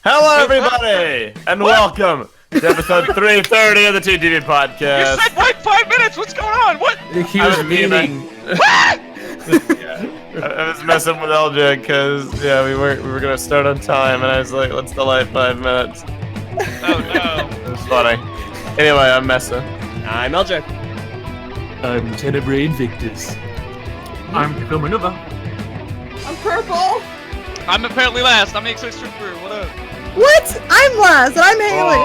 Hello, everybody, and welcome to episode 330 of the TTV podcast. You said wait 5 minutes. What's going on? What? He was meaning. I was messing with Eljay because we were gonna start on time, and I was like, let's delay 5 minutes. Oh no. It was funny. Anyway, I'm Meso. I'm Eljay. I'm Tenebrae Invictus. I'm Takuma. I'm Prpl. I'm apparently last. I'm the TTV Crew. What up? What? I'm last, and I'm Hayley.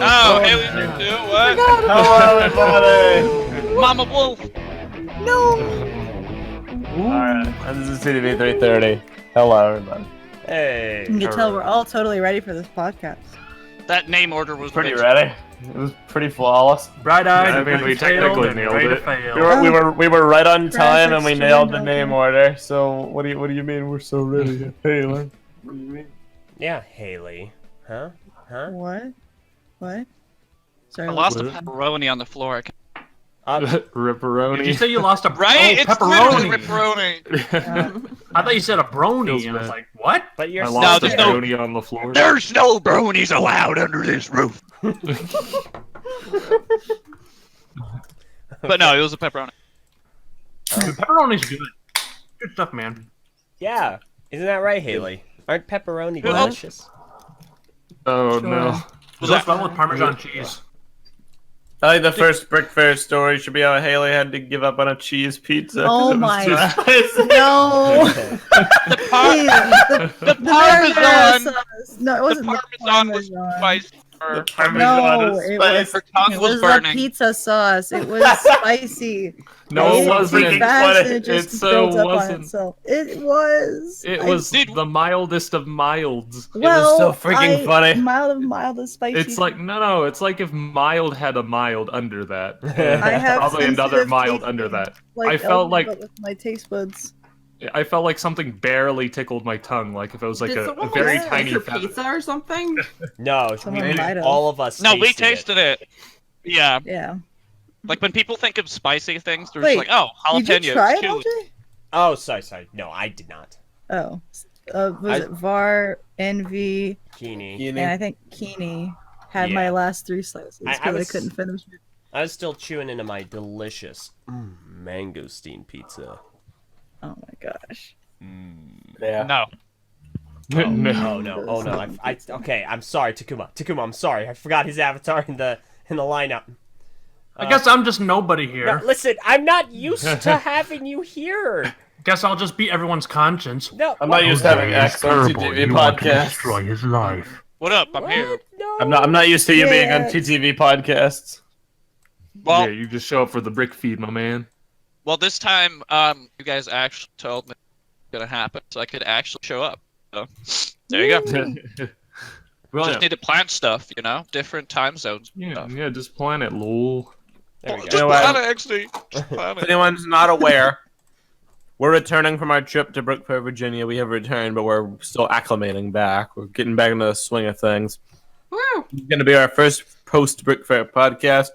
Oh, Hayley's here too. What? Hello, everybody. Mama Wolf. No. Alright, this is TTV 330. Hello, everybody. Hey. You can tell we're all totally ready for this podcast. That name order was Pretty bitchy. ready. It was pretty flawless. Bright-eyed. I mean, we technically nailed ready it. to fail. We were right on time, and we Graphics nailed the turned name out. order. So what do you mean we're so ready? Hayley? What do you mean? Yeah, Hayley. Huh? What? What? Sorry. I lost a pepperoni on the floor. Ripperoni. Did you say you lost a Right? It's pepperoni? literally pepperoni. I thought you said a brony, Feels and I was bad. like, what? But you're I No, lost there's a no- brony on the floor. There's no bronies allowed under this roof. But no, it was a pepperoni. Dude, pepperoni's good. Good stuff, man. Yeah. Isn't that right, Hayley? Aren't pepperoni What? delicious? Oh no. It goes well with Parmesan cheese. I think the first BrickFair story should be how Hayley had to give up on a cheese pizza. 'cause Oh it was my- too spicy. No. Please, The marinara Parmesan. sauce. No, it The wasn't Parmesan was spicy. The for- Parmesan No, is it spicy. Her tongue It was was the burning. pizza sauce. It was spicy. No, I it ate wasn't. too fast and Funny. it just It so built up on wasn't. itself. It was. It was Did- the mildest of milds. Well, so freaking funny. Mild is spicy. It's like, no, it's like if mild had a mild under that. I have Probably another sensitive mild taste under buds, that. like I felt Eljay, like- but with my taste buds. I felt like something barely tickled my tongue, like if it was like Did a someone very like tiny your feather. pizza or something? No, Someone we, might have. all of us No, we tasted tasted it. Yeah. Yeah. Like when people think of spicy things, they're Wait, just like, oh, Did you jalapenos. try it, chili. Eljay? Oh, sorry. No, I did not. Oh. Was it Var, Envy, Keeney. and I think Keeney had Yeah. my last 3 slices I because I, was- couldn't finish it. I was still chewing into my delicious mangosteen pizza. Oh my gosh. Yeah. No. Oh no. Okay, I'm sorry, Takuma, I'm sorry. I forgot his avatar in the lineup. I guess I'm just nobody here. No, listen, I'm not used to having you here. Guess I'll just beat everyone's conscience. No, I'm not used to having X on TTV podcasts. his life. What up? I'm here. No. I'm not used to you being on Yeah. TTV podcasts. Well, you just show up for the brick feed, my man. well, this time, you guys actually told me it's gonna happen, so I could actually show up. So, there you go. Well, Just need to plan stuff, you know, different time zones. and stuff. yeah, just plan it, lol. There we Just go. know what? plan it, actually. Just plan If it. anyone's not aware, we're returning from our trip to BrickFair, Virginia. We have returned, but we're still acclimating back. We're getting back into the swing of things. Woo! It's going to be our first post-BrickFair podcast,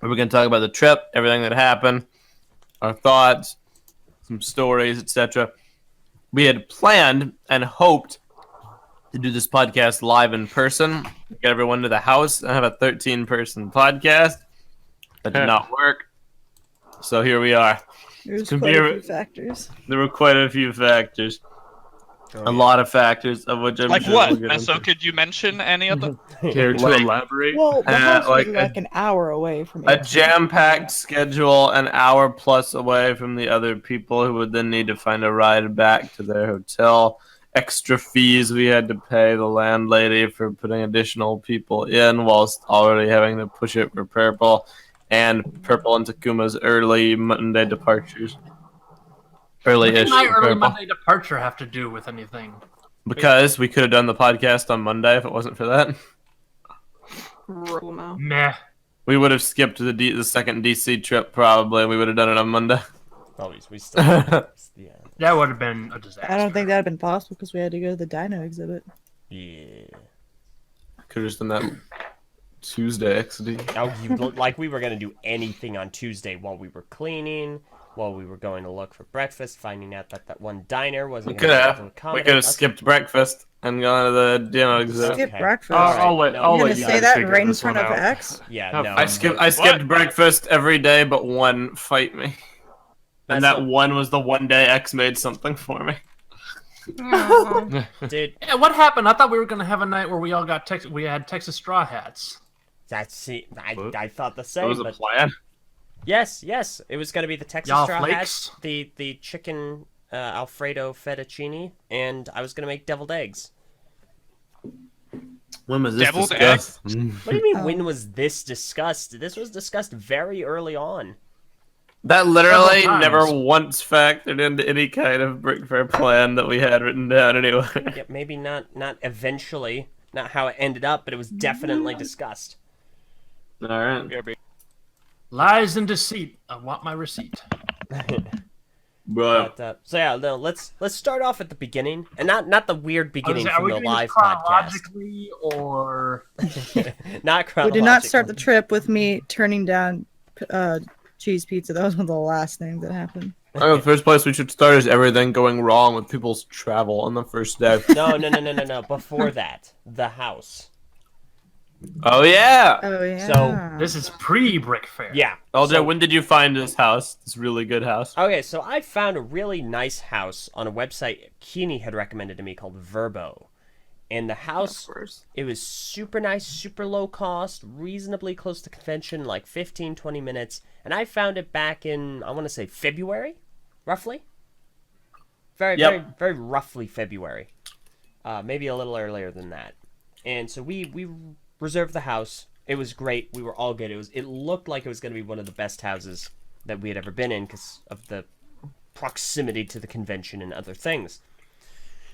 where we're going to talk about the trip, everything that happened, our thoughts, some stories, etc. We had planned and hoped to do this podcast live in person, get everyone to the house, and have a 13-person podcast. That did not work. So here we are. There's Can quite be a a- few factors. There were quite a few factors. A lot of factors, of which I'm Like sure what? we'll get So into. could you mention any of them? Care to Like- elaborate? Well, the house like was a- like an hour away from A here. jam-packed schedule, an hour plus away from the other people who would then need to find a ride back to their hotel. Extra fees we had to pay the landlady for putting additional people in, whilst already having to push it for Prpl, and Prpl and Takuma's early Monday departures. What Early-ish did my for early Prpl. Monday departure have to do with anything? Because we could have done the podcast on Monday if it wasn't for that. Romo. Meh. We would have skipped the second DC trip probably, and we would have done it on Monday. Oh, we still. Yeah. That would have been a disaster. I don't think that would have been possible because we had to go to the dino exhibit. Yeah. Could have just done that Tuesday, XD. Now you look like we were gonna do anything on Tuesday while we were cleaning. while we were going to look for breakfast, finding out that that one diner We wasn't could going to be able have. to We accommodate could have us. skipped breakfast and gone to the dinner exhibit. Skip Okay. breakfast. Alright, I'll let no. I'll You're let gonna you say guys that figure right in this front one of out. X? Yeah, Have no. fun. I skipped breakfast every day but one fight me. And That's that not- one was the one day X made something for me. Dude, Yeah, what happened? I thought we were gonna have a night where we all got we had Texas straw hats. I thought the That same, was a but plan. yes, it was going to be the Texas Y'all straw flakes? hats, the chicken Alfredo fettuccine, and I was going to make deviled eggs. When was this Deviled discussed? What do you mean? Oh. When was this discussed? This was discussed very early on. That literally Several times. never once factored into any kind of BrickFair plan that we had written down anyway. Yeah, maybe not eventually, not how it ended up, but it was definitely discussed. Alright. Lies and deceit. I want my receipt. Bro. But, so yeah, no, let's start off at the beginning, and not the weird I was beginning saying, are from we the doing live this podcast. chronologically or Not We chronologically. did not start the trip with me turning down cheese pizza. That was one of the last things that happened. The first place we should start is everything going wrong with people's travel on the first day. No. Before that, the house. Oh yeah! Oh yeah. So, this is pre-Brick Fair? Yeah. Eljay, so- when did you find this house? This really good house. Okay, so I found a really nice house on a website Keeney had recommended to me called Verbo. And the house, it was super nice, super low cost, reasonably close to convention, like 15, 20 minutes. And I found it back in, I want to say February, roughly. Very roughly February. Maybe a little earlier than that. And so we reserved the house. It was great. We were all good. It looked like it was going to be one of the best houses that we had ever been in because of the proximity to the convention and other things.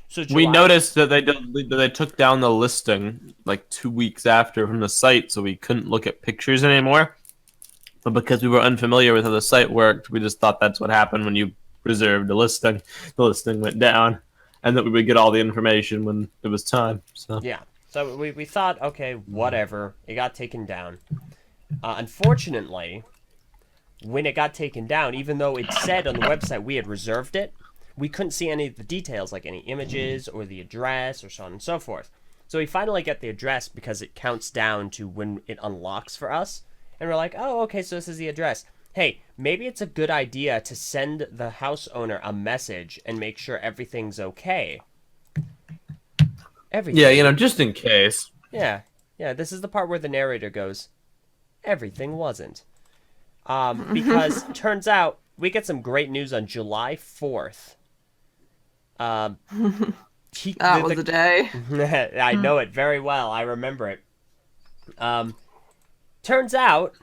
So We July- noticed that they took down the listing like 2 weeks after from the site, so we couldn't look at pictures anymore. But because we were unfamiliar with how the site worked, we just thought that's what happened when you reserved a listing. The listing went down, and that we would get all the information when it was time. So Yeah. So we thought, okay, whatever. It got taken down. Unfortunately, when it got taken down, even though it said on the website we had reserved it, we couldn't see any of the details, like any images or the address or so on and so forth. So we finally get the address because it counts down to when it unlocks for us. And we're like, oh, okay, so this is the address. Hey, maybe it's a good idea to send the house owner a message and make sure everything's okay. Everything. yeah, just in case. Yeah, this is the part where the narrator goes, everything wasn't. Because turns out we get some great news on July 4th. That was the day. I know it very well. I remember it. Turns out,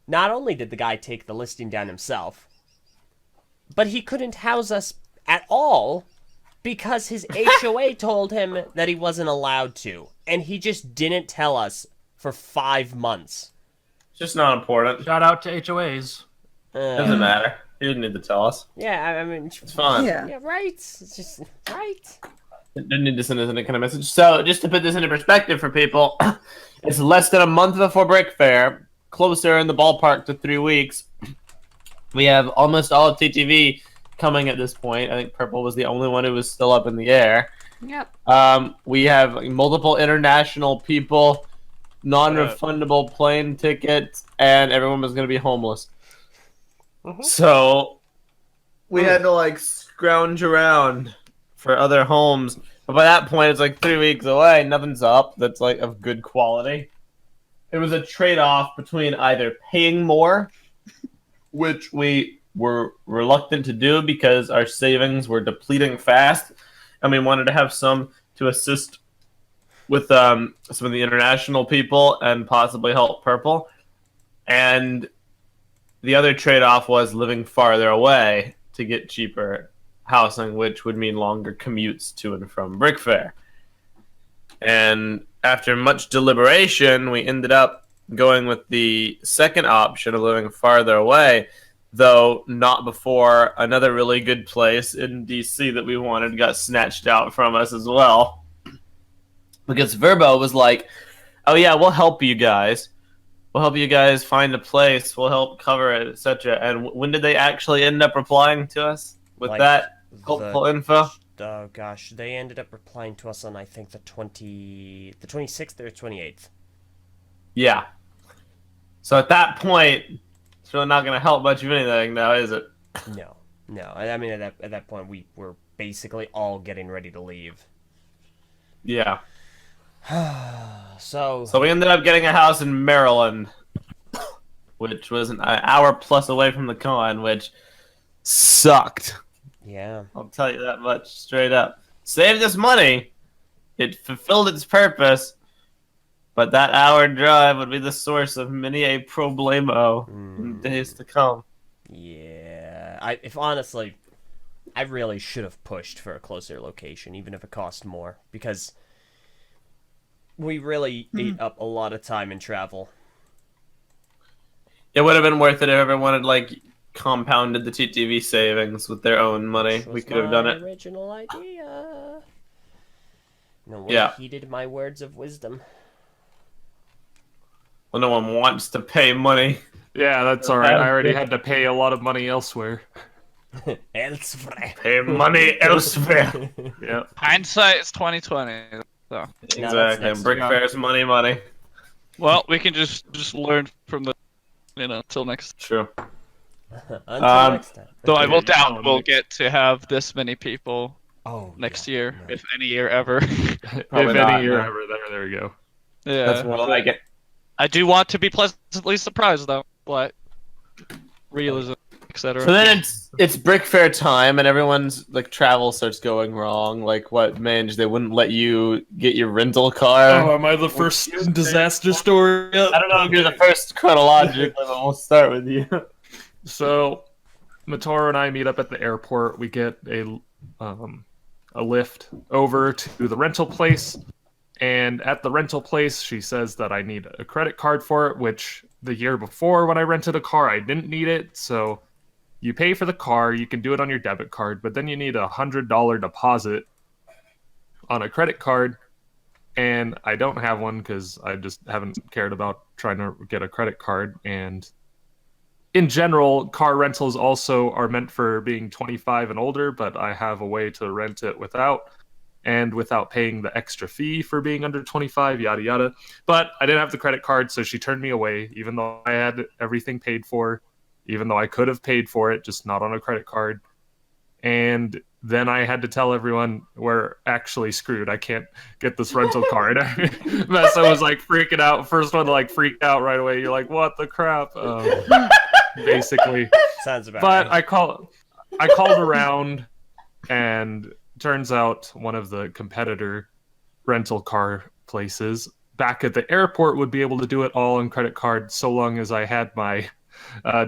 not only did the guy take the listing down himself, but he couldn't house us at all because his HOA told him that he wasn't allowed to. And he just didn't tell us for 5 months. It's just not important. Shout out to HOAs. Doesn't matter. You didn't need to tell us. Yeah, I mean... It's fine. Yeah. Yeah, right. It's just... Right. Didn't need to send us any kind of message. So, just to put this into perspective for people, it's less than a month before Brick Fair, closer in the ballpark to 3 weeks. We have almost all of TTV coming at this point. I think Prpl was the only one who was still up in the air. Yep. We have multiple international people, non-refundable plane tickets, and everyone was going to be homeless. So we had to scrounge around for other homes. But by that point, it's 3 weeks away. Nothing's up that's of good quality. It was a trade-off between either paying more, which we were reluctant to do because our savings were depleting fast, and we wanted to have some to assist with some of the international people and possibly help Prpl. And the other trade-off was living farther away to get cheaper housing, which would mean longer commutes to and from Brick Fair. And after much deliberation, we ended up going with the second option of living farther away, though not before another really good place in DC that we wanted got snatched out from us as well. Because Verbo was like, oh yeah, we'll help you guys, we'll help you guys find a place. We'll help cover it, etc. And when did they actually end up replying to us with Like, that helpful info? Oh gosh, they ended up replying to us on I think the 26th or 28th. Yeah. So at that point, it's really not going to help much of anything now, is it? No. I mean, at that point, we were basically all getting ready to leave. Yeah. So we ended up getting a house in Maryland, which was an hour plus away from the con, which sucked. yeah. I'll tell you that much straight up. Saved us money. It fulfilled its purpose. But that hour drive would be the source of many a problemo in days to come. Yeah. Honestly, I really should have pushed for a closer location, even if it cost more, because we really ate up a lot of time in travel. It would have been worth it if everyone had, like, compounded the TTV savings with their own money. We could have done it. Original idea. No one Yeah. heeded my words of wisdom. Well, no one wants to pay money. Yeah, that's alright. I already had to pay a lot of money elsewhere. Elsewhere. Pay money elsewhere. Yeah. Hindsight is 2020. So, Exactly. next BrickFair's money. well, we can just learn from the, till next. True. Until next time. Though I will doubt we'll get to have this many people Oh, next yeah, year, no. if any year ever. If Probably any not, year no. ever, there we go. Yeah. That's more like it. I do want to be pleasantly surprised though, but realism, etc. So then it's BrickFair time, and everyone's like travel starts going wrong. Like what, Mange? They wouldn't let you get your rental car. Oh, am I the first disaster story? I don't know if you're the first chronologically, but we'll start with you. So, Matoro and I meet up at the airport. We get a lift over to the rental place, and at the rental place, she says that I need a credit card for it, which the year before when I rented a car, I didn't need it. So, you pay for the car, you can do it on your debit card, but then you need a $100 deposit on a credit card, and I don't have one because I just haven't cared about trying to get a credit card. And in general, car rentals also are meant for being 25 and older, but I have a way to rent it without paying the extra fee for being under 25, yada yada. But I didn't have the credit card, so she turned me away, even though I had everything paid for, even though I could have paid for it, just not on a credit card. And then I had to tell everyone we're actually screwed. I can't get this rental card. Meso was like freaking out. First one to like freak out right away. You're like, what the crap? Basically. Sounds about But right. I called around, and turns out one of the competitor rental car places back at the airport would be able to do it all on credit card so long as I had my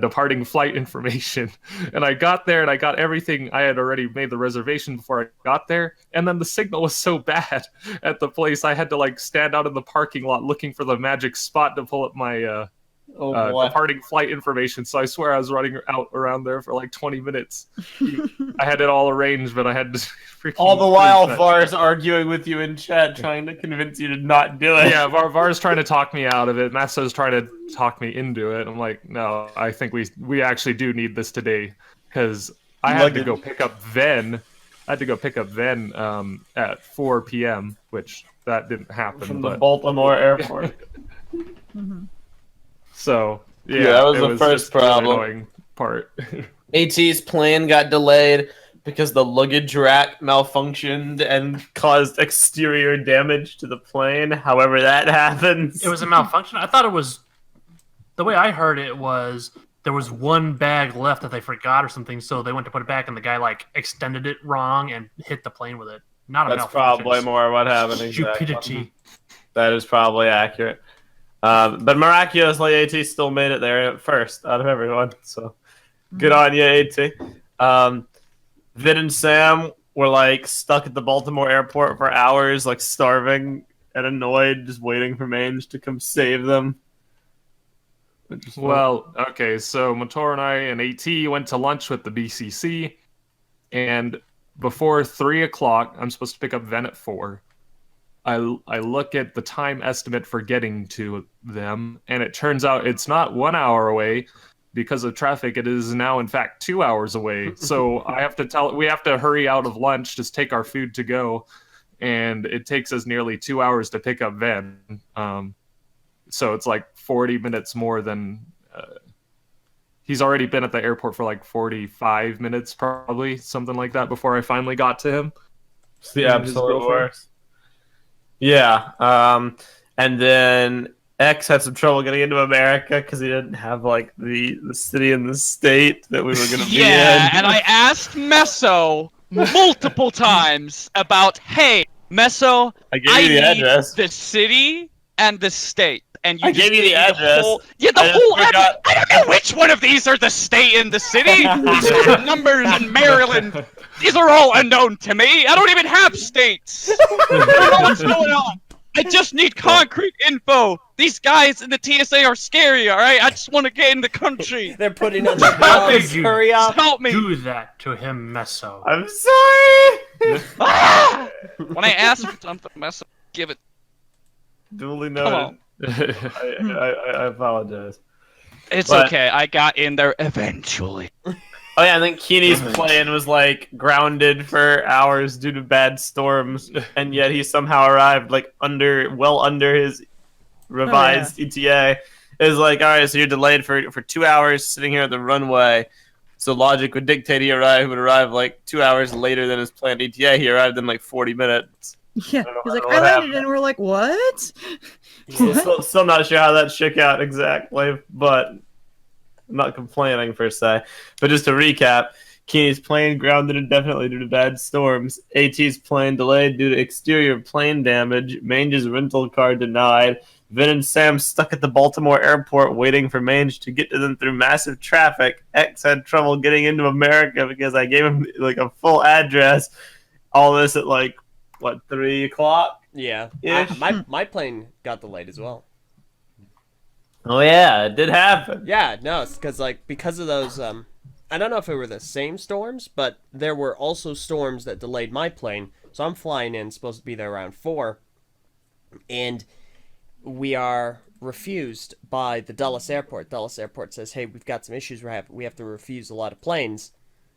departing flight information. And I got there and I got everything. I had already made the reservation before I got there, and then the signal was so bad at the place I had to like stand out in the parking lot looking for the magic spot to pull up my departing flight information. So I swear I was running out around there for like 20 minutes. I had it all arranged, but I had to freaking All the while, that. Var's arguing with you in chat, trying to convince you to not do it. Yeah, Var's trying to talk me out of it. Meso's trying to talk me into it. I'm like, no, I think we actually do need this today, because I had to go pick up Ven. At 4 p.m., which that didn't happen. From but the Baltimore airport. So yeah, that was it the first just the really problem. annoying part. AT's plane got delayed because the luggage rack malfunctioned and caused exterior damage to the plane. However that happens. It was a malfunction. I thought it was. The way I heard it was there was one bag left that they forgot or something, so they went to put it back, and the guy like extended it wrong and hit the plane with it. Not a That's malfunction. probably more what happened. Exactly. Stupidity. That is probably accurate. But miraculously, AT still made it there first out of everyone. So good on you, AT. Vid and Sam were like stuck at the Baltimore airport for hours, like starving and annoyed, just waiting for Mange to come save them. Well, okay, so Mator and I and AT went to lunch with the BCC, and before 3 o'clock, I'm supposed to pick up Ven at 4. I look at the time estimate for getting to them, and it turns out it's not 1 hour away. Because of traffic, it is now in fact 2 hours away. So we have to hurry out of lunch, just take our food to go, and it takes us nearly 2 hours to pick up Ven. So it's like 40 minutes more than he's already been at the airport for like 45 minutes, probably something like that, before I finally got to him. It's the absolute worst. Yeah, and then X had some trouble getting into America because he didn't have like the city and the state that we were going to be in. Yeah, and I asked Meso multiple times about, hey, Meso, I gave you the need address. the city and the state. And you I just gave you the address. The I just whole address. forgot. I don't know which one of these are the state and the city. These are numbers in Maryland. These are all unknown to me. I don't even have states. I don't know what's going on. I just need concrete info. These guys in the TSA are scary, alright? I just want to get in the country. They're putting on the How gloves. did you Hurry up. Help me. do that to him, Meso? I'm sorry. Ah! When I ask for something, Meso, give it. Duly Come on. noted. I apologize. It's But- okay. I got in there eventually. Oh yeah, I think Keeney's plane was like grounded for hours due to bad storms, and yet he somehow arrived like well under his revised ETA. It was like, all right, so you're delayed for 2 hours sitting here at the runway. So logic would dictate he would arrive like 2 hours later than his planned ETA. He arrived in like 40 minutes. Yeah, I don't he's know like, what I landed, happened. and we're like, what? Still not sure how that shook out exactly, but I'm not complaining per se. But just to recap, Keeney's plane grounded indefinitely due to bad storms. AT's plane delayed due to exterior plane damage. Mange's rental car denied. Vin and Sam stuck at the Baltimore airport waiting for Mange to get to them through massive traffic. X had trouble getting into America because I gave him like a full address. All this at like, what, 3 o'clock? Yeah. Ish. My plane got delayed as well. Oh yeah, it did happen. Yeah, no, it's because of those, I don't know if it were the same storms, but there were also storms that delayed my plane. So I'm flying in, supposed to be there around 4, and we are refused by the Dulles airport. Dulles airport says, hey, we've got some issues. We have to refuse a lot of planes.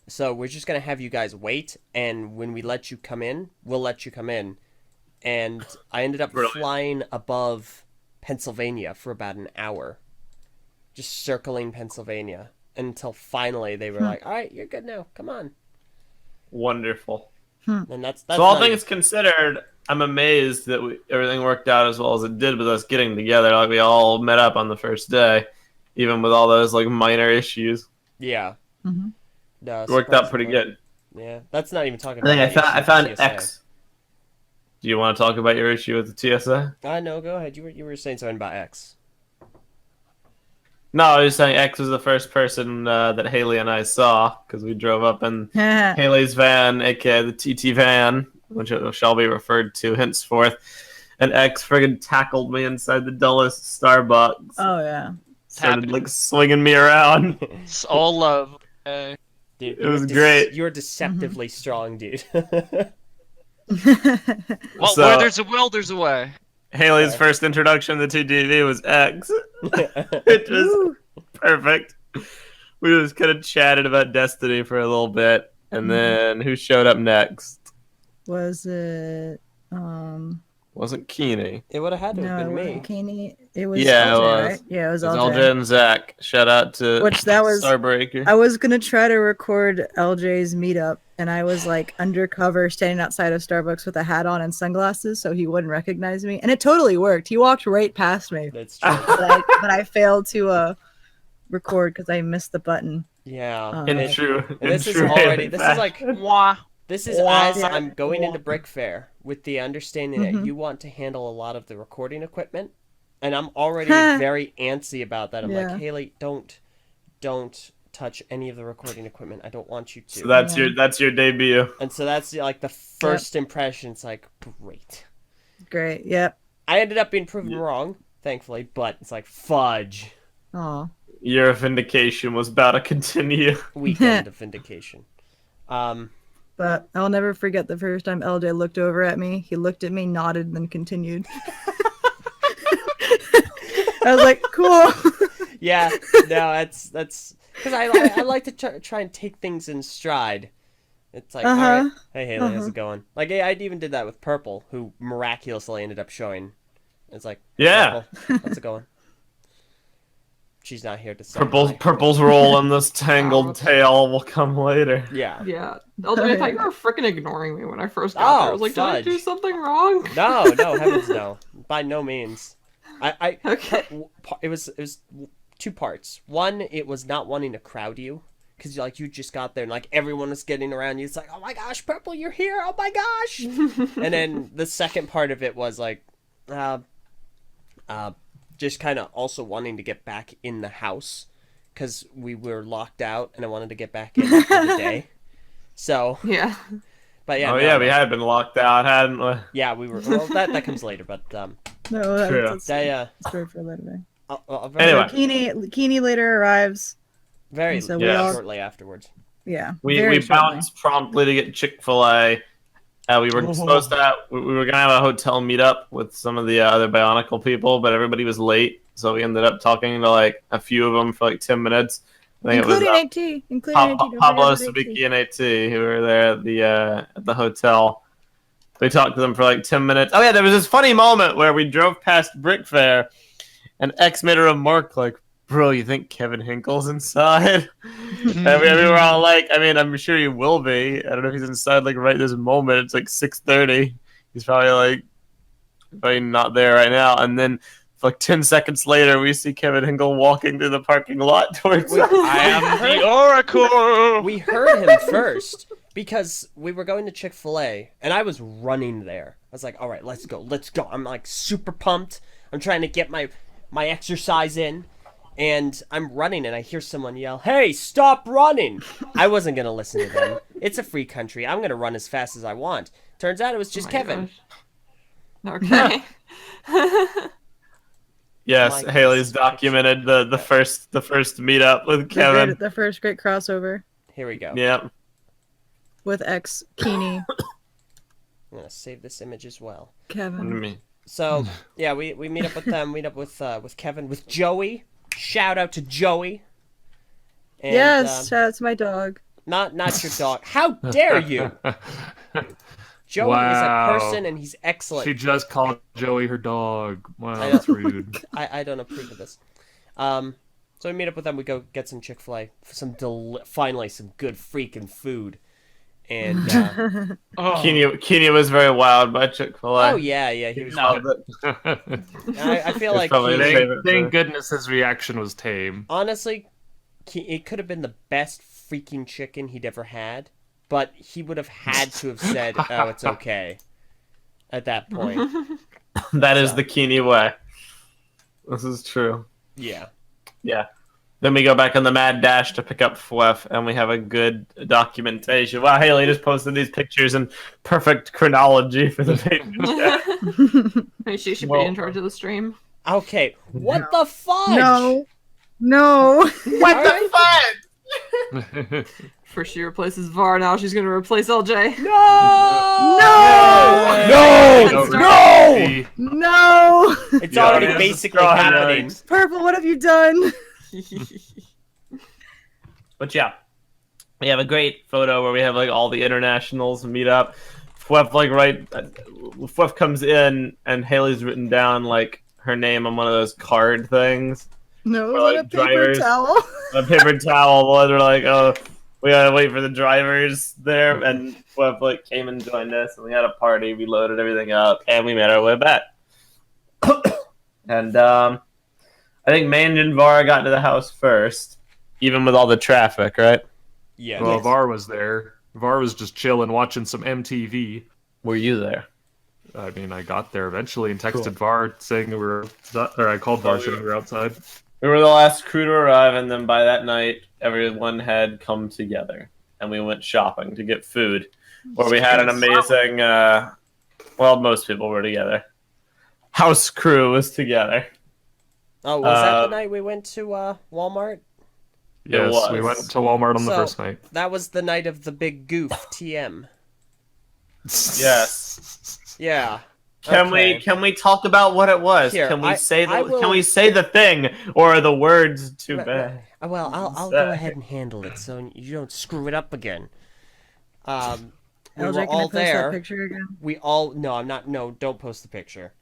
So we're just going to have you guys wait, and when we let you come in, we'll let you come in. And I ended up flying above Pennsylvania for about an hour, just circling Pennsylvania until finally they were like, all right, you're good now, come on. Wonderful. And that's So all not things considered, I'm amazed that everything worked out as well as it did with us getting together. Like we all met up on the first day, even with all those like minor issues. yeah. Mhm. No, It worked out pretty good. Yeah, that's not even talking I about think I found TSA. X. Do you want to talk about your issue with the TSA? No, go ahead. You were saying something about X. No, I was saying X was the first person that Hayley and I saw because we drove up in Hayley's van, aka the TT van, which shall be referred to henceforth. And X friggin' tackled me inside the Dulles Starbucks. Oh yeah. Started like swinging me around. It's all love. Okay. Dude, It was great. You're deceptively strong, dude. Well, So- where there's a will, there's a way. Haley's first introduction to TTV was X. It was perfect. We just kind of chatted about Destiny for a little bit, and then who showed up next? Was it? Wasn't Keeney. It would have had to have No, it been me. wasn't Keeney. It was Yeah, it LJ, was. right? Yeah, it was It was LJ. Eljay and Zach. Shout out to Which that was- Starbreaker. I was gonna try to record LJ's meetup, and I was like undercover, standing outside of Starbucks with a hat on and sunglasses, so he wouldn't recognize me. And it totally worked. He walked right past me, That's true. but I failed to record because I missed the button. Yeah. in and- true. and in this is true already. Haley This is fashion. like. Mwah. This is as I'm going into BrickFair with the understanding that you want to handle a lot of the recording equipment, and I'm already very antsy about that. I'm Yeah. like, Hayley, don't touch any of the recording equipment. I don't want you to. So that's your debut. And so that's like the first impression. It's like, great. Great. Yep. I ended up being proven wrong, thankfully, but it's like fudge. Oh. Your vindication was about to continue. Weekend of vindication. But I'll never forget the first time Eljay looked over at me. He looked at me, nodded, and then continued. I was like, cool. Yeah, no, that's because I like to try and take things in stride. It's like, all right, hey Hayley, how's it going? Like, I even did that with Prpl, who miraculously ended up showing. It's like, Yeah, Prpl, how's it going? She's not here to say Purple's role in this tangled tale will come later. Yeah. Yeah. Eljay, I thought you were freaking ignoring me when I first got there. I was like, fudge. did I do something wrong? No, heavens no. By no means. Okay. It was 2 parts. One, it was not wanting to crowd you. Because like you just got there and like everyone was getting around you. It's like, oh my gosh, Prpl, you're here. Oh my gosh. And then the second part of it was like, just kind of also wanting to get back in the house because we were locked out and I wanted to get back in for the day. So yeah, but yeah, we had been locked out, hadn't we? Yeah, we were. Well, that comes later, but No, True. that's story for later. Anyway, Keeney later arrives. Very so shortly afterwards. Yeah, we bounced promptly to get Chick-fil-A. We were supposed to we were gonna have a hotel meetup with some of the other Bionicle people, but everybody was late, so we ended up talking to like a few of them for like 10 minutes. I think including it was Pablo, Sabiki, and AT who were there at the hotel. We talked to them for like 10 minutes. Oh yeah, there was this funny moment where we drove past BrickFair, and X made a remark like, "Bro, you think Kevin Hinkle's inside?" And we were all like, I mean, I'm sure he will be. I don't know if he's inside like right this moment. It's like 6:30. He's probably not there right now. And then like 10 seconds later, we see Kevin Hinkle walking through the parking lot towards us. I am the Oracle! We heard him first because we were going to Chick-fil-A and I was running there. I was like, all right, let's go. I'm like super pumped. I'm trying to get my exercise in. And I'm running and I hear someone yell, "Hey, stop running!" I wasn't going to listen to them. It's a free country. I'm going to run as fast as I want. Turns out it was just Kevin. Gosh. Okay. Yes, Hayley's documented the first meetup with Kevin. The first great crossover. Here we go. Yep. With X Keeney. I'm going to save this image as well. Kevin. What do you mean? So, yeah, we meet up with them, meet up with Kevin, with Joey. Shout out to Joey. And, yes, shout out to my dog. Not your dog. How dare you? Joey is a person and he's excellent. She just called Joey her dog. Wow, that's rude. I don't approve of this. So we meet up with them. We go get some Chick-fil-A. Finally, some good freaking food. And Keeney was very wild by Chick-fil-A. Oh yeah, he was. I feel like thank goodness his reaction was tame. Honestly, it could have been the best freaking chicken he'd ever had, but he would have had to have said, "Oh, it's okay." At that point, that is the Keeney way. This is true. Yeah. Then we go back on the mad dash to pick up Phweff, and we have a good documentation. Wow, Hayley just posted these pictures in perfect chronology for the patrons. Hey, she should be in charge of the stream. Okay, what the fudge? No. What the fudge? First she replaces Var, now she's gonna replace Eljay. No! It's already basically happening. Prpl, what have you done? But yeah, we have a great photo where we have like all the internationals meet up. Phweff Phweff comes in and Hayley's written down like her name on one of those card things. No, or, like, a paper towel. A paper towel. Well, they're like, oh, we gotta wait for the drivers there, and Phweff like came and joined us, and we had a party. We loaded everything up, and we made our way back. And I think Mange and Var got into the house first, even with all the traffic, right? Yeah. Well, Var was there. Var was just chilling, watching some MTV. Were you there? I mean, I got there eventually and texted Var saying I called Var saying we were outside. We were the last crew to arrive, and then by that night, everyone had come together, and we went shopping to get food, where we had an amazing, most people were together. House crew was together. Oh, was that the night we went to Walmart? Yes, we was. went to Walmart on the So- first night. That was the night of the big goof, TM. Yes. Yeah. Can Okay. we talk about what it was? Here, can we say I will- can we say the thing, or are the words too bad? Well, I'll go ahead and handle it so you don't screw it up again. We LJ, were can I all post that there. picture again? We all no, I'm not. No, don't post the picture.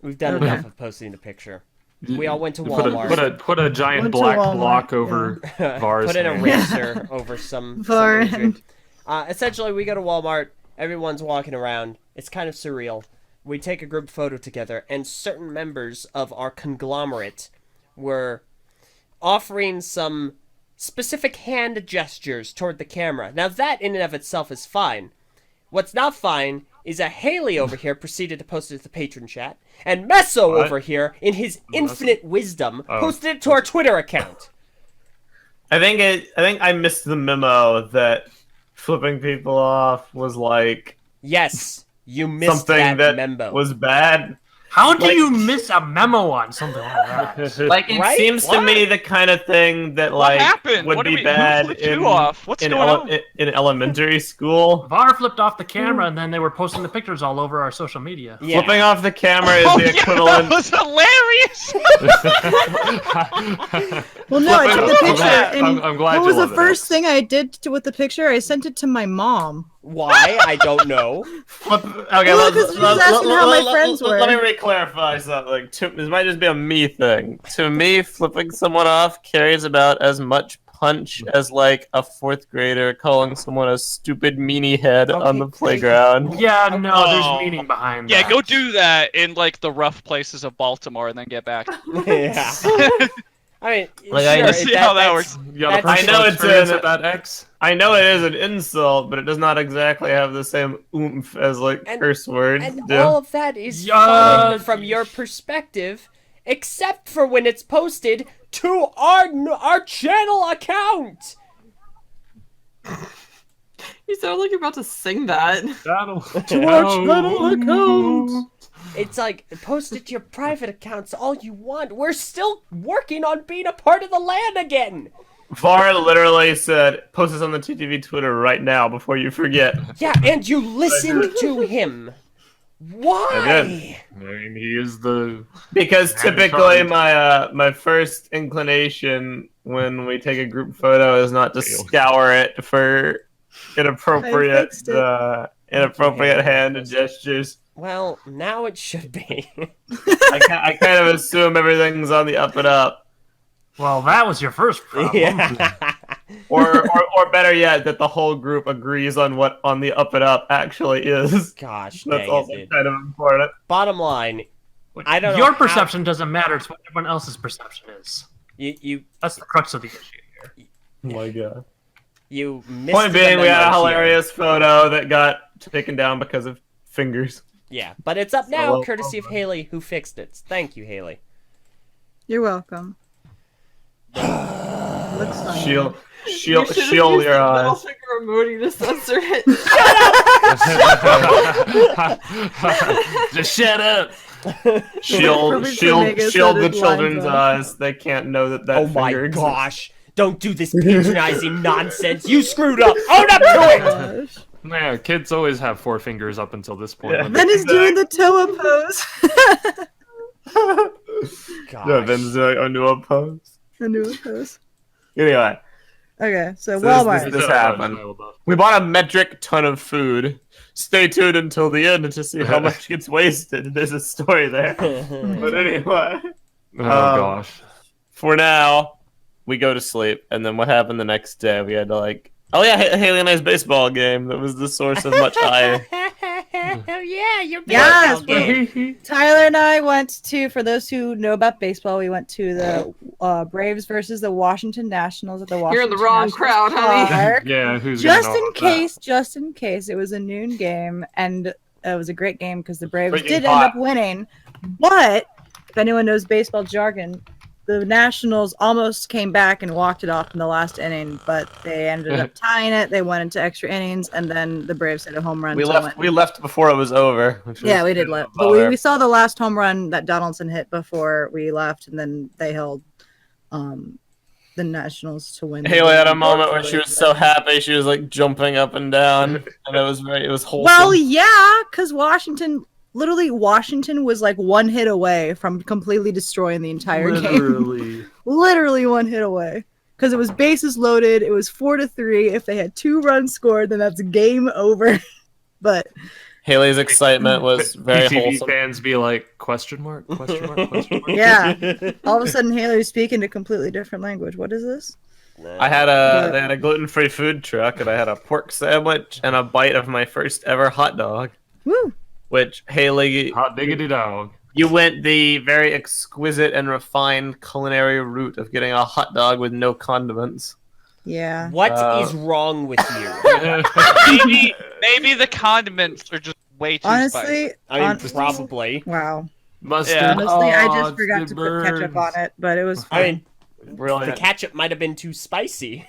We've done Okay. enough of posting the picture. We all went to Put Walmart. a giant Went to black Walmart, block over Var's Put an hand. eraser over some Var agent. Essentially, we go to Walmart. Everyone's walking around. It's kind of surreal. We take a group photo together, and certain members of our conglomerate were offering some specific hand gestures toward the camera. Now, that in and of itself is fine. What's not fine is that Hayley over here proceeded to post it to the patron chat, and Meso What? over here, in his infinite wisdom, Oh. posted it to our Twitter account. I think I missed the memo that flipping people off was like Yes, you missed something that memo. was bad. How do Like- you miss a memo on something like that? Like it Right? seems to me the kind of thing that What like happened? would What be who bad flipped in you off? What's in, going on? in elementary school. Var flipped off the camera, and then they were posting the pictures all over our social media. Yeah. Flipping off the camera is Oh, the yeah, equivalent. that was hilarious. Well, no, I took the Flipping- picture. And I'm glad what you was the love it. first thing I did with the picture? I sent it to my mom. Why? I don't know. Okay, Well, 'cause she was asking how my friends were. Let me re-clarify something. This might just be a me thing. To me, flipping someone off carries about as much punch as like a fourth grader calling someone a stupid meanie head on the Okay, playground. Yeah, no, Oh. there's meaning behind Yeah, that. go do that in like the rough places of Baltimore and then get back. Yeah. I mean, Like, I sure, just see how that that's- works. You got a That's- personal I know it's experience an- with that X? I know it is an insult, but it does not exactly have the same oomph as like And- curse words And do. all of that is Yeah. fine from your perspective, except for when it's posted to our channel account. You sound like you're about to sing that. That'll It's like, post it to your private accounts all you want. We're still working on being a part of the LAN again. Var literally said, "Post this on the TTV Twitter right now before you forget." Yeah, and you listened to him. Why? I did. I mean, he is the... Because Man in typically charge. my first inclination when we take a group photo is not to scour it for I inappropriate fixed it. inappropriate hand gestures. Well, now it should be. I kind of assume everything's on the up and up, Well, that was your first problem. Yeah. or better yet, that the whole group agrees on what on the up and up actually is. Gosh, That's dang also it, dude. kind of important. Bottom line, I don't know Your how- perception doesn't matter. It's what everyone else's perception is. you That's the crux of the issue here. Oh my god. you missed Point the being, we had a memo here. hilarious photo that got taken down because of fingers. Yeah, but it's up now, well, courtesy of Hayley, who fixed it. Thank you, Hayley. You're welcome. Looks funny. Shield You should've used your the middle eyes. finger emoji to censor it. Just shut up! Shield Perfect for Mega shield the said it children's lines up. eyes. They can't know that Oh finger my exists. gosh. Don't do this patronizing nonsense. You screwed up. Own up to it. Gosh. Yeah, kids always have 4 fingers up until this point. Yeah. Ben is doing the Toa pose. Gosh. Yeah, Ben's doing a new pose. A new pose. Anyway, Okay, so So Walmart. this happened. we bought a metric ton of food. Stay tuned until the end to see how much gets wasted. There's a story there. But anyway, Oh gosh. for now, we go to sleep, and then what happened the next day? We had to like, oh yeah, Hayley and I's baseball game. That was the source of much ire. Yeah, your Yes, baseball game. Tyler and I went to, for those who know about baseball, we went to the Braves versus the Washington Nationals at the Washington You're in the wrong Nationals crowd, honey. Park. Yeah, who's gonna Just know in about that? case, just in case, it was a noon game, and it was a great game because the Braves Freaking did hot. end up winning. But if anyone knows baseball jargon, the Nationals almost came back and walked it off in the last inning, but they ended up tying it. They went into extra innings, and then the Braves hit a home run. We to left. win. We left before it was over. which was Yeah, we did kind of left, a but bummer. we saw the last home run that Donaldson hit before we left, and then they held the Nationals to win. Haley had a moment where she was so happy she was like jumping up and down, and it was wholesome. Well, yeah, because Washington was like one hit away from completely destroying the entire game. Literally one hit away. Because it was bases loaded. It was 4-3. If they had 2 runs scored, then that's game over. But Haley's excitement was very TTV wholesome. fans be like, question mark, question mark, question mark. yeah, all of a sudden Haley was speaking a completely different language. What is this? They had a gluten-free food truck, and I had a pork sandwich and a bite of my first ever hot dog. Woo! Which Haley, Hot diggity dog. you went the very exquisite and refined culinary route of getting a hot dog with no condiments. Yeah. What is wrong with you? Maybe the condiments are just way too spicy. Honestly, I mean, probably. wow. Mustard. Yeah. Honestly, I just Oh, forgot it to put ketchup burns. on it, but it was fine. I mean, the Brilliant. ketchup might have been too spicy.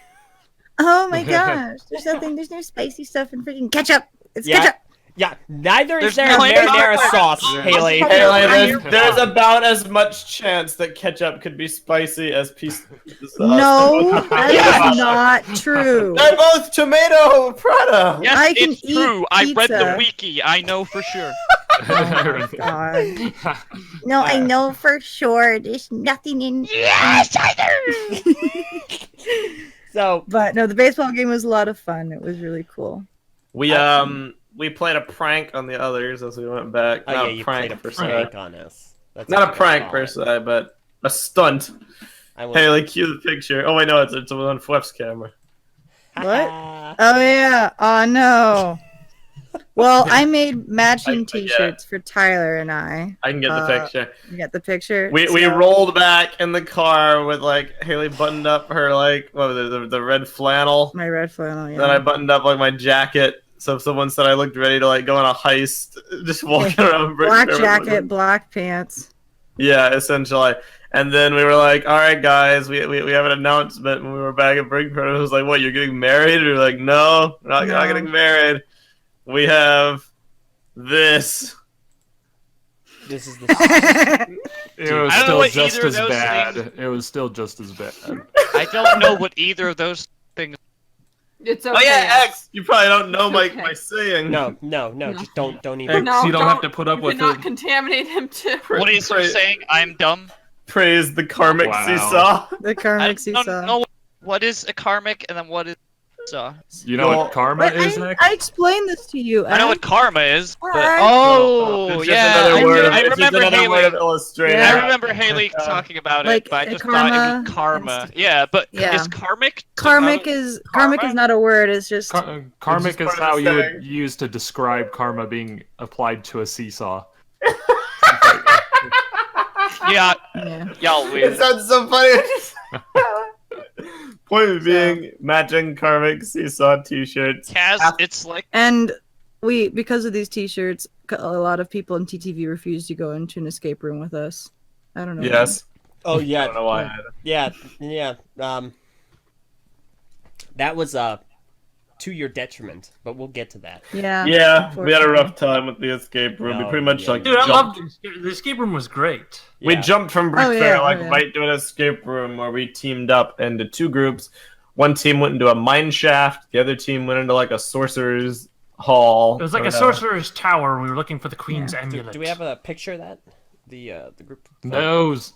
Oh my gosh! There's no spicy stuff in freaking ketchup. It's Yeah. ketchup. Yeah, neither is There's there no marinara ketchup. sauce, Haley. Haley, there's about as much chance that ketchup could be spicy as pizza sauce. No, that is not true. They're both tomato Prada. Yes, I can it's true. eat I read the pizza. wiki. I know for sure. Oh my god. No, I know for sure. There's nothing in. Yes, I do. So, But no, the baseball game was a lot of fun. It was really cool. We played a prank on the others as we went back. oh Not yeah, a you prank played a per prank se. on us. That's Not what a I prank call per it. se, but a stunt. I will... Haley, cue the picture. Oh wait, no, it's on Phweff's camera. What? Oh yeah. Oh no. Well, I made matching yeah. T-shirts for Tyler and I. I can get the picture. You get the picture. We So- rolled back in the car with like Haley buttoned up her like what was it, the red flannel. My red flannel. Yeah. Then I buttoned up like my jacket. So if someone said I looked ready to like go on a heist, just walking around. Black BrickFair. jacket, black pants. Yeah, essentially. And then we were like, all right, guys, we have an announcement. When we were back at BrickFair, it was like, what, you're getting married? And we were like, no, we're not No. getting married. We have this. This is the... It was I don't know still what just either of as those bad. things- It was still just as bad. I don't know what either of those things. It's okay. Oh yeah, X. You probably don't know my Okay. saying. No, just don't even... No, you don't have to put up you with cannot it. contaminate him too. What is he saying? I'm dumb. Praise the karmic Wow. seesaw. The I karmic don't seesaw. know what is a karmic and then what is seesaw. You know Well, what karma Wait, is, I X? explained this to you. I know what Ed. karma is, but What? oh It's just yeah, another word. I It's just remember another word of Haley. illustrating. Yeah. I remember Haley talking about Like, it, but I just thought it karma was karma. and Yeah, but Yeah. is karmic? Karmic another- is karmic is not a word. It's just Karmic just is part of how the you saying. would use to describe karma being applied to a seesaw. Yeah, yeah. y'all It weird. sounds so funny. Point being, matching karmic seesaw t-shirts. Kaz, it's like And because of these T-shirts, a lot of people in TTV refused to go into an escape room with us. I don't know. Yes. Oh I yeah, don't know why either. yeah. That was to your detriment, but we'll get to that. Yeah. Yeah, we had a rough time with the escape room. We Oh, pretty much yeah. like Dude, I jumped. loved the escape room. Was great. We Yeah. jumped from Oh, BrickFair yeah, like oh, yeah. right to an escape room where we teamed up into 2 groups. One team went into a mine shaft. The other team went into like a sorcerer's hall. It was like or a sorcerer's tower. We were looking for the queen's amulet. Do we have a picture of that? The group. Nose.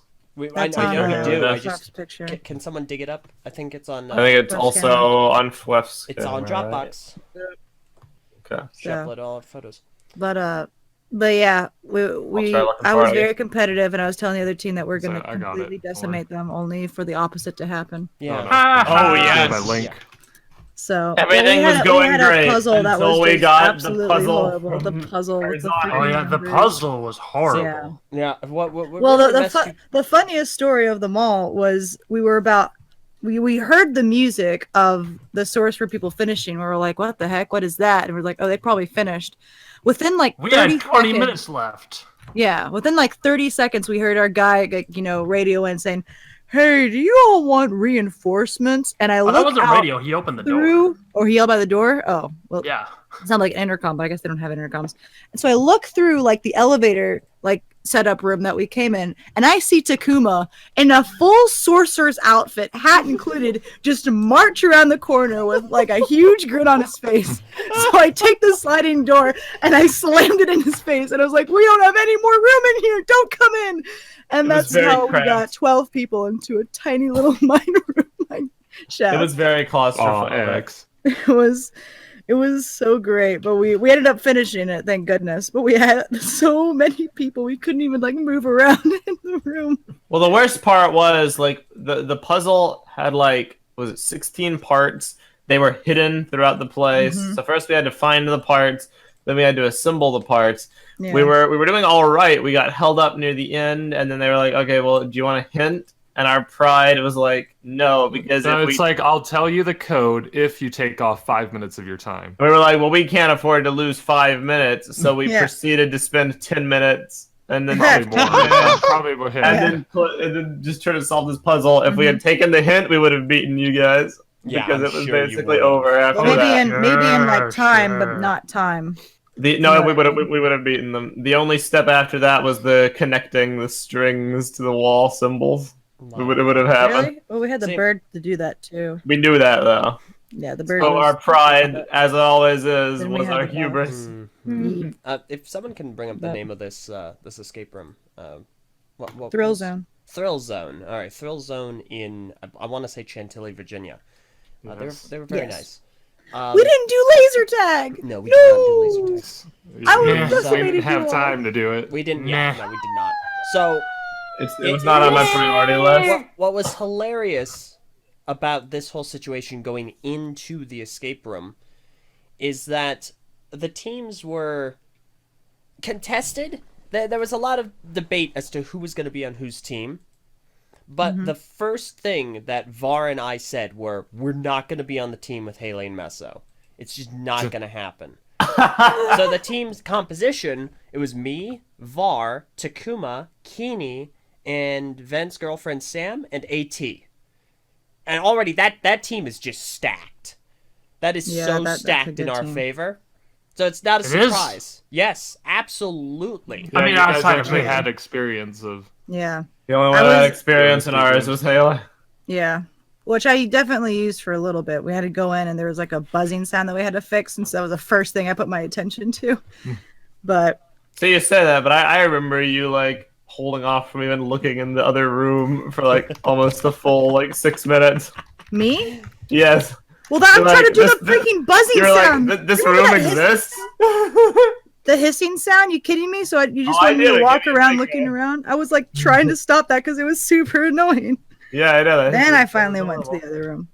That's I on know we do. I Phweff's just picture. can someone dig it up? I think it's on. I think it's Phweff's also camera. on Phweff's. it's on camera, right? Dropbox. Okay. So- Upload all our photos. But yeah, try looking I for was it. very competitive, and I was telling the other team that we're So going to I got completely it. Don't decimate them, only for the opposite to happen. Yeah. Oh, yeah. yes. My link. So Everything was we going had great a puzzle that until was we just got the absolutely puzzle horrible. The from puzzle with the Arizona. Oh freaking yeah, the numbers. puzzle was horrible. Yeah. Yeah. What Well, really the messed you- the funniest story of them all was we heard the music of the source for people finishing. We were like, "What the heck? What is that?" And we're like, "Oh, they probably finished." Within like We 30 had 20 seconds, minutes left. yeah, within like 30 seconds, we heard our guy, like, radio in saying, "Hey, do you all want reinforcements?" And I Oh, that looked wasn't out radio. He opened the door. through, or he yelled by the door. Oh, well, Yeah. It's not like an intercom, but I guess they don't have intercoms. And so I look through like the elevator like setup room that we came in, and I see Takuma in a full sorcerer's outfit, hat included, just march around the corner with like a huge grin on his face. So I take the sliding door and I slammed it in his face, and I was like, "We don't have any more room in here. Don't come in." And that's how we got 12 people into a tiny little mine room. Like, It was very claustrophobic. It was so great, but we ended up finishing it, thank goodness. But we had so many people, we couldn't even like move around in the room. Well, the worst part was like the puzzle had like, was it 16 parts? They were hidden throughout the place. So first we had to find the parts, then we had to assemble the parts. Yeah. We were doing all right. We got held up near the end, and then they were like, "Okay, well, do you want a hint?" And our pride was like, "No," because So it's like, I'll tell you the code if you take off 5 minutes of your time. we were like, "Well, we can't afford to lose 5 minutes," so we Yeah. proceeded to spend 10 minutes, and then Probably more. Yeah, probably more. and then just try to solve this puzzle. If we had taken the hint, we would have beaten you guys Yeah, because I'm it was sure you basically would. over after Well, that. maybe in like Sure, time, sure. but not time. We would have beaten them. The only step after that was the connecting the strings to the wall symbols. It would have happened. Really? Well, we had the Same. bird to do that too. We knew that though. Yeah, the bird. So was- our pride, as it always is, Then we was had our the hubris. Mhm. If someone can bring up the But- name of this this escape room, what Thrill was- Zone. Thrill Zone. All right, Thrill Zone in I want to say Chantilly, Virginia. They were very Yes. nice. We didn't do laser tag. No, we did not do laser tags. I was Yeah, just we waiting didn't to have do time to do it. We didn't. Yeah, Nah. no, we did not. So It was not on my priority list. what was hilarious about this whole situation going into the escape room is that the teams were contested. There was a lot of debate as to who was going to be on whose team. But the first thing that Var and I said were, we're not going to be on the team with Hayley and Meso. It's just not going to happen. So the team's composition, it was me, Var, Takuma, Kini, and Ven's girlfriend Sam, and AT. And already that team is just stacked. That is Yeah, so that's a stacked good in our team. favor. So it's not a It is? surprise. Yes, absolutely. Yeah, I mean, you guys outside of actually me. had experience of. Yeah. The only I one that was- experience in ours was Hayley. Yeah. Which I definitely used for a little bit. We had to go in and there was like a buzzing sound that we had to fix, and so that was the first thing I put my attention to. But So you say that, but I remember you like holding off from even looking in the other room for like almost the full like 6 minutes. me? Yes. Well, I'm You're trying to like, do this- the freaking buzzing You're sound. like, this You remember room that exists? The hissing sound? You kidding me? So you just Oh, I want me did. to It walk gave me, around like, looking around? I was like trying to stop that because it was super annoying. Yeah, I know. Then I finally went to the other room.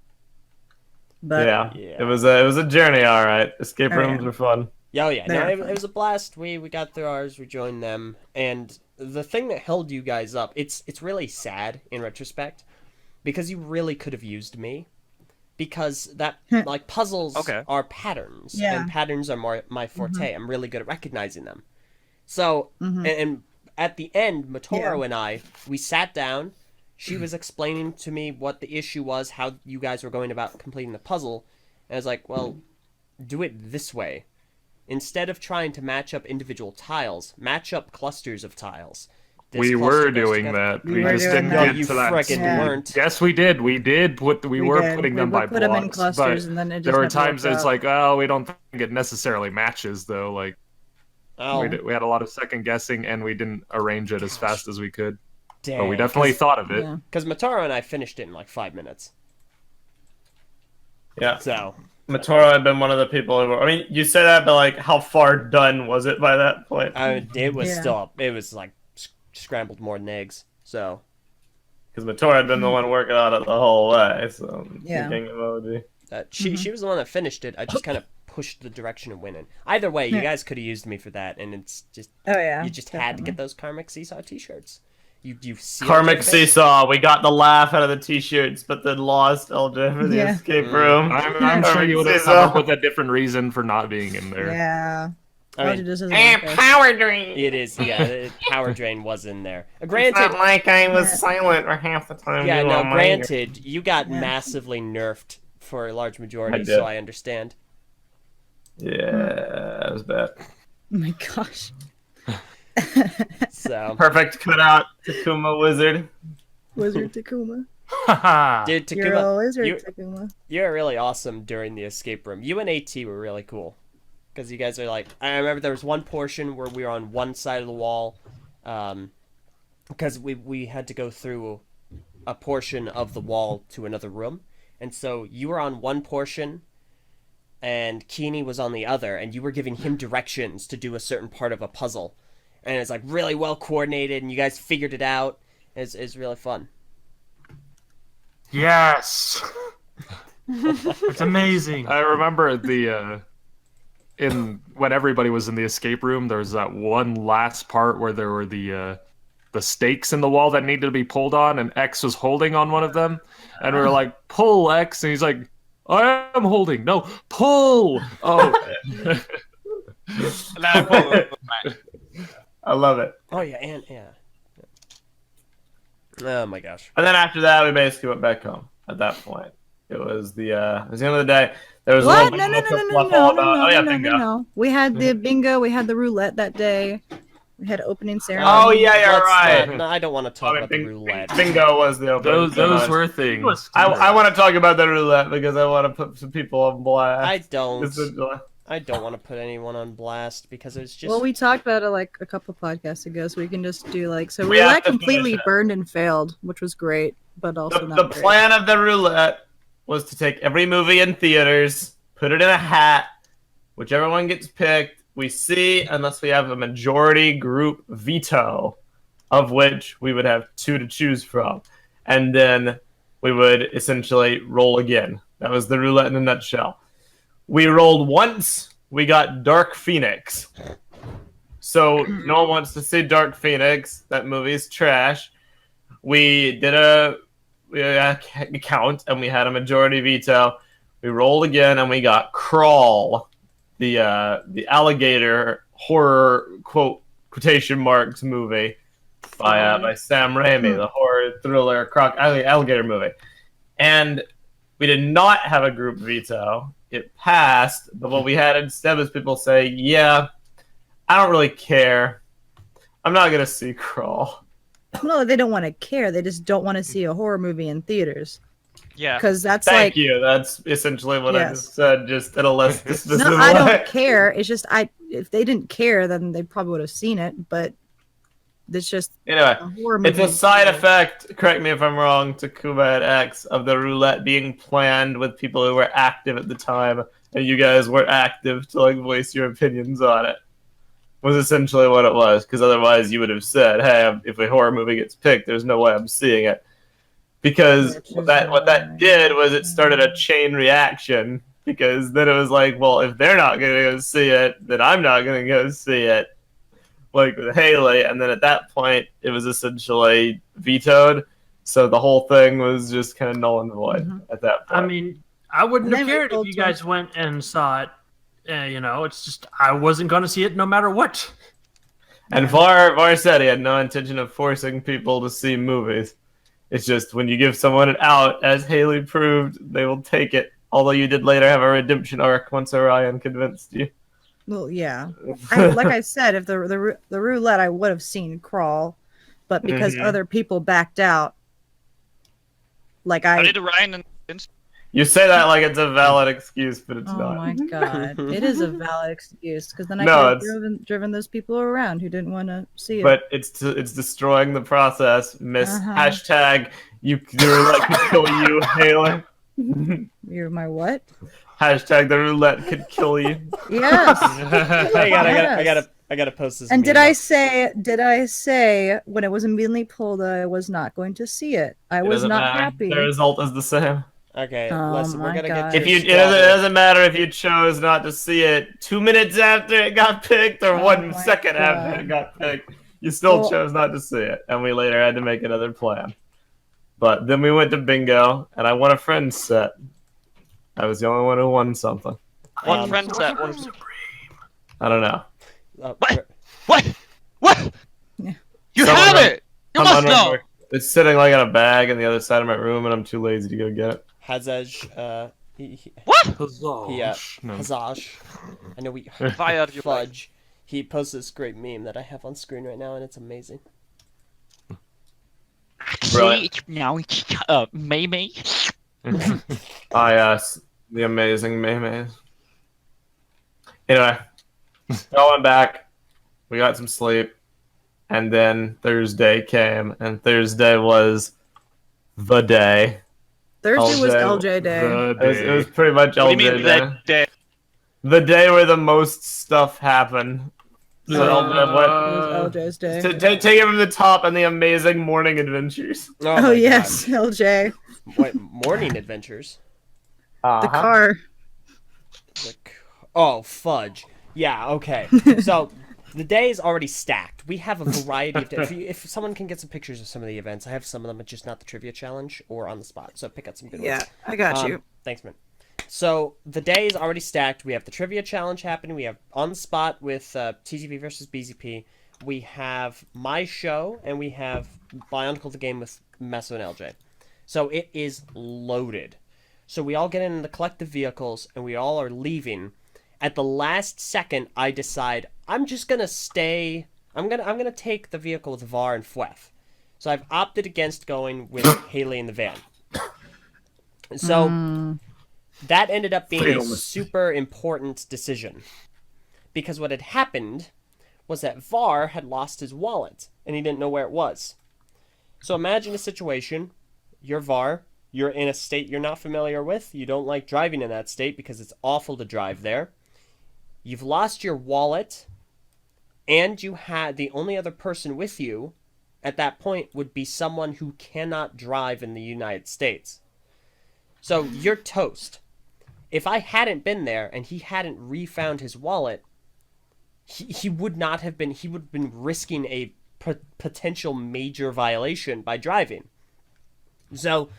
But Yeah. Yeah. It was a journey, all right. Escape Oh, rooms yeah. were fun. Yeah, oh yeah, no, They're it fun. was a blast. We got through ours, we joined them, and the thing that held you guys up, it's really sad in retrospect, because you really could have used me, because that like puzzles Okay. are patterns, Yeah. and patterns are more my forte. I'm really good at recognizing them. So and at the end, Matoro and I, we sat down. She was explaining to me what the issue was, how you guys were going about completing the puzzle, and I was like, well, do it this way. Instead of trying to match up individual tiles, match up clusters of tiles. This We cluster were goes doing together. that. We We were just doing didn't that. No, get you to that. frickin' Yeah. weren't. Yes, we did. We did. We were did. putting We them would by put 'em in blocks, clusters, but and then it there just were never times worked it's out. like, oh, we don't think it necessarily matches though. Like Oh, we had a lot of second guessing, and we didn't arrange it as fast as we could. damn. But we definitely thought of it. yeah. Because Mataro and I finished it in like 5 minutes. Yeah. So, Matoro had been one of the people who were, I mean, you say that, but like, how far done was it by that point? it was Yeah. still, it was like scrambled more than eggs. So, Because Matoro had been the one working on it the whole way, so Yeah. thinking emoji. she was the one that finished it. I just kind of pushed the direction of winning. Either way, you guys could have used me for that, and it's just, Oh yeah. you just had to definitely. get those Karmic Seesaw t-shirts. You see Karmic Eljay face? Seesaw, we got the laugh out of the t-shirts, but then lost Eljay for the Yeah. escape room. I'm sure you would have come up with a different reason for not being in there. Yeah. I Elgin mean, just doesn't like us. power drain. it is, yeah, Power Drain was in there. It's Granted, not like I was silent for half the time. yeah, you no, were granted, you got Yeah. massively nerfed for a large majority, I did. so I understand. Yeah, that was bad. Oh my gosh. So, Perfect cutout, Takuma wizard. Wizard Takuma. dude, You're Takuma, a wizard, you- Takuma. you're really awesome during the escape room. You and AT were really cool. Because you guys are like, I remember there was one portion where we were on one side of the wall, because we had to go through a portion of the wall to another room, and so you were on one portion, and Keeney was on the other, and you were giving him directions to do a certain part of a puzzle, and it's like really well coordinated, and you guys figured it out. It's really fun. Yes. It's amazing. I remember when everybody was in the escape room, there was that one last part where there were the stakes in the wall that needed to be pulled on, and X was holding on one of them, and we were like, "Pull, X," and he's like, "I am holding." No, pull. Oh, I love it. Oh yeah, and yeah. Oh my gosh. And then after that, we basically went back home. At that point, it was the end of the day. There was a What? little No, bit no, of no, no, fluff no, all no, about. no, Oh yeah, no, bingo. no, no. We had the bingo. We had the roulette that day. We had opening ceremony. Oh yeah, you're Let's right. not- no, I don't want to talk Oh, about the roulette. Bingo was the opening. those were things. I want to talk about the roulette because I want to put some people on blast. I don't. Essentially. I don't want to put anyone on blast because it's just. Well, we talked about it like a couple podcasts ago, so we can just do like so. We have Roulette to finish completely it. burned and failed, which was great, but also The not great. plan of the roulette was to take every movie in theaters, put it in a hat, whichever one gets picked, we see unless we have a majority group veto, of which we would have 2 to choose from. And then we would essentially roll again. That was the roulette in a nutshell. We rolled once, we got Dark Phoenix. So no one wants to see Dark Phoenix. That movie's trash. We did a count, and we had a majority veto. We rolled again, and we got Crawl, the alligator horror quotation marks movie by Sam Raimi, the horror thriller alligator movie. And we did not have a group veto. It passed, but what we had instead was people say, "Yeah, I don't really care. I'm not gonna see Crawl." No, they don't want to care. They just don't want to see a horror movie in theaters. Yeah. Because that's Thank like you. That's essentially what I Yes. just said, just in a less dismissive no, I way. don't care. It's just if they didn't care, then they probably would have seen it. But it's just Anyway, a horror movie. it's a side effect, correct me if I'm wrong, Takuma at X, of the roulette being planned with people who were active at the time, and you guys were active to like voice your opinions on it. Was essentially what it was, because otherwise you would have said, "Hey, if a horror movie gets picked, there's no way I'm seeing it." Because what that did was it started a chain reaction. Because then it was like, well, if they're not going to go see it, then I'm not going to go see it. Like with Hayley, and then at that point, it was essentially vetoed. So the whole thing was just kind of null and void at that point. I mean, I wouldn't have And then we cared if told you them- guys went and saw it. It's just I wasn't going to see it no matter what. And Var said he had no intention of forcing people to see movies. It's just when you give someone an out, as Hayley proved, they will take it. Although you did later have a redemption arc once Orion convinced you. Well, yeah. Like I said, if the roulette, I would have seen Crawl, but because other people backed out, like How did Ryan and Vince? You say that like it's a valid excuse, but it's Oh not. my god, it is a valid excuse because then I No, could have driven those people around who didn't want to see it. But it's destroying the process. Miss Uh-huh. hashtag the roulette could kill you, Hayley. You're my what? Hashtag the roulette could kill you. Yes. I gotta post this. And meme did I up. say when it was immediately pulled that I was not going to see it? I It was doesn't not matter. happy. The result is the same. Okay, Oh listen, we're my gonna God. get to If you, it doesn't matter if you chose not to see it 2 minutes after it got picked or Oh 1 my second after God. it got picked. You still Well- chose not to see it, and we later had to make another plan. But then we went to bingo, and I won a friend's set. I was the only one who won something. One friend set. I don't know. What? What? Yeah. You Someone have run- it! You I'm must unremembered. know! It's sitting like in a bag on the other side of my room, and I'm too lazy to go get it. Hazaj What? Huzzah. No. Huzzah. I know we Fire your Fudge. He posted this great meme that I have on screen right now, and it's amazing. Brilliant. Now, May. Ah, yes. The amazing maymays. Anyway, going back, we got some sleep, and then Thursday came, and Thursday was the day. Thursday was LJ LJ Day. It was pretty much What do you LJ mean Day. that day? The day where the most stuff happened. So LJ, what? It was LJ's Day. Take it from the top and the amazing morning adventures. Oh my yes, LJ. God. What, morning adventures? The car. Oh, fudge. Yeah, okay. So, the day is already stacked. We have a variety of... If someone can get some pictures of some of the events, I have some of them, but just not the trivia challenge or on the spot. So, pick out some good ones. Yeah, I got you. Thanks, man. So, the day is already stacked. We have the trivia challenge happening. We have on the spot with TTV versus BZP. We have my show, and we have Bionicle the Game with Meso and Eljay. So, it is loaded. So, we all get in the collective vehicles, and we all are leaving. At the last second, I decide I'm just gonna stay. I'm gonna take the vehicle with Var and Phweff. So I've opted against going with Hayley in the van. So that ended up being a super important decision, because what had happened was that Var had lost his wallet and he didn't know where it was. So imagine a situation: you're Var, you're in a state you're not familiar with, you don't like driving in that state because it's awful to drive there. You've lost your wallet, and you had the only other person with you at that point would be someone who cannot drive in the United States. So you're toast. If I hadn't been there and he hadn't refound his wallet, he would not have been. He would have been risking a potential major violation by driving. So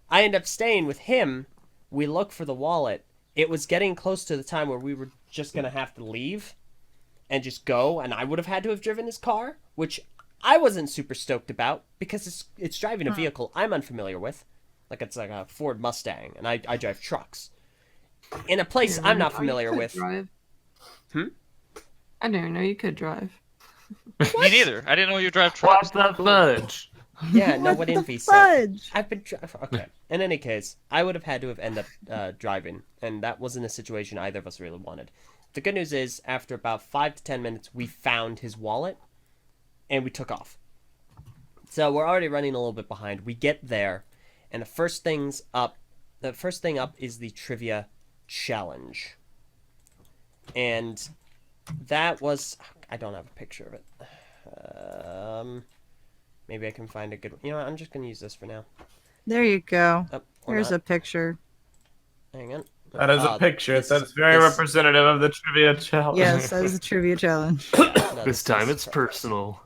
I end up staying with him. We look for the wallet. It was getting close to the time where we were just going to have to leave and just go, and I would have had to have driven his car, which I wasn't super stoked about because it's driving a vehicle I'm unfamiliar with. Like, it's like a Ford Mustang, and I drive trucks. In a place I'm not familiar with. Drive. Hmm? I didn't know you could drive. Me neither. I didn't know you drive trucks. What's that fudge? Yeah, no, what Invi said. Fudge. I've been... Okay. In any case, I would have had to have ended up driving, and that wasn't a situation either of us really wanted. The good news is, after about 5 to 10 minutes, we found his wallet, and we took off. So we're already running a little bit behind. We get there, and the first thing up is the trivia challenge. And that was... I don't have a picture of it. Maybe I can find a good one. You know what? I'm just going to use this for now. There you go. Oh, Here's a picture. Hang on. That is a picture. That's very representative of the trivia challenge. Yes, that is a trivia challenge. No, This time it's personal.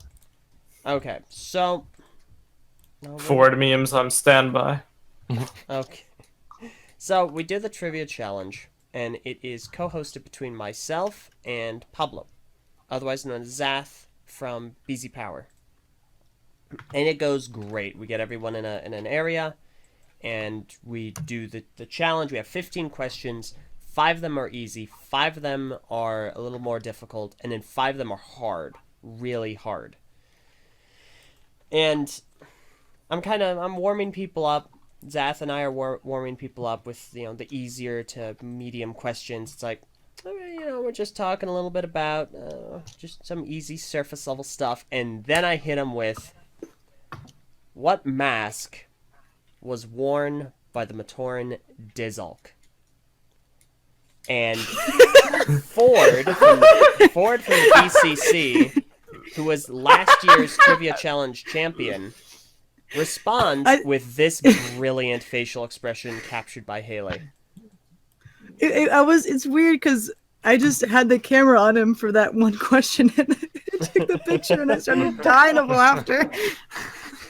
Okay, so... Ford memes on standby. Okay. So, we do the trivia challenge, and it is co-hosted between myself and Prpl, otherwise known as Zath from BZ Power. And it goes great. We get everyone in an area, and we do the challenge. We have 15 questions. 5 of them are easy, 5 of them are a little more difficult, and then 5 of them are hard, really hard. And I'm warming people up. Zath and I are warming people up with, the easier to medium questions. It's like, okay, we're just talking a little bit about just some easy surface level stuff, and then I hit them with, what mask was worn by the Matoran Dizalk? And Ford from the BCC, who was last year's Trivia Challenge champion, responds with this brilliant facial expression captured by Hayley. It's weird because I just had the camera on him for that one question and I took the picture and I started dying of laughter.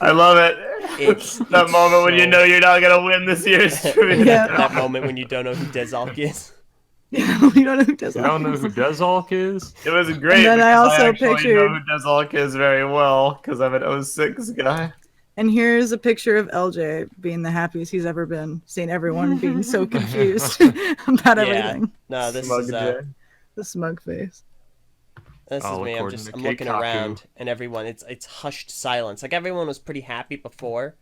I love it. It's that moment when you know you're not gonna win this year's trivia. Yeah. That moment when you don't know who Dizalk is. You don't know who Dizalk You don't know who Dizalk is? It was great. And then I also actually pictured know who Dizalk is very well because I'm an 06 guy. And here's a picture of Eljay being the happiest he's ever been, seeing everyone being so confused about everything. No, this Smug is Jay. The smug face. this is me. according to I'm looking Keikaku. around, and everyone, it's hushed silence. Like everyone was pretty happy before,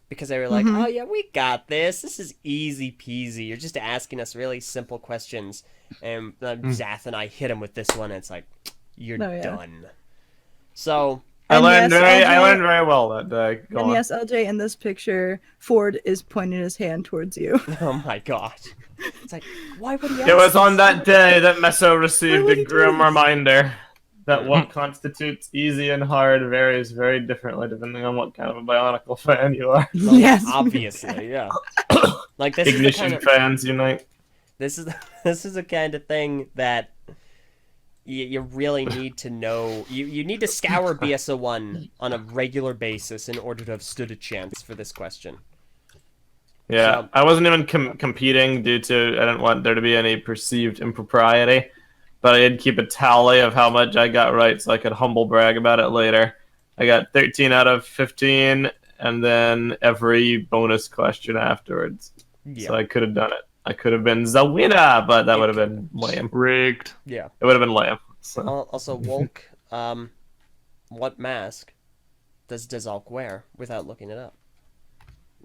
because they were like, "Oh yeah, we got this. This is easy peasy. You're just asking us really simple questions." And Zath and I hit him with this one, and it's like, "You're done." So I And learned yes, I Eljay- learned very well that day. Go And on. yes, LJ, in this picture, Ford is pointing his hand towards you. oh my god, it's like, why would he? It was ask on this? that day that Meso received would a he do grim this? reminder that what constitutes easy and hard varies very differently depending on what kind of a Bionicle fan you are. Well, Yes. obviously, yeah. Like this is the Ignition kind of fans unite. this is the kind of thing that you really need to know. You need to scour BSO1 on a regular basis in order to have stood a chance for this question. Yeah, So- I wasn't even competing due to I didn't want there to be any perceived impropriety, but I did keep a tally of how much I got right so I could humble brag about it later. I got 13 out of 15, and then every bonus question afterwards. Yeah, So I could have done it. I could have been the winner, but that would have been lame. Rigged. yeah. It would have been lame. So. Also, Wolk, what mask does Dazalk wear without looking it up?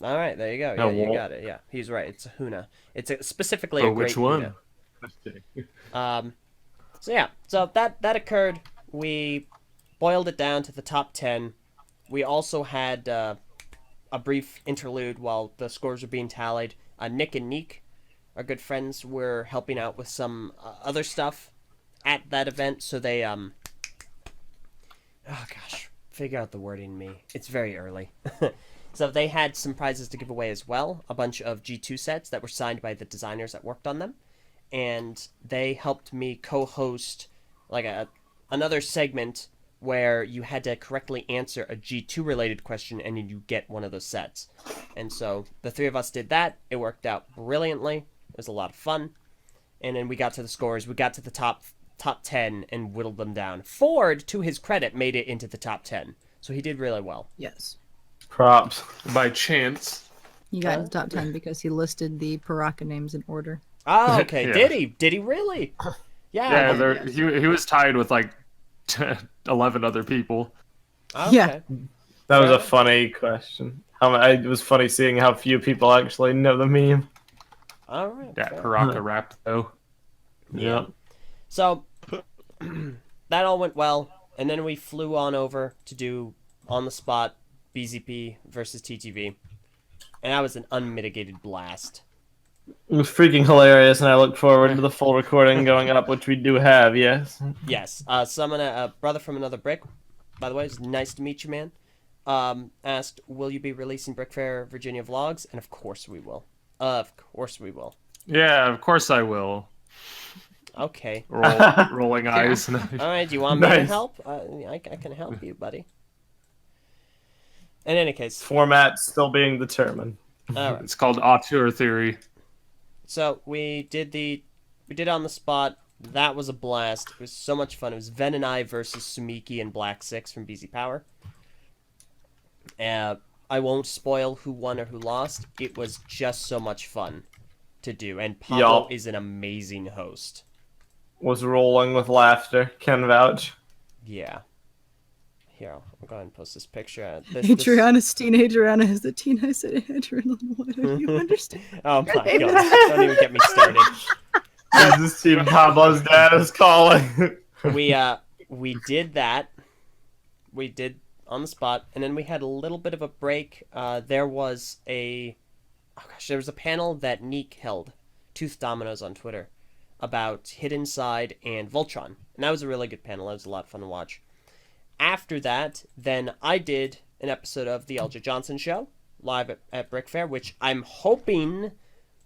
All right, there you go. Yeah, No, you Wolk. got it. Yeah, he's right. It's a Huna. It's specifically Oh, a great which one? Huna. So yeah, so that occurred. We boiled it down to the top 10. We also had a brief interlude while the scores were being tallied. Nick and Neek, our good friends, were helping out with some other stuff at that event, so they oh gosh, figure out the wording in me. It's very early. So they had some prizes to give away as well, a bunch of G2 sets that were signed by the designers that worked on them, and they helped me co-host like another segment where you had to correctly answer a G2 related question and you get one of those sets. And so the three of us did that. It worked out brilliantly. It was a lot of fun. And then we got to the scores. We got to the top 10 and whittled them down. Ford, to his credit, made it into the top 10. So he did really well. Yes. Props. By chance. You got into top 10 because he listed the Paraka names in order. Oh, okay. Yeah. Did he? Did he really? Yeah, well, he was tied with like 11 other people. okay. Yeah. That was a funny question. It was funny seeing how few people actually know the meme. All right. That fair. Paraka rapped though. Yeah. So that all went well, and then we flew on over to do on the spot BZP versus TTV, and that was an unmitigated blast. It was freaking hilarious, and I look forward to the full recording going up, which we do have, yes. Yes, someone, a brother from another brick, by the way, it's nice to meet you, man. Asked, "Will you be releasing BrickFair Virginia vlogs?" And of course we will. Of course we will. Yeah, of course I will. Okay. Rolling eyes. All right. Do you want me to Nice. help? I can help you, buddy. In any case, Format still being determined. all right. It's called auteur theory. So we did on the spot. That was a blast. It was so much fun. It was Ven and I versus Sumiki and Black 6 from BZ Power. I won't spoil who won or who lost. It was just so much fun to do. And Pablo Yup. is an amazing host. Was rolling with laughter. Can vouch. Yeah. Here, I'll go ahead and post this picture. Adriana's teenager has the teen I said adrenaline. Why don't you understand? Oh my god. Don't even get me started. Jesus, Team Pablo's dad is calling. We did that. We did on the spot, and then we had a little bit of a break. There was a panel that Neek held, Tooth Dominoes on Twitter, about Hidden Side and Voltron, and that was a really good panel. That was a lot of fun to watch. After that, then I did an episode of the Eljay Johnson Show live at BrickFair, which I'm hoping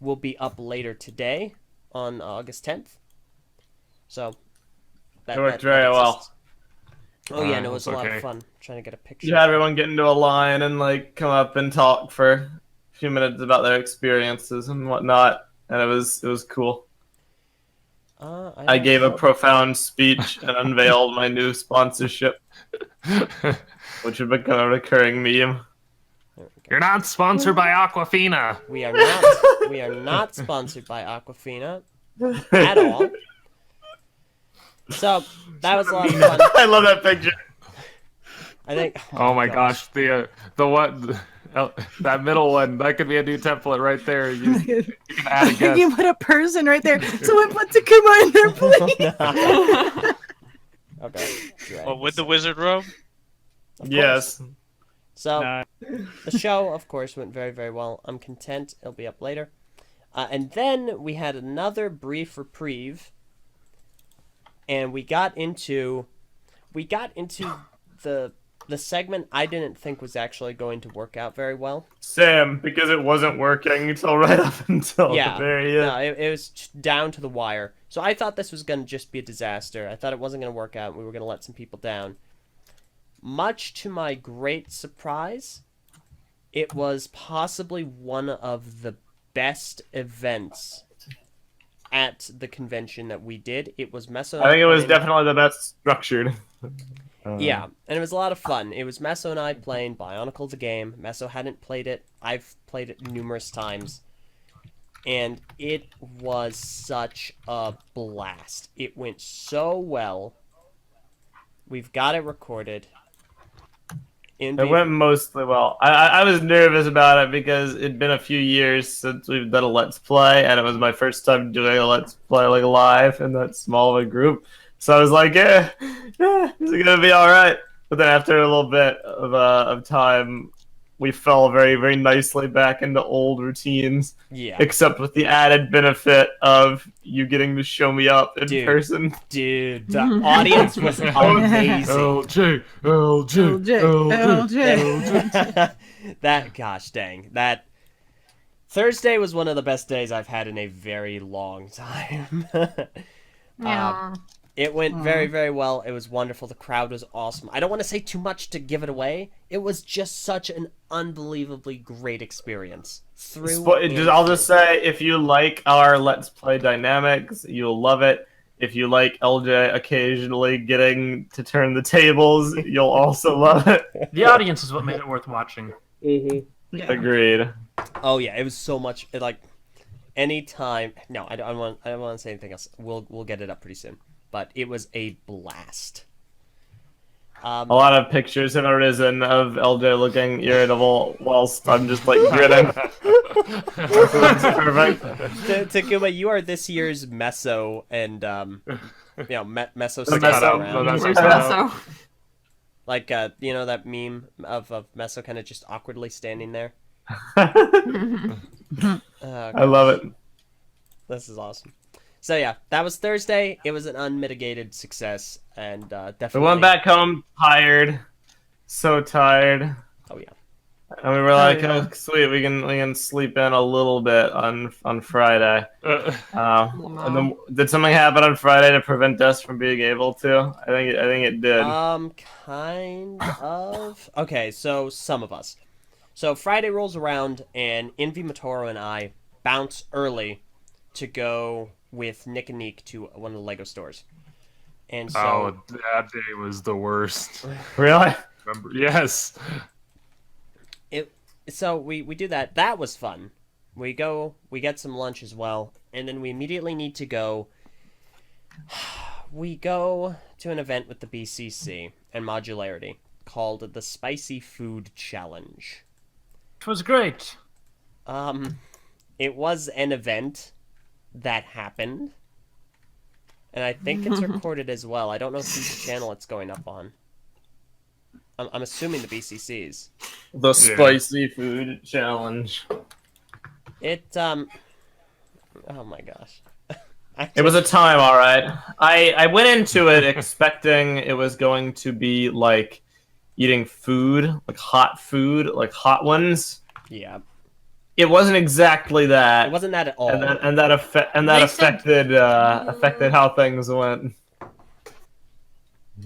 will be up later today on August 10th. So It worked very well. Oh yeah, and it was a lot of okay. fun trying to get a picture. You had everyone get into a line and like come up and talk for a few minutes about their experiences and whatnot, and it was cool. I gave a profound speech and unveiled my new sponsorship, which would become a recurring meme. You're not sponsored by Aquafina. We are not. We are not sponsored by Aquafina at all. So that was a lot of fun. I love that picture. I think. Oh my gosh, the what? That middle one, that could be a new template right there. You can add a guest. You put a person right there. Someone put Takuma in there, please. Okay. Well, with the wizard robe? Yes. So the show, of course, went very, very well. I'm content. It'll be up later. And then we had another brief reprieve, and we got into the segment I didn't think was actually going to work out very well. Sam, because it wasn't working until right up until the very end. No, it was down to the wire. So I thought this was going to just be a disaster. I thought it wasn't going to work out. We were going to let some people down. Much to my great surprise, it was possibly one of the best events at the convention that we did. It was Meso. I think it was definitely the best structured. Yeah, and it was a lot of fun. It was Meso and I playing Bionicle the game. Meso hadn't played it. I've played it numerous times. And it was such a blast. It went so well. We've got it recorded. It went mostly well. I was nervous about it because it'd been a few years since we've done a Let's Play, and it was my first time doing a Let's Play like live in that small of a group. So I was like, yeah, this is gonna be all right. But then after a little bit of time, we fell very, very nicely back into old routines. Yeah. Except with the added benefit of you getting to show me up in person. Dude, the audience was amazing. LJ. That, gosh dang. That Thursday was one of the best days I've had in a very long time. Yeah. It went very, very well. It was wonderful. The crowd was awesome. I don't want to say too much to give it away. It was just such an unbelievably great experience. I'll just say, if you like our Let's Play dynamics, you'll love it. If you like LJ occasionally getting to turn the tables, you'll also love it. The audience is what made it worth watching. Mm-hmm. Yeah. Agreed. Oh yeah, it was so much. Anytime. No, I don't want to say anything else. We'll get it up pretty soon. But it was a blast. A lot of pictures have arisen of LJ looking irritable whilst I'm just like grinning. Perfect. Takuma, you are this year's Meso and Meso The sticking Meso. around. Where's Meso? Like you know that meme of Meso kind of just awkwardly standing there. I love it. This is awesome. So yeah, that was Thursday. It was an unmitigated success, and definitely. We went back home tired, so tired. Oh yeah. And we were like, "Oh, sweet, we can sleep in a little bit on Friday." And then did something happen on Friday to prevent us from being able to? I think it did. Kind of. Okay, so some of us. So Friday rolls around, and Invi, Matoro, and I bounce early to go with Nick and Neek to one of the Lego stores. And so that day was the worst. Really? Yes. So we do that. That was fun. We get some lunch as well, and then we immediately need to go. We go to an event with the BCC and Modularity called the Spicy Food Challenge. It was great. It was an event that happened, and I think it's recorded as well. I don't know whose channel it's going up on. I'm assuming the BCC's. The Spicy Food Challenge. Oh my gosh. It was a time, all right. I went into it expecting it was going to be like eating food, like hot ones. Yeah. It wasn't exactly that. It wasn't that at all. And that affected how things went.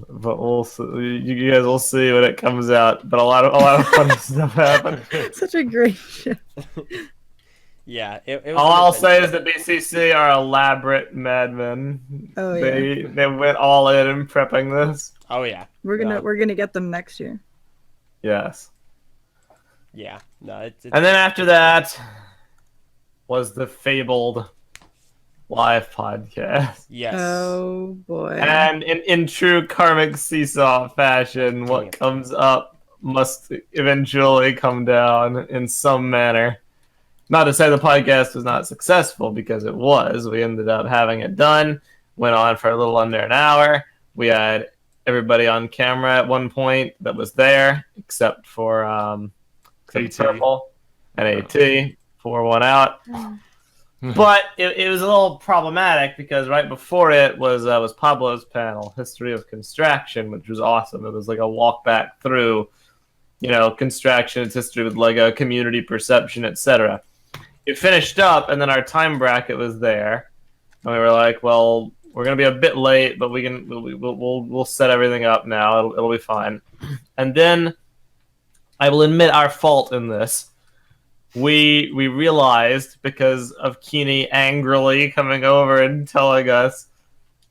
But we'll see. You guys will see when it comes out. But a lot of funny stuff happened. Such a great show. Yeah. It was all I'll say is that BCC are elaborate madmen. Oh yeah. They went all in prepping this. Oh yeah. We're gonna get them next year. Yes. Yeah, no, it's And then after that was the fabled live podcast. yes. Oh boy. And in true karmic seesaw fashion, Dang what it. comes up must eventually come down in some manner. Not to say the podcast was not successful, because it was. We ended up having it done. Went on for a little under an hour. We had everybody on camera at one point that was there, except for Prpl and AT. Pour one out. But it was a little problematic because right before it was Pablo's panel, History of Construction, which was awesome. It was like a walk back through, construction, its history with Lego, community perception, etc. It finished up, and then our time bracket was there, and we were like, well, we're gonna be a bit late, but we'll set everything up now. It'll be fine. And then I will admit our fault in this. We realized, because of Keeney angrily coming over and telling us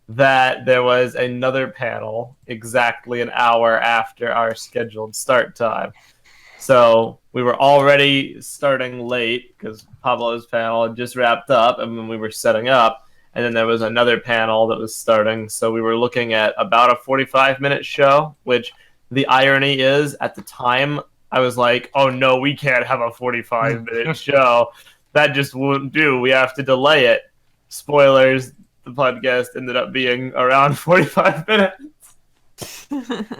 that there was another panel exactly an hour after our scheduled start time. So we were already starting late because Pablo's panel had just wrapped up, and when we were setting up, and then there was another panel that was starting. So we were looking at about a 45-minute show, which the irony is, at the time, I was like, oh no, we can't have a 45-minute show. That just won't do. We have to delay it. Spoilers, the podcast ended up being around 45 minutes.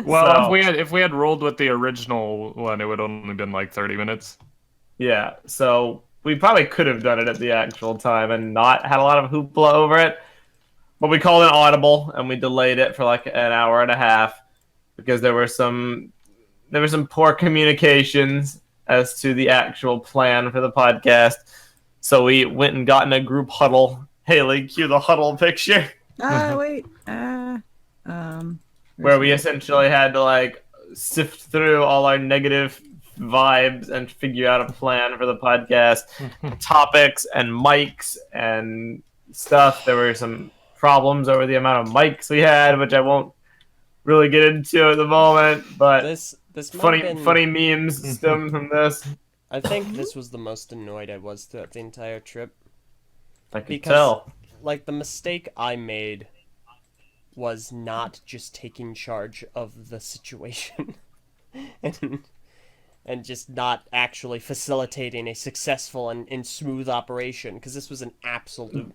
Well, So- if we had rolled with the original one, it would only been like 30 minutes. Yeah, so we probably could have done it at the actual time and not had a lot of hoopla over it. But we called an audible, and we delayed it for like an hour and a half because there were some poor communications as to the actual plan for the podcast. So we went and got in a group huddle. Hayley, cue the huddle picture. Wait. Where we essentially had to sift through all our negative vibes and figure out a plan for the podcast, topics and mics and stuff. There were some problems over the amount of mics we had, which I won't really get into at the moment, but this might have been, funny memes stem from this. I think this was the most annoyed I was throughout the entire trip. I could Because, tell. the mistake I made was not just taking charge of the situation and just not actually facilitating a successful and smooth operation, because this was an absolute...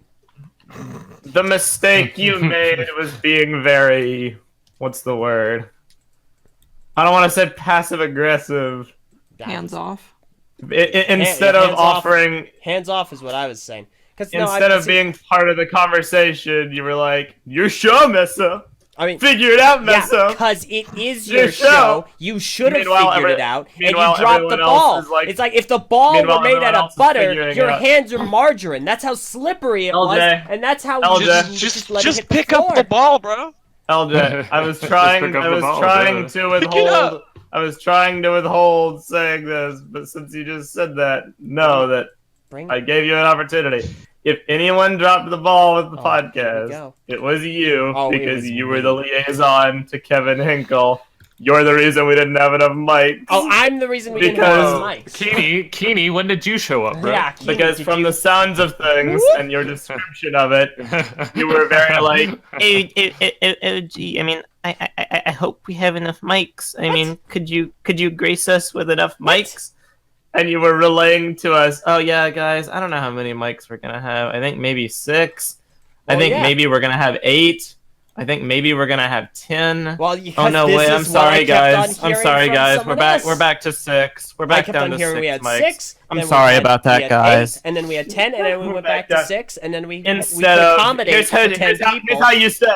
The mistake you made was being very... What's the word? I don't want to say passive-aggressive. Hands off. Instead of hands off. offering... Hands off is what I was saying. Instead of being part of the conversation, you were like, your show, Meso. I mean, Figure it out, Meso. because it is Your your show. show. You should have Meanwhile, figured it out, and you meanwhile, dropped the everyone else ball. is like- It's like if the ball Meanwhile, were made everyone out else of is butter, figuring your it out. hands are margarine. That's how slippery it was, LJ. and that's how LJ. Just pick up the ball, bro. Eljay, I was Just trying. pick up I the was ball, trying yeah. to Pick it up. withhold. I was trying to withhold saying this, but since you just said that, know that Bring. I gave you an opportunity. If anyone dropped the ball with the Oh, here we podcast, go. it was you, Oh, it because was you me. were the liaison to Kevin Hinkle. You're the reason we didn't have enough mics. Oh, I'm the reason we didn't Because- have those mics. Keeney, when did you show up, bro? Yeah, Keenan, because did from you... the sounds of things and your description of it, you were very like, I mean, I hope we have enough mics. I mean, could you grace us with enough mics? and you were relaying to us, oh yeah, guys, I don't know how many mics we're gonna have. I think maybe 6. I Oh, think yeah. maybe we're gonna have 8. I think maybe we're gonna have 10. Well, Oh no, this wait! is I'm what sorry, I kept on guys. I'm hearing sorry, from guys. We're someone back. else. We're back to 6. We're I back kept down on to hearing 6 we had mics. 6. I'm then we sorry had- about we that, had guys. 8, and then we had 10, and then we went back to 6, and then we Instead could of accommodate here's for 10 people. here's how you say.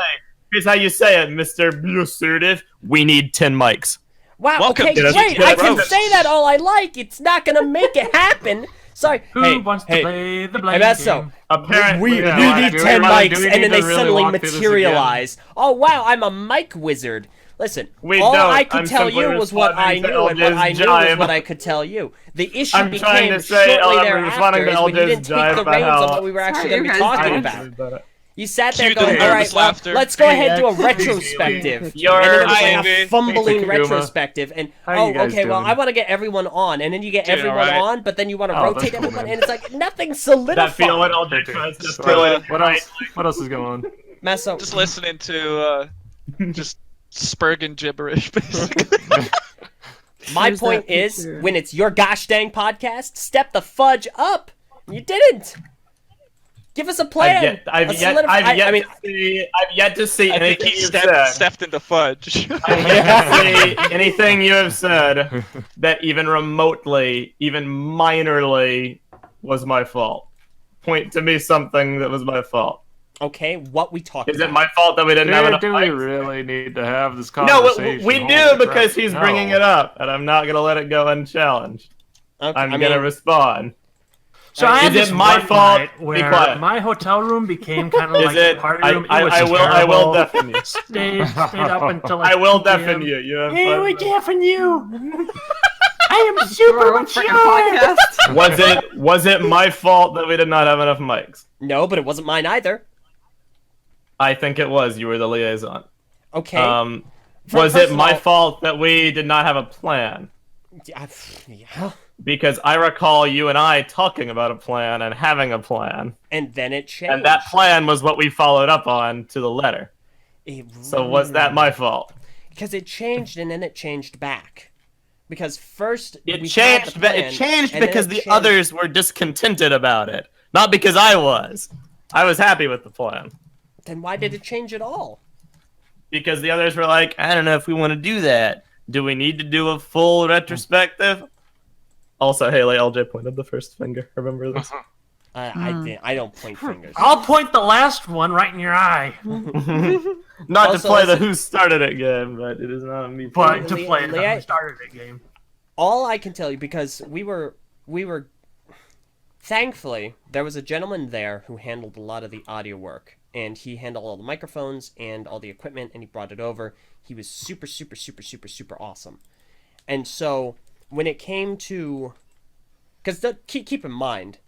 Here's how you say it, Mr. Assertive. We need 10 mics. Wow, Welcome okay, to the great. TTV I can Crew. say that all I like. It's not gonna make it happen. Sorry. Who wants to play the blame that's so. game? Apparently, We Yeah, need do we 10 really- do mics, we and need then they to really suddenly walk through this materialize. Oh wow, I'm a mic wizard. Listen, We all don't. I could I'm tell simply you was what I responding to knew, and what Eljay's I knew was jibe. what I could tell you. The issue I'm trying became to say, shortly I'm thereafter responding to is when you Eljay's didn't take jibe the about reins on how- what we were actually Sorry, going to be you guys talking don't. about. You sat there Cue the going, all right, nervous well, laughter. let's go ahead and do a Hey, retrospective. And You're- then it was Hi, like a Invi. fumbling Hey, Takuma. retrospective. And, How you guys okay, well, doing? I want to get everyone on. And then you get Doing everyone alright. on, but then you want to Oh, rotate that's cool, everyone. man. And it's like, nothing's solidified. That feeling Eljay tries to So, fill it. what else is going on? Meso, Just listening to just Spurgeon gibberish, basically. my Where's point that is, picture? when it's your gosh dang podcast, step the fudge up. You didn't. Give us a plan. I've A yet solidif- I mean, to see I think anything he you've said. stepped into fudge. I've yet to see anything you have said that even remotely, even minorly, was my fault. Point to me something that was my fault. okay, what we talked Is about. it my fault that we didn't have enough Do we mics? really need to have this No, conversation? we do Holy because crap. he's No. bringing it up, and I'm not gonna let it go unchallenged. Okay, I'm I gonna mean, respond. So I Is had it this my one fault? night Be where quiet. my hotel room became kind of Is like it? a party I, room. I, It was I will terrible. deafen you. Stayed up until like I will 2 p.m. deafen you. You have Hey, fun. we deafen you. I am For super our own freaking mature. podcast. Was it my fault that we did not have enough mics? no, but it wasn't mine either. I think it was. You were the liaison. Okay. Was it first of my all- fault that we did not have a plan? Yeah. Because I recall you and I talking about a plan and having a plan, And then it changed. and that plan was what we followed up on to the letter. So was that my fault? Because it changed and then it changed back. Because first It we had changed. the plan, It changed and then because it the changed. others were discontented about it, not because I was. I was happy with the plan Then why did it change at all? because the others were like, I don't know if we want to do that. Do we need to do a full retrospective? Also, Hayley, Eljay pointed the first finger. Remember this? I don't point fingers. I'll point the last one right in your eye. Not Also, to play the listen- Who Started It game, but it is not me. But to Le- play Le- the started it game. All I can tell you, because we were thankfully there was a gentleman there who handled a lot of the audio work, and he handled all the microphones and all the equipment, and he brought it over. He was super awesome. And so when it came to, because keep in mind,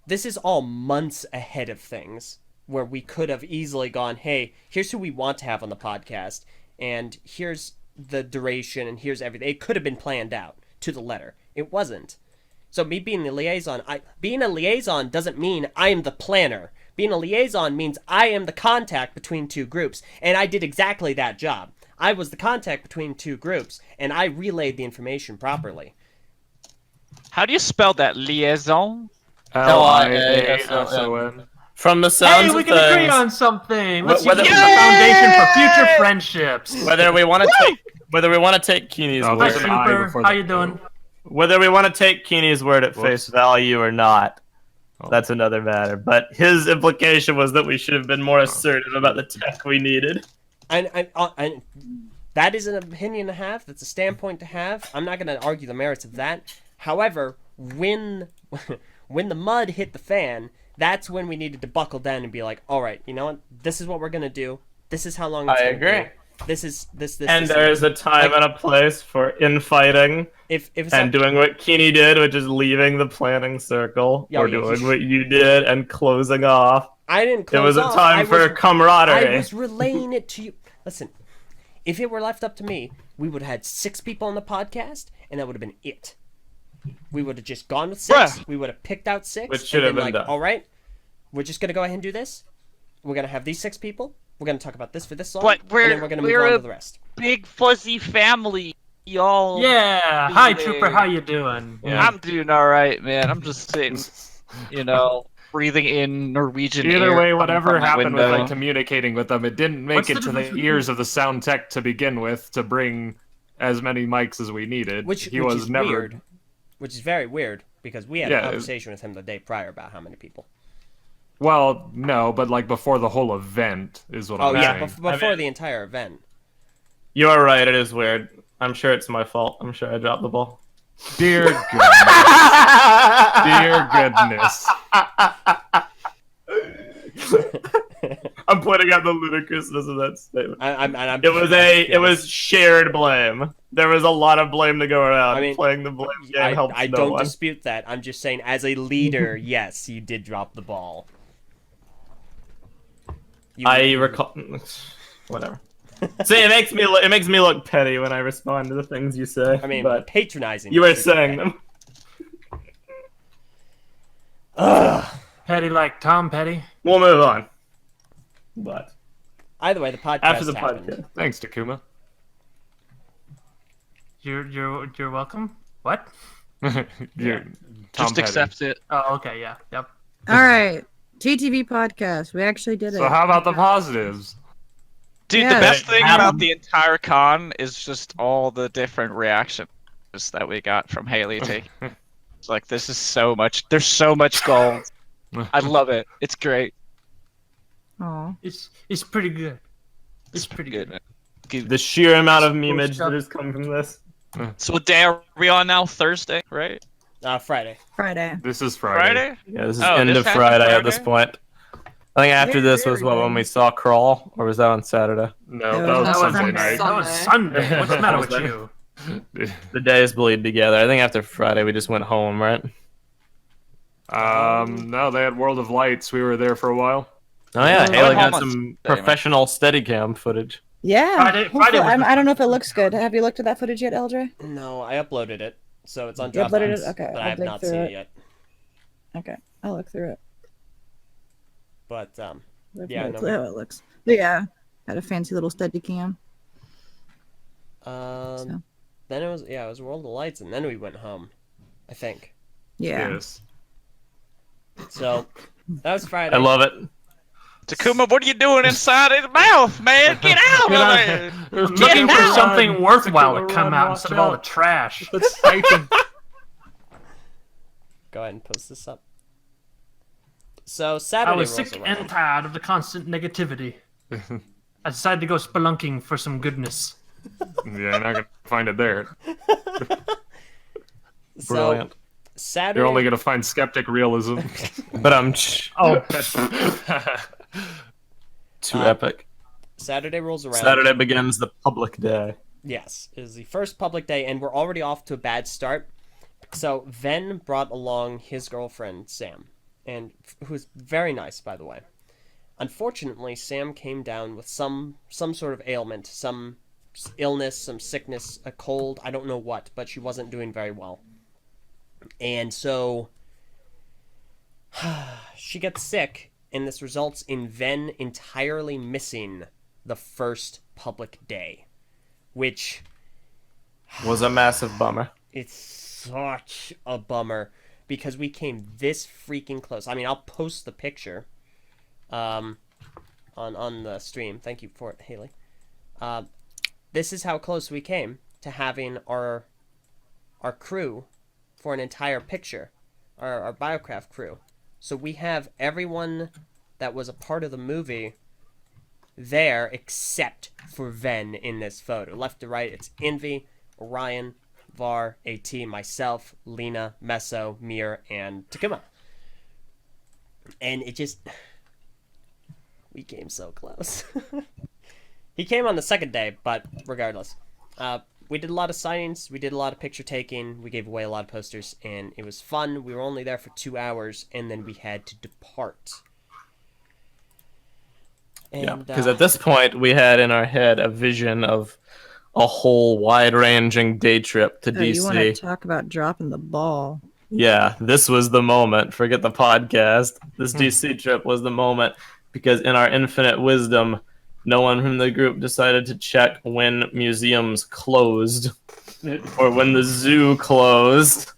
this is all months ahead of things, where we could have easily gone, hey, here's who we want to have on the podcast, and here's the duration, and here's everything. It could have been planned out to the letter. It wasn't. So me being the liaison, being a liaison doesn't mean I am the planner. Being a liaison means I am the contact between two groups, and I did exactly that job. I was the contact between two groups, and I relayed the information properly. How do you spell that? Liaison? Liason. From the sounds Hey, we of can agree things, on something. Let's use Whether- this as a foundation for future friendships. whether we want to take Keeney's Oh, Hi, there's word, an I Super. before How the- you doing? whether we want to take Keeney's word at Whoops. face value or not, Oh. that's another matter. But his implication was that we should have been more assertive about the tech we needed. And that is an opinion to have. That's a standpoint to have. I'm not going to argue the merits of that. However, when the mud hit the fan, that's when we needed to buckle down and be like, all right, you know what? This is what we're going to do. This is how long it's I gonna agree. be. This is this. And this. there's a time Like- and a place for infighting If it's and doing what Keeney did, which is leaving the planning circle, Yeah, or yeah, doing what you did and closing off. I didn't close It was a off. time I for was, camaraderie. I was relaying it to you. Listen, if it were left up to me, we would have had 6 people on the podcast, and that would have been it. We would have just gone with 6. Bruh. We would have picked out 6. Which should and have been like, done. all right, we're just gonna go ahead and do this. We're gonna have these 6 people. We're gonna talk about this for this long, But and then we're gonna move on to the rest. Big fuzzy family. Y'all. Yeah. Be Hi, there. Trooper. How you doing? Yeah. I'm doing all right, man. I'm just sitting, breathing in Norwegian Either air way, coming whatever from my happened with window. like communicating with them, it didn't make What's it the to difference the between- ears of the sound tech to begin with to bring as many mics as we needed. Which he which was is never. weird. Which is very weird because we had Yeah, a it- conversation with him the day prior about how many people. Well, no, but like before the whole event is what Oh I'm yeah, saying. before the entire event. You are right. It is weird. I'm sure it's my fault. I'm sure I dropped the ball. Dear goodness. Dear goodness. I'm pointing out the ludicrousness of that statement. I'm It was shared blame. There was a lot of blame to go around. I mean, playing the blame game helps I no don't one. dispute that. I'm just saying, as a leader, yes, you did drop the ball. I recall. Whatever. See, it makes me look petty when I respond to the things you say. I mean, but patronizing. you were saying them. Ugh. Petty like Tom Petty. We'll move on. But Either way, the podcast after the happened. podcast, Thanks, Takuma. You're welcome. What? You're Tom Just Petty. accept it. Oh, okay, yeah, yep. All right. TTV podcast. We actually did it. So how about the positives? Dude, Yeah. the best thing Adam. about the entire con is just all the different reactions that we got from Hayley taking. It's like, this is so much. There's so much gold. I love it. It's great. Aw. It's pretty good. It's pretty good. man. the sheer amount of memeage that has come from this. So what day are we on now? Thursday, right? Friday. Friday. This is Friday. Friday? Yeah, this is Oh, end this of happened Friday at this Friday? point. I think after this was what, when we saw Crawl, or was that on Saturday? No, That that was was Sunday Sunday. night. That was Sunday. What's the matter with you? The days bleed together. I think after Friday we just went home, right? No, they had World of Lights. We were there for a while. Oh yeah, Oh, Hayley home got on some Saturday, man. professional Steadicam footage. Yeah. Friday hopefully- was the- I don't know if it looks good. Have you looked at that footage yet, Eljay? No, I uploaded it, so it's on You uploaded Dropbox. it? Okay, but I'll I have dig not through seen it. it yet. Okay. I'll look through it. But Yeah, no, how it looks. But yeah. Had a fancy little Steadicam. So. then it was World of Lights, and then we went home. I think. Yeah. Yes. So that was Friday. I love it. Takuma, what are you doing inside his mouth, man? Get out of there! I'm looking for out! something worthwhile to Takuma, come run, out watch instead of all the out. trash. Let's typing. Go ahead and post this up. So I Saturday was rolls sick around. and tired of the constant negativity. I decided to go spelunking for some goodness. Yeah, you're not gonna find it there. So Brilliant. Saturday. You're only gonna find skeptic realism. But I'm Oh, too Uh, epic. Saturday rolls around. Saturday begins the public day. Yes, it is the first public day, and we're already off to a bad start. So Ven brought along his girlfriend Sam, and who was very nice, by the way. Unfortunately, Sam came down with some sort of ailment, some illness, some sickness, a cold, I don't know what, but she wasn't doing very well. And so she gets sick, and this results in Ven entirely missing the first public day, which Was a massive bummer. it's such a bummer because we came this freaking close. I mean, I'll post the picture on the stream. Thank you for it, Hayley. This is how close we came to having our crew for an entire picture, our Biocraft crew. So we have everyone that was a part of the movie there except for Ven in this photo. Left to right, it's Invi, Orion, Var, AT, myself, Lena, Meso, Mir, and Takuma. And it just... we came so close. He came on the second day, but regardless. We did a lot of signings, we did a lot of picture taking, we gave away a lot of posters, and it was fun. We were only there for 2 hours, and then we had to depart. Yeah, And, because at this point we had in our head a vision of a whole wide-ranging day trip to Oh, you want to DC. talk about dropping the ball? Yeah, this was the moment. Forget the podcast. This DC trip was the moment because in our infinite wisdom, no one from the group decided to check when museums closed or when the zoo closed.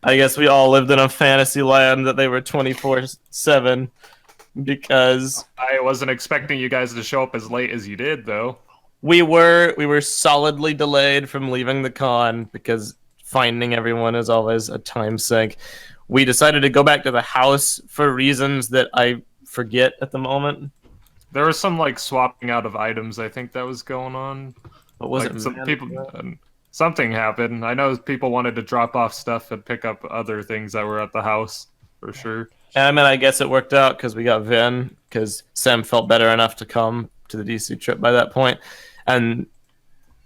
I guess we all lived in a fantasy land that they were 24/7 because I wasn't expecting you guys to show up as late as you did, though. we were solidly delayed from leaving the con because finding everyone is always a time sink. We decided to go back to the house for reasons that I forget at the moment. There was some like swapping out of items. I think that was going on. But was Like, it some man- people? Something happened. I know people wanted to drop off stuff and pick up other things that were at the house for sure. And I mean, I guess it worked out because we got Vin, because Sam felt better enough to come to the DC trip by that point, and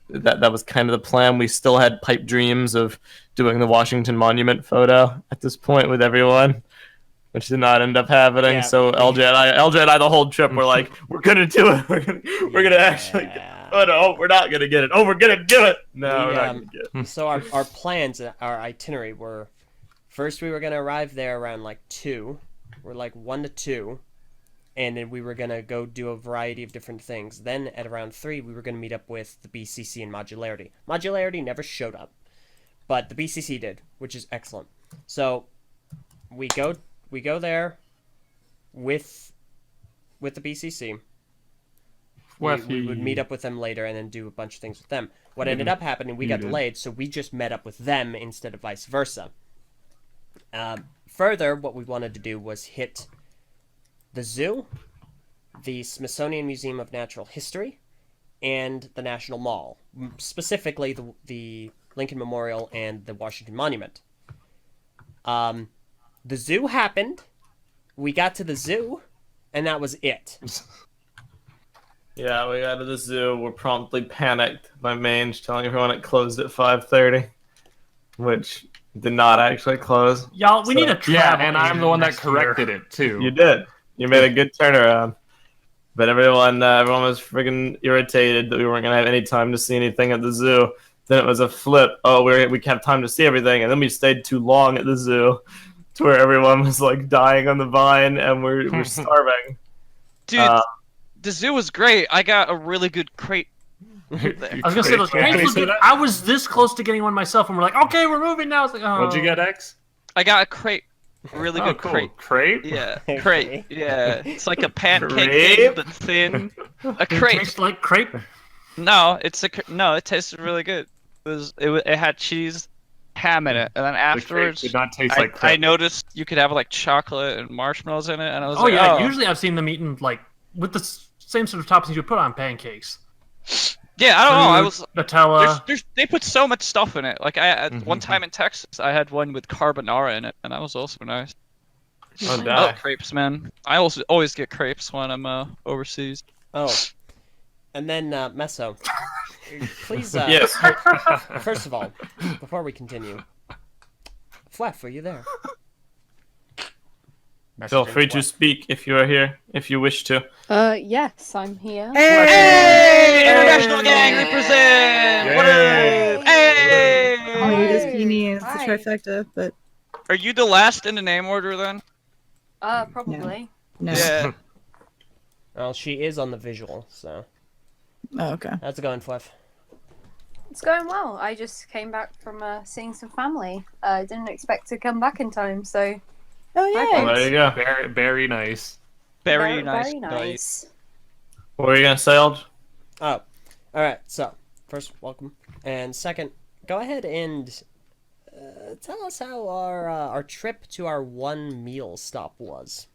that was kind of the plan. We still had pipe dreams of doing the Washington Monument photo at this point with everyone, which did not end up happening. Yeah. So LJ and I the whole trip were like, we're gonna do it. We're gonna actually. Oh no, we're not gonna get it. Oh, we're gonna do it. No, we're not gonna get it. So our plans, our itinerary were, first we were gonna arrive there around like 2. We're like 1 to 2. And then we were going to go do a variety of different things. Then at around 3, we were going to meet up with the BCC and Modularity. Modularity never showed up, but the BCC did, which is excellent. So we go there with the BCC. We would meet up with them later and then do a bunch of things with them. What ended up happening, we got delayed, so we just met up with them instead of vice versa. Further, what we wanted to do was hit the zoo, the Smithsonian Museum of Natural History, and the National Mall. Specifically, the Lincoln Memorial and the Washington Monument. The zoo happened. We got to the zoo, and that was it. Yeah, we got to the zoo. We're promptly panicked by Mange telling everyone it closed at 5:30, which did not actually close. Y'all, we need a travel. Yeah, and I'm the one that next year. corrected it too. You did. You made a good turnaround. But everyone was freaking irritated that we weren't going to have any time to see anything at the zoo. Then it was a flip. Oh, we have time to see everything. And then we stayed too long at the zoo to where everyone was like dying on the vine and we're starving. Dude, the zoo was great. I got a really good crate. I was going to say, those crates was good. I was this close to getting one myself, and we're like, okay, we're moving now. It's like, oh. What'd you get, X? I got a crate. Really good cool. crate. Crate? Yeah, crate. Yeah, it's like a pancake Crepe? thing, but thin. A It crate. tastes like crepe. No, it tasted really good. It had cheese, ham in it, and then The crate afterwards, did not taste I like crepe. noticed you could have like chocolate and marshmallows in it, and I was Oh like, yeah, oh. usually I've seen them eaten like with the same sort of toppings you would put on pancakes. Yeah, I don't know. I Fruit, was Nutella. they put so much stuff in it. Like one time in Texas, I had one with carbonara in it, and that was also nice. Oh, I die. love crepes, man. I also always get crepes when I'm overseas. Oh. And then, Meso, please, Yes. first of all, before we continue, Phweff, are you there? Feel free to speak if you are here, if you wish to. Yes, I'm here. Hey, international gang represent! What up? Hey! Latest Guinea is the Hi. trifecta, but Are you the last in the name order then? Probably. no. Yeah. Well, she is on the visual, so. Oh, okay. How's it going, Phweff? It's going well. I just came back from seeing some family. I didn't expect to come back in time, so Oh Hi, yeah. Well, there you go. Very, very nice. Very nice. Very nice. What were you going to say, Elj? Oh, alright, so, first, welcome. And second, go ahead and tell us how our trip to our one meal stop was.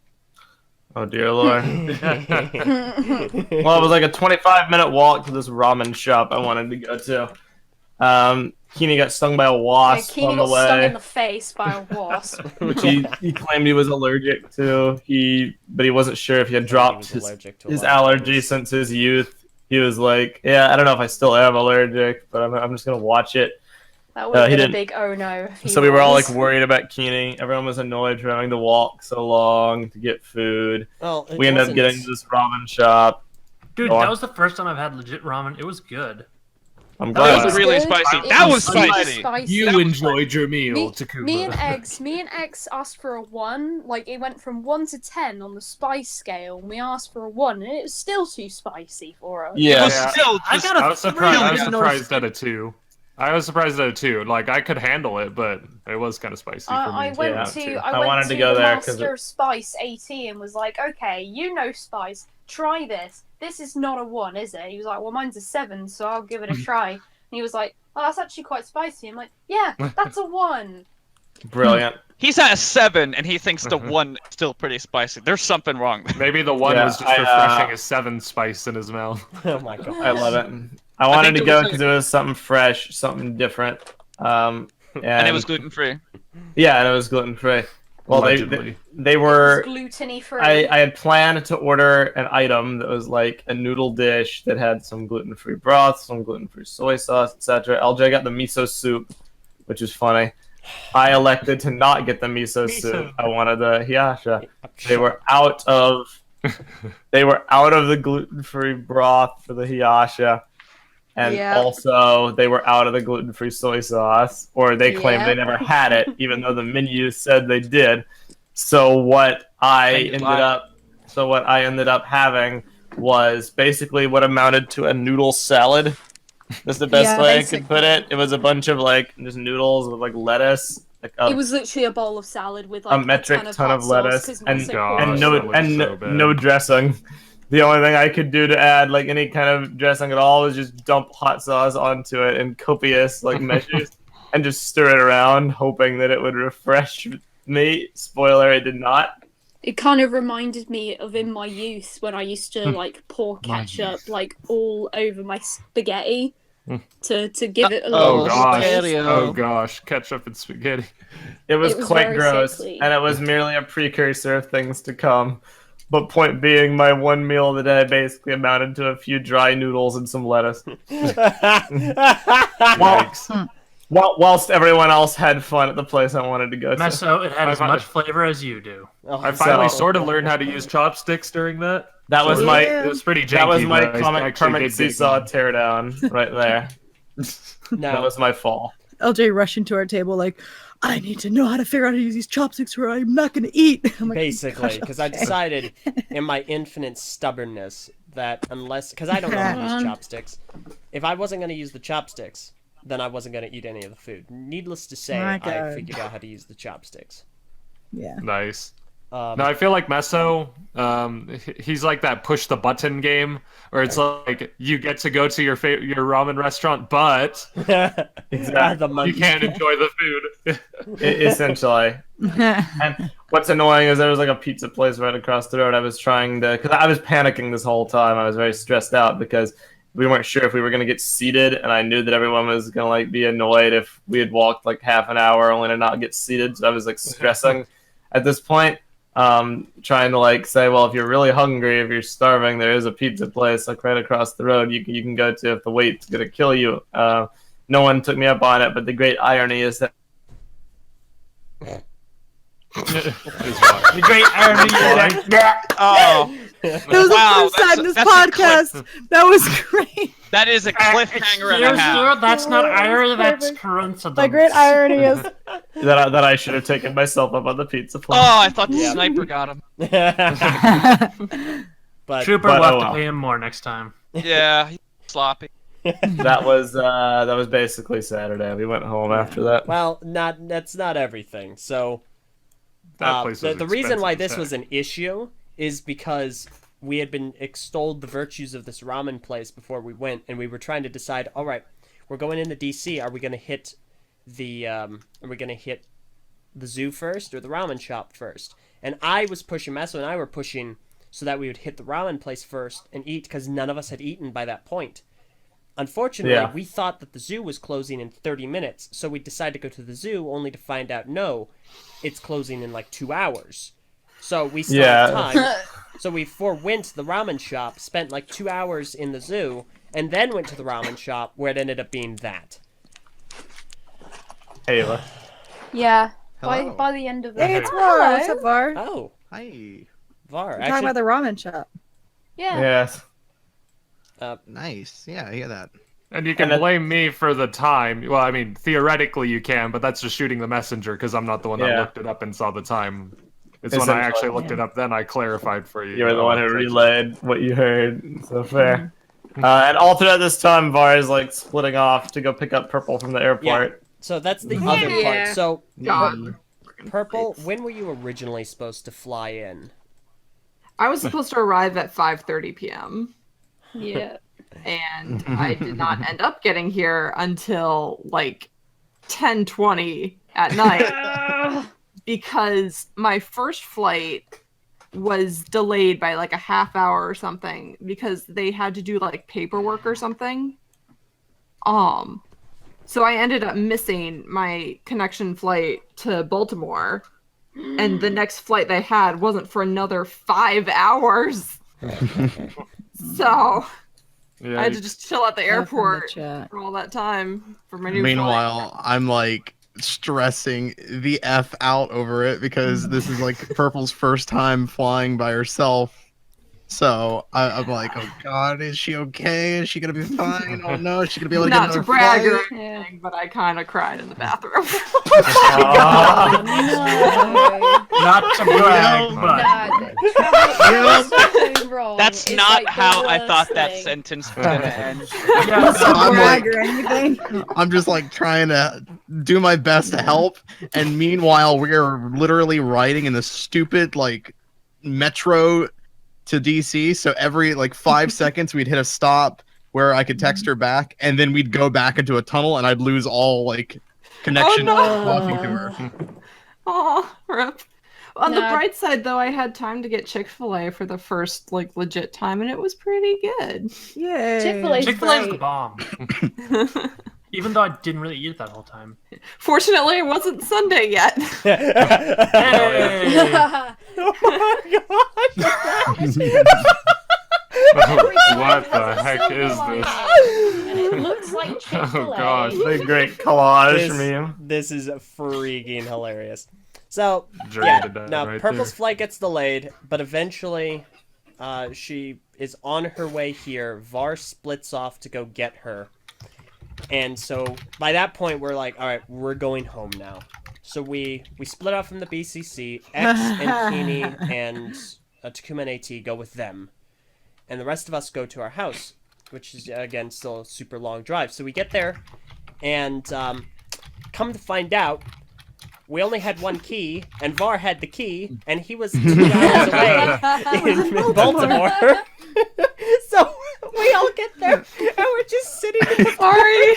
Oh, dear Lord. Well, it was like a 25-minute walk to this ramen shop I wanted to go to. Keeney got stung by a wasp Keeney on the got stung in way, the face by a wasp. which he claimed he was allergic to. But he wasn't sure if he had dropped He was allergic to a his lot of allergy things. since his youth. He was like, yeah, I don't know if I still am allergic, but I'm just going to watch it. That would have he been a didn't- big oh no. if he So we were all like was. worried about Keeney. Everyone was annoyed for having to walk so long to get food. Well, it We ended up wasn't- getting to this ramen shop. Dude, Go on. that was the first time I've had legit ramen. It was good. I'm That glad. was really good. spicy. It That was spicy. spicy. You enjoyed your meal, Me Takuma. and X asked for a 1. Like, it went from 1 to 10 on the spice scale, and we asked for a 1, and it was still too spicy for us. Yeah. But still, I just, got a I was surprised. I was 3. surprised at a 2. I was surprised at a 2. Like I could handle it, but it was kind of spicy for me. I went Yeah, to too. I I went wanted to to go the there 'cause Master it- of Spice AT and was like, okay, you know spice, try this. This is not a 1, is it? He was like, well, mine's a 7, so I'll give it a try. And he was like, oh, that's actually quite spicy. I'm like, yeah, that's a 1. Brilliant. he's at a 7, and he thinks the 1 is still pretty spicy. There's something wrong. Maybe the 1 Yeah, was just I, refreshing his 7 spice in his mouth. Oh my god. I love it. I wanted think to it go was because it was something fresh, something different. And And it was gluten free. Yeah, and it was gluten free. Well, Allegedly. they were. Gluten-y free. I had planned to order an item that was like a noodle dish that had some gluten-free broth, some gluten-free soy sauce, etc. LJ got the miso soup, which is funny. I elected to not get the miso soup. I wanted the hiyasha. They were out of the gluten-free broth for the hiyasha. And also, they were out of the gluten-free soy sauce, or they claimed they never had it, even though the menu said they did. So what I ended up having was basically what amounted to a noodle salad. That's the best way I could put it. It was a bunch of just noodles with lettuce. It was literally a bowl of salad with a metric ton of lettuce and no dressing. The only thing I could do to add any kind of dressing at all was just dump hot sauce onto it in copious measures and just stir it around, hoping that it would refresh me. Spoiler, it did not. It kind of reminded me of in my youth when I used to pour ketchup all over my spaghetti to give it a little Oh gosh, ketchup and spaghetti. It was quite gross, and it was merely a precursor of things to come. But point being, my one meal of the day basically amounted to a few dry noodles and some lettuce. Whilst everyone else had fun at the place I wanted to go to. Meso, it had as much flavor as you do. I finally sort of learned how to use chopsticks during that. It was pretty janky. That was my Kermit Seesaw teardown right there. That was my fall. Eljay rushed into our table I need to know how to figure out how to use these chopsticks or I'm not going to eat. Basically, because I decided in my infinite stubbornness that because I don't know how to use chopsticks, if I wasn't going to use the chopsticks, then I wasn't going to eat any of the food. Needless to say, I figured out how to use the chopsticks. Yeah. Nice. No, I feel like Meso, he's like that push the button game, where it's you get to go to your ramen restaurant, but exactly. You can't enjoy the food. Essentially. And what's annoying is there was a pizza place right across the road. I was because I was panicking this whole time. I was very stressed out because we weren't sure if we were going to get seated, and I knew that everyone was going to be annoyed if we had walked half an hour only to not get seated. So I was stressing at this point. Trying to say, well, if you're really hungry, if you're starving, there is a pizza place right across the road you can go to if the wait's gonna kill you. No one took me up on it, but the great irony is that the great irony is that that was the first time this podcast. That was great. That is a cliffhanger and a half. Sure, that's not irony, that's coincidence. The great irony is that I should have taken myself up on the pizza place. Oh, I thought the sniper got him. But Trooper will have to pay him more next time. Yeah, he's sloppy. That was basically Saturday. We went home after that. Well, that's not everything. So the reason why this was an issue is because we had been extolled the virtues of this ramen place before we went, and we were trying to decide, all right, we're going into DC, are we going to hit the zoo first or the ramen shop first? And I was pushing, Meso and I were pushing so that we would hit the ramen place first and eat, because none of us had eaten by that point. Unfortunately, we thought that the zoo was closing in 30 minutes, so we decided to go to the zoo only to find out, no, it's closing in 2 hours. So we still have time. So we forewent the ramen shop, spent 2 hours in the zoo, and then went to the ramen shop, where it ended up being that. Hayley. Yeah. By the end of the Hey, it's Var. What's up, Var? Oh. Hi. Var. We're talking about the ramen shop. Yeah. Yes. Nice. Yeah, I hear that. And you can blame me for the time. Well, I mean, theoretically you can, but that's just shooting the messenger, because I'm not the one that looked it up and saw the time. It's when I actually looked it up, then I clarified for you. You were the one who relayed what you heard. So fair. And all throughout this time, Var is splitting off to go pick up Prpl from the airport. Yeah. So that's the other part. So, Prpl, when were you originally supposed to fly in? I was supposed to arrive at 5:30 p.m. Yeah. And I did not end up getting here until 10:20 at night. Because my first flight was delayed by a half hour or something because they had to do paperwork or something. So I ended up missing my connection flight to Baltimore, and the next flight they had wasn't for another 5 hours. So I had to just chill at the airport for all that time for my new Meanwhile, flight. I'm stressing the F out over it because this is like Purple's first time flying by herself. So I'm like, oh god, is she okay? Is she gonna be fine? Oh no, is she gonna be able to get Not to another brag flight? or anything, but I kind of cried in the bathroom. Not to brag, but That's not how I thought that sentence was gonna end. Not to I'm brag like- or anything. I'm just like trying to do my best to help, and meanwhile we're literally riding in the stupid like metro to DC. So every like 5 seconds we'd hit a stop where I could text her back, and then we'd go back into a tunnel, and I'd lose all like connection Oh, no. to talking to her. Oh, rip. On the Nah. bright side, though, I had time to get Chick-fil-A for the first like legit time, and it was pretty good. Yay. Chick-fil-A's Chick-fil-A's the great. bomb. Even though I didn't really eat it that whole time. Fortunately, it wasn't Sunday yet. Hey! What the heck is this? And it looks like Chick-fil-A. Oh gosh. The great collage This- meme. This is freaking hilarious. So, Journey yeah, to Death now right Purple's there. flight gets delayed, but eventually she is on her way here. Var splits off to go get her. And so, by that point, we're like, all right, we're going home now. So we split off from the BCC. X and Keeney and Takuma and AT go with them. And the rest of us go to our house, which is, again, still a super long drive. So we get there, and come to find out, we only had one key, and Var had the key, and he was 2 hours away in Baltimore. So we all get there, and we're just sitting in the Sorry.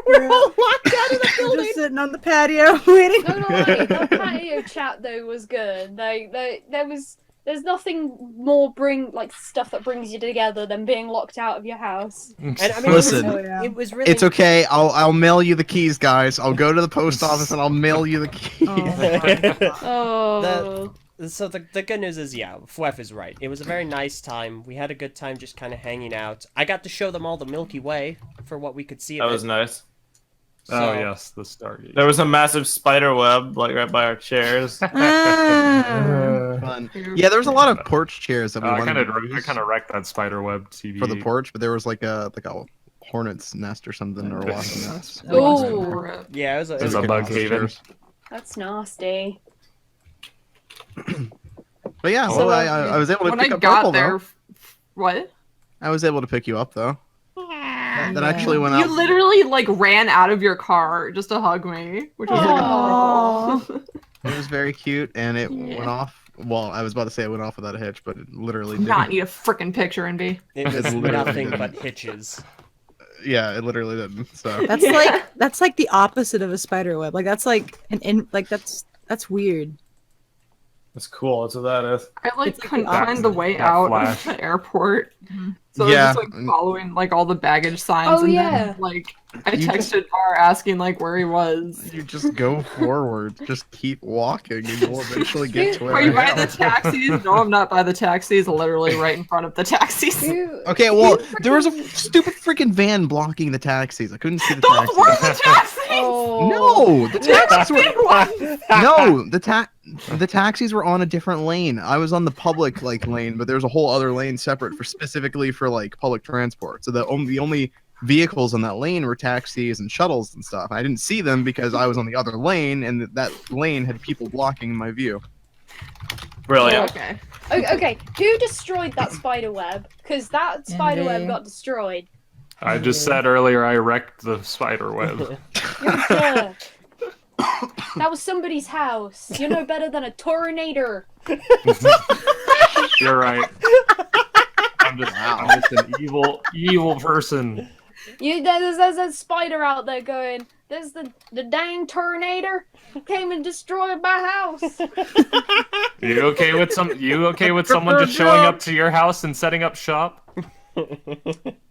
We're all locked out of the We're building. just sitting on the patio waiting. Not gonna lie, the patio chat though was good. There's nothing more stuff that brings you together than being locked out of your house. And I mean, Listen, Oh, yeah. it was really. It's okay. I'll mail you the keys, guys. I'll go to the post office and I'll mail you the keys. Oh. So the good news is, yeah, Phweff is right. It was a very nice time. We had a good time just kind of hanging out. I got to show them all the Milky Way for what we could see of That was it. nice. Oh So- yes, the Stargate. There was a massive spider web like right by our chairs. Fun. Yeah, there was a lot of porch chairs that we I wanted kind to of use wrecked that spiderweb TV for the porch, but there was like a hornet's nest or something, or a wasp nest. Ooh, Yeah, it was It was a a good bug porch haven. chairs. that's nasty. But yeah, So, well, I was able to When pick I up got Purple there, though. what? I was able to pick you up though. That actually went You out. literally like ran out of your car just to hug me, which was like adorable. It was very cute, and it Yeah. went off. Well, I was about to say it went off without a hitch, but it literally Not didn't. need a freaking picture, Invi. It was It's literally nothing didn't. but hitches. Yeah, it literally didn't. So That's like the opposite of a spider web. Like that's like that's weird. That's cool. That's what that is. I like It's like couldn't the find the opposite. way That out flash. of the airport. Mhm. So Yeah. I was just like following like all the baggage signs. Oh, and yeah. Then, like I You texted Var asking like where he was. you just go forward, just keep walking, and you'll eventually get to where Are you I by the am. taxis? No, I'm not by the taxis. Literally right in front of the taxis. Who- Okay, well, there was a stupid freaking van blocking the taxis. I couldn't see the Those taxis. were the taxis. Oh. No, the taxis Big were ones. no, the taxis were on a different lane. I was on the public like lane, but there's a whole other lane separate for specifically for like public transport. So the only vehicles on that lane were taxis and shuttles and stuff. I didn't see them because I was on the other lane, and that lane had people blocking my view. Brilliant. Okay. Okay, who destroyed that spider web? Because that spider web Invi. got destroyed. I just said earlier I wrecked the spider web. You're a jerk. That was somebody's house. You're no better than a tornado. You're right. I'm just an evil person. There's a spider out there going, there's the dang tornado came and destroyed my house. You okay with someone just showing up to your house and setting up shop?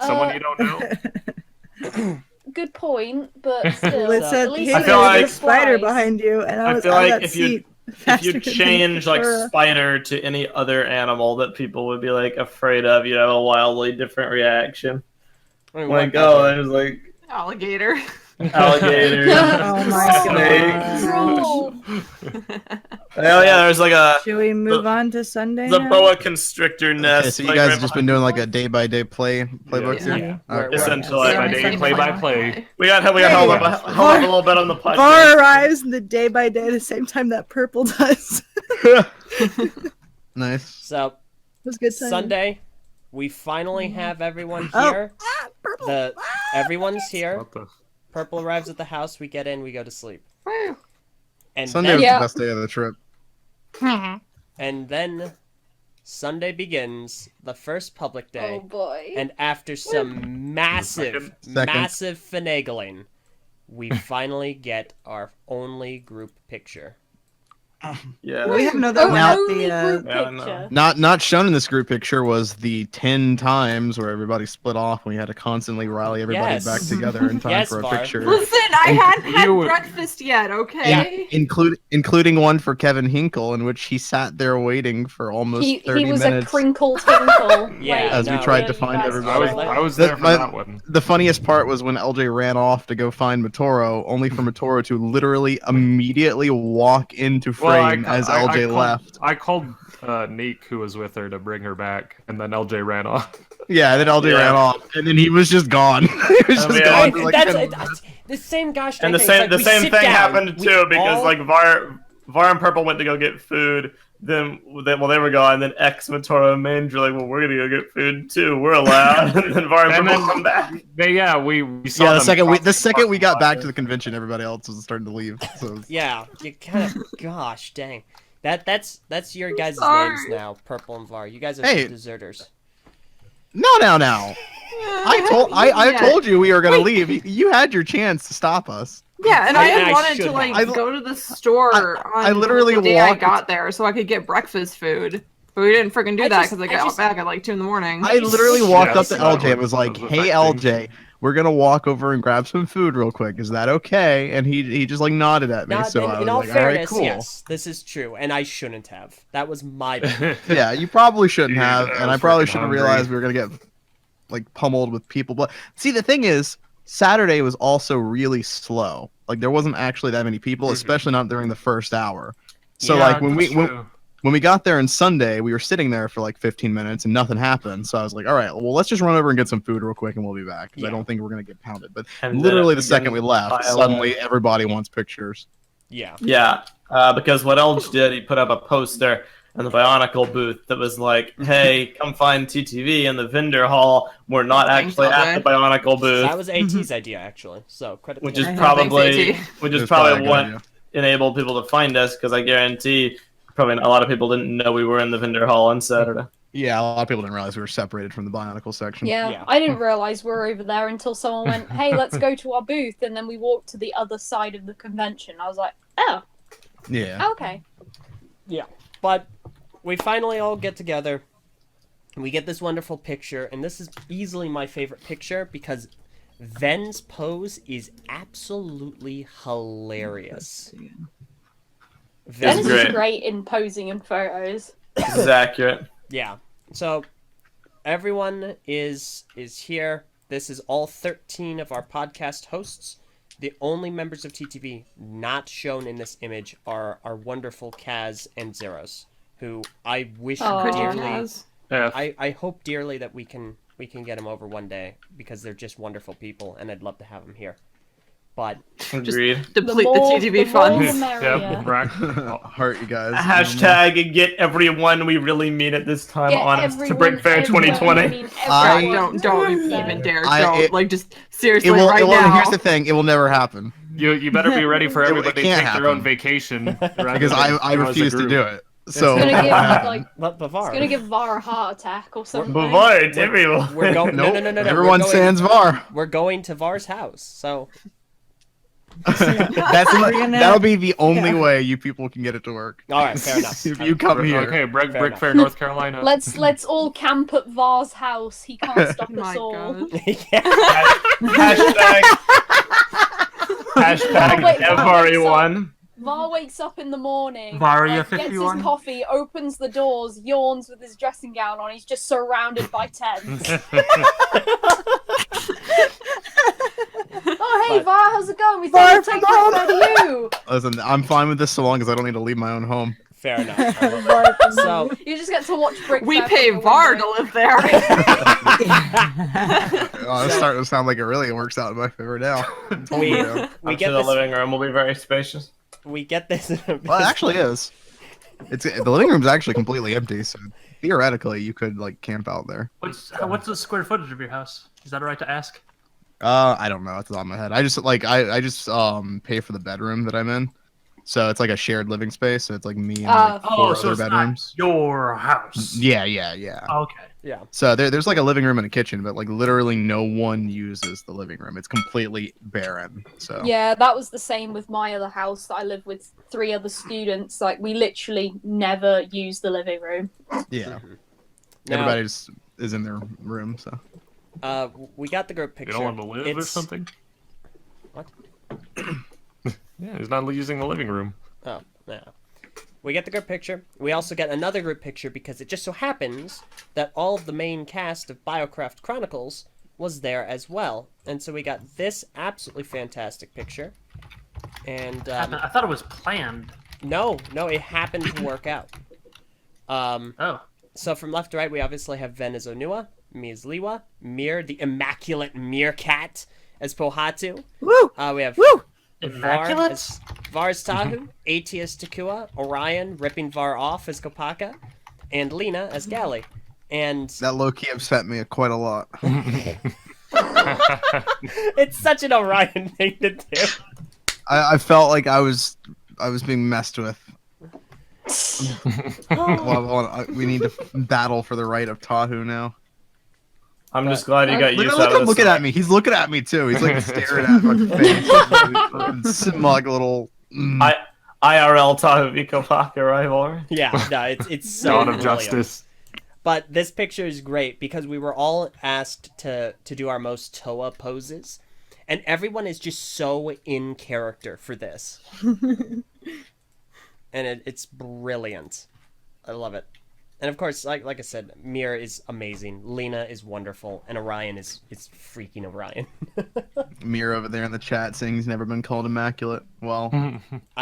Someone you don't know? Good point, but still. Listen, at least I it feel was like- a spider supplies. behind you, and I I was feel on like that if you seat. if faster you than change like Ventura. spider to any other animal that people would be like afraid of, you'd have a wildly different reaction. I mean, Like, what oh, better- there's like Alligator. alligators, Oh my snakes. Hell yeah, there's like a Should we move on to Sunday the now? boa constrictor nest. Okay, so you like, guys right have just behind- been doing like a day-by-day playbooks here? Yeah. Alright. Essentially. Play-by-play. We got held up a little bit on the podcast. Var arrives in the day by day at the same time that Prpl does. Nice. So, It was good time. Sunday, we finally have everyone Oh. here. Everyone's here. What the? Prpl arrives at the house. We get in. We go to sleep. And Sunday was then, the best day of the trip. and then Sunday begins, the first public day. Oh boy. And after some massive finagling, we finally get our only group picture. Yeah. We have another Oh, one at only the group Yeah, I picture. Not shown in this group picture was the 10 times where everybody split off and we had to constantly rally everybody Yes. back together in time Yes, for a Var. picture. Listen, I hadn't had You- breakfast yet, okay? Including one for Kevin Hinkle in which he sat there waiting for almost He 30 was minutes. a crinkle tinkle. Yeah, As we no, tried to you find guys everybody. saw it. I was That- there for my- that one. The funniest part was when Eljay ran off to go find Matoro, only for Matoro to literally immediately walk into frame as Eljay left. I called Neek, who was with her, to bring her back, and then LJ ran off. Yeah, then Eljay ran off, and then he was just gone. he was just mean, gone Hey, for like that's 10 minutes. the same gosh And dang the thing. same It's the like we same sit thing down, happened we too because all- like Var and Prpl went to go get food. Then they were gone. Then X, Matoro, and Mange were like, "Well, we're gonna go get food too. We're allowed." And then Var and And Prpl then- come back. We saw Yeah, them the second we got crossing back to the convention, everybody else was starting to leave. So Yeah, you kind of gosh dang. That's your guys' Sorry. names now, Prpl and Var. You guys are Hey. deserters. no. I told you we were gonna leave. You had your chance to stop us. Yeah, and I- I had I wanted should to like have. go to the store on I literally the day I walked- got there so I could get breakfast food. But we didn't freaking do I that just- because I I got just- back at like 2 in the morning. I literally walked up to Yes, LJ that and was like, was "Hey affecting. LJ, we're gonna walk over and grab some food real quick. Is that okay?" And he just like nodded at me. Now, So I was in all like, "All right, fairness, cool." yes, this is true, and I shouldn't have. That was my bad. Yeah, you probably shouldn't Dude, have, I and I was probably freaking should have hungry. realized we were gonna get like pummeled with people. But see, the thing is, Saturday was also really slow. Like there wasn't actually that many people, especially not during the first hour. So Yeah, like when we got there on Sunday, we were sitting there for like 15 minutes and nothing happened. So I was like, all right, well, let's just run over and get some food real quick and we'll be back. Because I Yeah. don't think we're going to get pounded. But And then literally the again, second we left, pile suddenly everybody wants pictures. Yeah. Yeah, because what Eljay did, he put up a poster in the Bionicle booth that was like, "Hey, come find TTV in the vendor hall. We're not Thanks, actually at the LJ. Bionicle booth," That was AT's idea, actually. So credit which to is him. probably Thanks, which It is was probably a probably good what idea. enabled people to find us. Because I guarantee, probably a lot of people didn't know we were in the vendor hall on Saturday. Yeah, a lot of people didn't realize we were separated from the Bionicle section. Yeah, Yeah. I didn't realize we were over there until someone went, "Hey, let's go to our booth," and then we walked to the other side of the convention. I was like, "Oh, Yeah. okay." But we finally all get together. And we get this wonderful picture, and this is easily my favorite picture because Ven's pose is absolutely hilarious. Dennis great. is great in posing in photos. This is accurate. Yeah. So everyone is here. This is all 13 of our podcast hosts. The only members of TTV not shown in this image are our wonderful Kaz and Zeros, who I wish Aw. Could you dearly. guys? Yeah. I hope dearly that we can get them over one day because they're just wonderful people, and I'd love to have them here. But Agreed. Deplete more- the TTV the more funds. the merrier. Yep, right. Heart, you guys. Hashtag get everyone we really mean at this time Get on us to everyone- BrickFair everyone, 2020. I mean, I- everyone. Don't Yeah. even dare. I- Don't it- like just seriously It will. right it will now. Here's the thing. It will never happen You better be ready for It everybody to can't take their own happen. vacation. because I refuse to do it. So It's gonna give like but Bavar, it's gonna give Var a heart attack or something. Bavard, it's everyone. we're going. nope. No. Everyone we're going, sans VAR. We're going to Var's house. So That'll be the only way you people can get it to work. all right, fair enough. If you come here. Okay, Fair BrickFair, North Carolina. Let's all camp at Var's house. He can't stop My us all. God. Yeah. Hashtag. Hashtag wait, everyone. Var wakes up in the morning, Varia gets 51. his coffee, opens the doors, yawns with his dressing gown on. He's just surrounded by tents. Oh, Var, how's it going? We Var thought we'd take from BrickFair to you. Listen, I'm fine with this so long as I don't need to leave my own home. Fair enough. So You just get to watch BrickFair. We from pay the Var window. to live there. Oh, it's starting to sound like it really works out in my favor now. we I'm get sure the this. living room will be very spacious. We get this. Well, it actually is. The living room's actually completely empty, so theoretically you could like camp out there. What's the square footage of your house? Is that all right to ask? I don't know. It's on my head. I just pay for the bedroom that I'm in, so it's like a shared living space. So it's like me and like, four so other it's bedrooms. not your house. Yeah. Okay. Yeah. So there's like a living room and a kitchen, but like literally no one uses the living room. It's completely barren. So Yeah, that was the same with my other house that I live with 3 other students. Like, we literally never use the living room. yeah. Now, Everybody just is in their room. So we got the group You picture. don't want to live or It's- something? What? Yeah, he's not using the living room. Oh, no. We get the group picture. We also get another group picture because it just so happens that all of the main cast of Biocraft Chronicles was there as well. And so we got this absolutely fantastic picture. And I thought it was planned. no, it happened to work out. Oh. So from left to right, we obviously have Ven as Onua, me as Liwa, Mir, the immaculate Meerkat as Pohatu. Woo! We have Woo! Immaculate? Var as Tahu, AT as Takua, Orion ripping Var off as Kopaka, and Lena as Galley. And that low key upset me quite a lot. it's such an Orion thing to do. I felt like I was being messed with. We need to battle for the right of Tahu now. I'm just glad you got used Look to at him looking at me. He's looking at me too. He's like staring at my face. Smug little. IRL Tahu Viko Paka rivalry. Yeah, no, it's so Dawn of brilliant. justice. But this picture is great because we were all asked to do our most Toa poses, and everyone is just so in character for this, and it's brilliant. I love it. And of course, like I said, Mir is amazing. Lena is wonderful, and Orion is freaking Orion. Mir over there in the chat saying he's never been called immaculate. Well,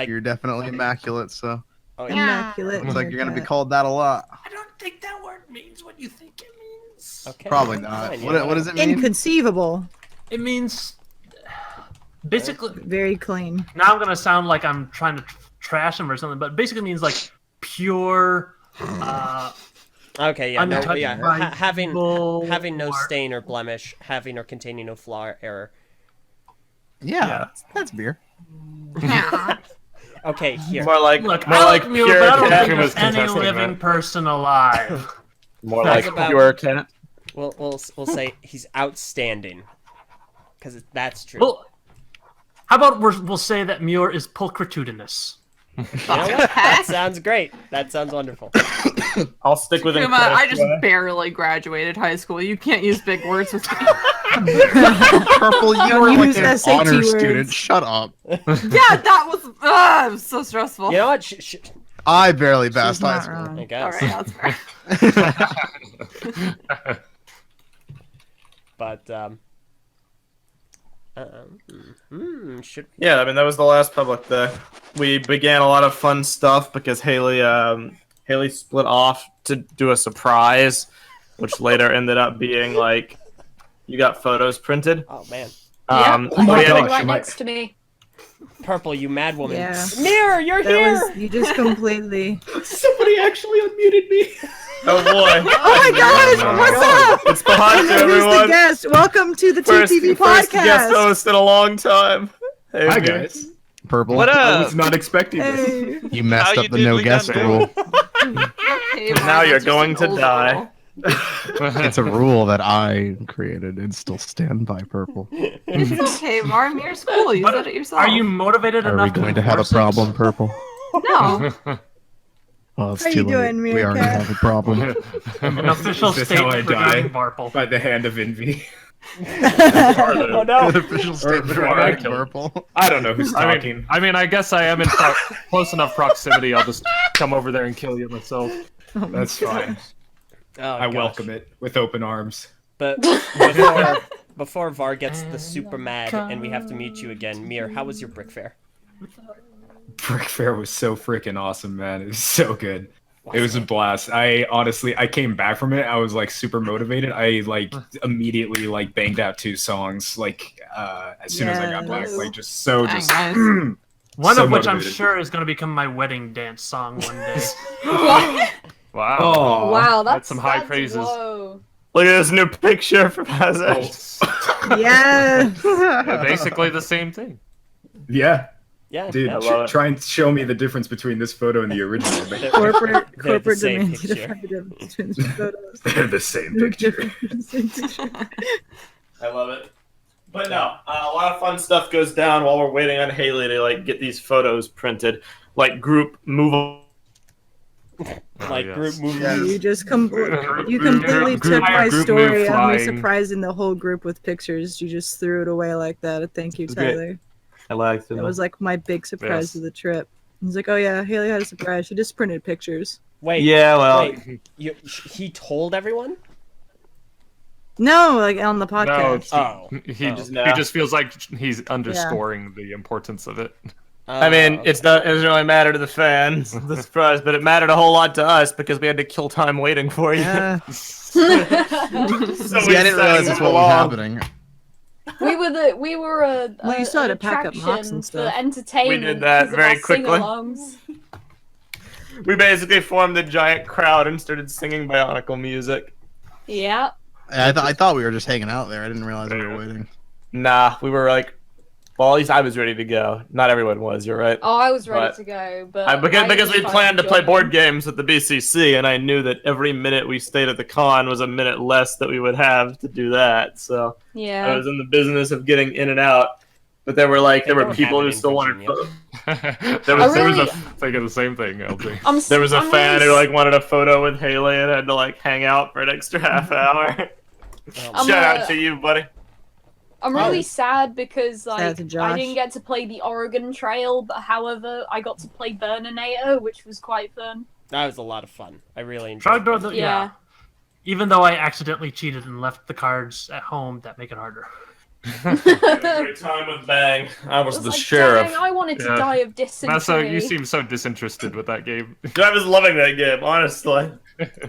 you're definitely immaculate, so Oh, yeah. Immaculate. looks like you're gonna be called that a lot. I don't think that word means what you think it means. Okay. Probably not. Fine, What does it mean? Inconceivable. It means basically. Very clean. Now I'm gonna sound like I'm trying to trash him or something, but basically means like pure. Okay, yeah, no, Untouched yeah. by Having evil no or- stain or blemish, having or containing no flaw or error. Yeah, that's beer. Okay, here. More like Look, more I like like Mule, pure but I don't cat. think there's any contesting living that. person alive. More That's like about- pure cat. We'll say he's outstanding, because that's true. Well, how about we'll say that Muir is pulchritudinous. You know what? That sounds great. That sounds wonderful. I'll stick with Takuma, I just barely graduated high school. You can't use big words with me. Purple, you were like use an SAT honor words. student. Shut up. Yeah, that was it was so stressful. You know what? I barely passed high not school. wrong. I All guess. right, that's fair. But should Yeah, I mean that was the last public day. We began a lot of fun stuff because Hayley split off to do a surprise, which later ended up being like you got photos printed. Oh man, we had a- right next to me. Purple, you mad woman! Yeah. Mirror, you're That here. was you just completely. Somebody actually unmuted me. oh boy, Oh my gosh! What's up? it's behind you, Who's the everyone. guest? Welcome to the First TTV guest podcast. host in a long time. Hey, Hi Mir. guys. Purple. What I up? was not expecting this. Hey. You messed How up you the no diddly guest done, rule. Okay, Now well, you're that's just going an to old die. rule. It's a rule that I created and still stand by, Purple. It's okay, Var. You're school. You said it yourself. Are you motivated Are we enough going to have a enforce it? problem, Purple? No. Well, it's How too you late. doing, We already Meerkat? have a problem. An official Is this how I statement die? regarding Varple. By the hand of Invi. Oh no! Official statement or I regarding kill him. Purple. I don't know who's talking. I mean, I guess I am in close enough proximity. I'll just come over there and kill you myself. That's fine. Oh, I gosh. welcome it with open arms. But before Var gets the super mad and we have to meet you again, Mir, how was your BrickFair? BrickFair was so freaking awesome, man. It was so good. It was a blast. I came back from it. I was like super motivated. I like immediately like banged out 2 songs like as soon as I got back. Like just so just one so of which I'm motivated. sure is going to become my wedding dance song one day. Wow. Oh, Wow, that's some high praises. Whoa. Look at this new picture from Hazard. Yes. Yeah, basically the same thing. Yeah. Yeah, Dude, try and show me the difference between this photo and the original. Corporate same demands you to picture. find a difference between the photos. They're the same Look picture. different, same picture. I love it. But no, a lot of fun stuff goes down while we're waiting on Hayley to like get these photos printed. Like group move. Like group movie. You just you completely took my group story move of me flying. surprising the whole group with pictures. You just threw it away like that. Thank you, It's great. Tyler. I liked it. That was like my big surprise Yes. of the trip. He's like, "Oh yeah, Hayley had a surprise. She just printed pictures." Wait. Yeah, well- Wait, he told everyone? No, like on the No, podcast. he No. just feels like he's underscoring the importance of it. I mean, it doesn't really matter to the fans, the surprise, but it mattered a whole lot to us because we had to kill time waiting for you. Yeah. So See, I didn't realize that's what was happening. We were a Well, you still had to pack up attraction mocks and for stuff. entertainment. We did that because of very our quickly. sing-alongs. We basically formed a giant crowd and started singing Bionicle music. Yeah. I thought we were just hanging out there. I didn't realize we were waiting. Nah, we were like, well, at least I was ready to go. Not everyone was. You're right. Oh, I was ready But- to go, but because we decided planned to join play in. board games at the BCC, and I knew that every minute we stayed at the con was a minute less that we would have to do that. So Yeah. I was in the business of getting in and out. But there were people who still wanted. there was really- a thinking the same thing, LJ. There was a I'm fan really who like wanted a photo with Hayley and had to like hang out for an extra half hour. I'm Shout out a- to you, buddy. I'm really sad because Shout out like to I Josh. didn't get to play the Oregon Trail, but however, I got to play Burninator, which was quite fun. That was a lot of fun. I really enjoyed Tried to it. the, Yeah. yeah. Even though I accidentally cheated and left the cards at home, that make it harder. Every time with Bang, I was It was the like, sheriff. dang, I wanted to Yeah. die of dysentery. Meso, you seem so disinterested with that game. I was loving that game, honestly.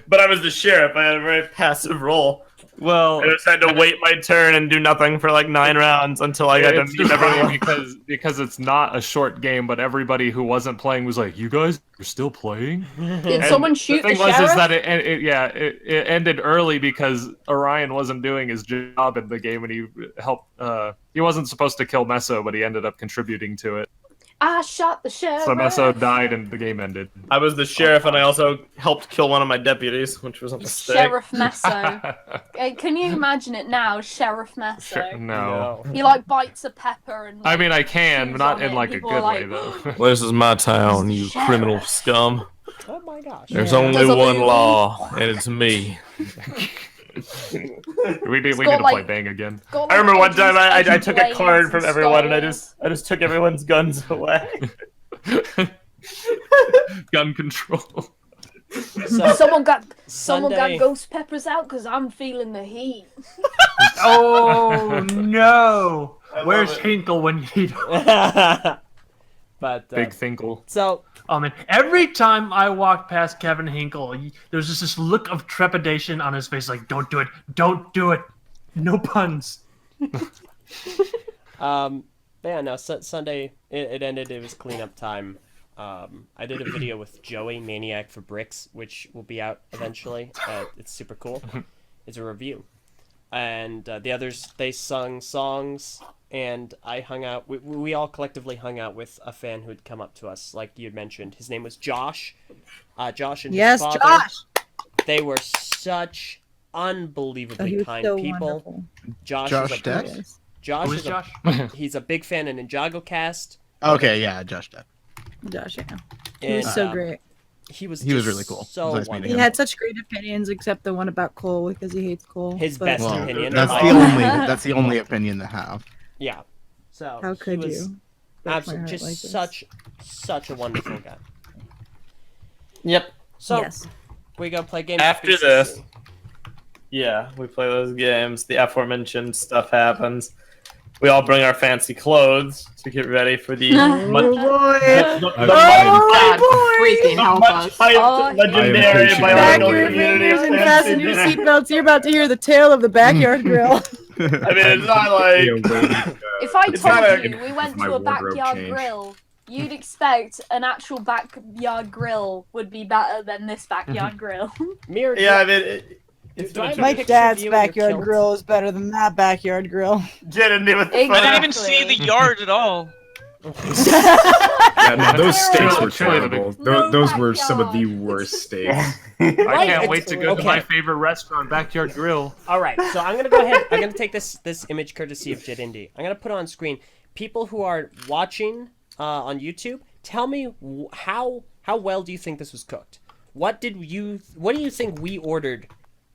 But I was the sheriff. I had a very passive role. Well, I just had to wait my turn and do nothing for like 9 rounds until I got to it's meet just funny everyone. because it's not a short game, but everybody who wasn't playing was like, "You guys are still playing?" Did someone shoot the the thing was sheriff? is that it ended early because Orion wasn't doing his job in the game, and he helped. He wasn't supposed to kill Meso, but he ended up contributing to it. I shot the sheriff. So Meso died, and the game ended. I was the sheriff, and I also helped kill one of my deputies, which was a mistake. Sheriff Meso. Can you imagine it now, Sheriff Meso? No. He like bites a pepper and. I mean, I can, but not on in it, like a people good are way like, though. Well, this is my town, you criminal scum. Oh my gosh. There's Yeah. only Does it one leave- law, and it's me. we need to got, play like- Bang again. got, I like, remember one time edgy I took a blades card and from everyone, and I skulls. just took everyone's guns away. Gun control. So, Someone got Sunday- ghost peppers out because I'm feeling the heat. Oh no! I Where's love it. Hinkle when you need him? but Big Thinkle. so Oh man! Every time I walk past Kevin Hinkle, there's just this look of trepidation on his face, like "Don't do it! Don't do it! No puns." yeah, no. Sunday it ended. It was cleanup time. I did a video with Joey, Maniac for Bricks, which will be out eventually. It's super cool. It's a review. And the others, they sung songs, and I hung out. We all collectively hung out with a fan who had come up to us, like you had mentioned. His name was Josh. Josh and Yes, his father. Josh. They were such unbelievably he was kind so people. wonderful. Josh Josh is a Deck? Yes. Josh Who is is a- Josh? he's a big fan of Ninjago Cast. Okay, yeah, Josh did. Josh, yeah. He And, was so great. He was He was just really cool. So It was nice meeting wonderful. He had such great opinions, except the one about Cole because he hates Cole. His but- best Well, opinion. that's in the my- only opinion to have. Yeah. So How could he was you? Break my absolutely heart just like this. such a wonderful guy. Yep. So Yes. we go play games. After with this, BCC. Yeah, we play those games. The aforementioned stuff happens. We all bring our fancy clothes to get ready for the Freaking help us. legendary biological Your community fingers of and fancy fasten your dinner. seatbelts. You're about to hear the tale of the backyard grill. I mean, it's not like If I It's not told a- you we went my to a wardrobe backyard change. grill, you'd expect an actual backyard grill would be better than this backyard grill. Mirror. yeah. I mean, it's Do I have a My picture of dad's you in your backyard kilt? grill is better than that backyard grill. Jen with the I didn't photo. even see the yard at all. Yeah, no, those steaks were Trailer. terrible. No Those were some of the backyard. worst steaks. I can't it's- wait to go to okay. my favorite restaurant, Backyard Grill. All right, so I'm gonna go ahead. I'm gonna take this image courtesy of Jedindi. I'm gonna put it on screen. People who are watching on YouTube, tell me how well do you think this was cooked? What do you think we ordered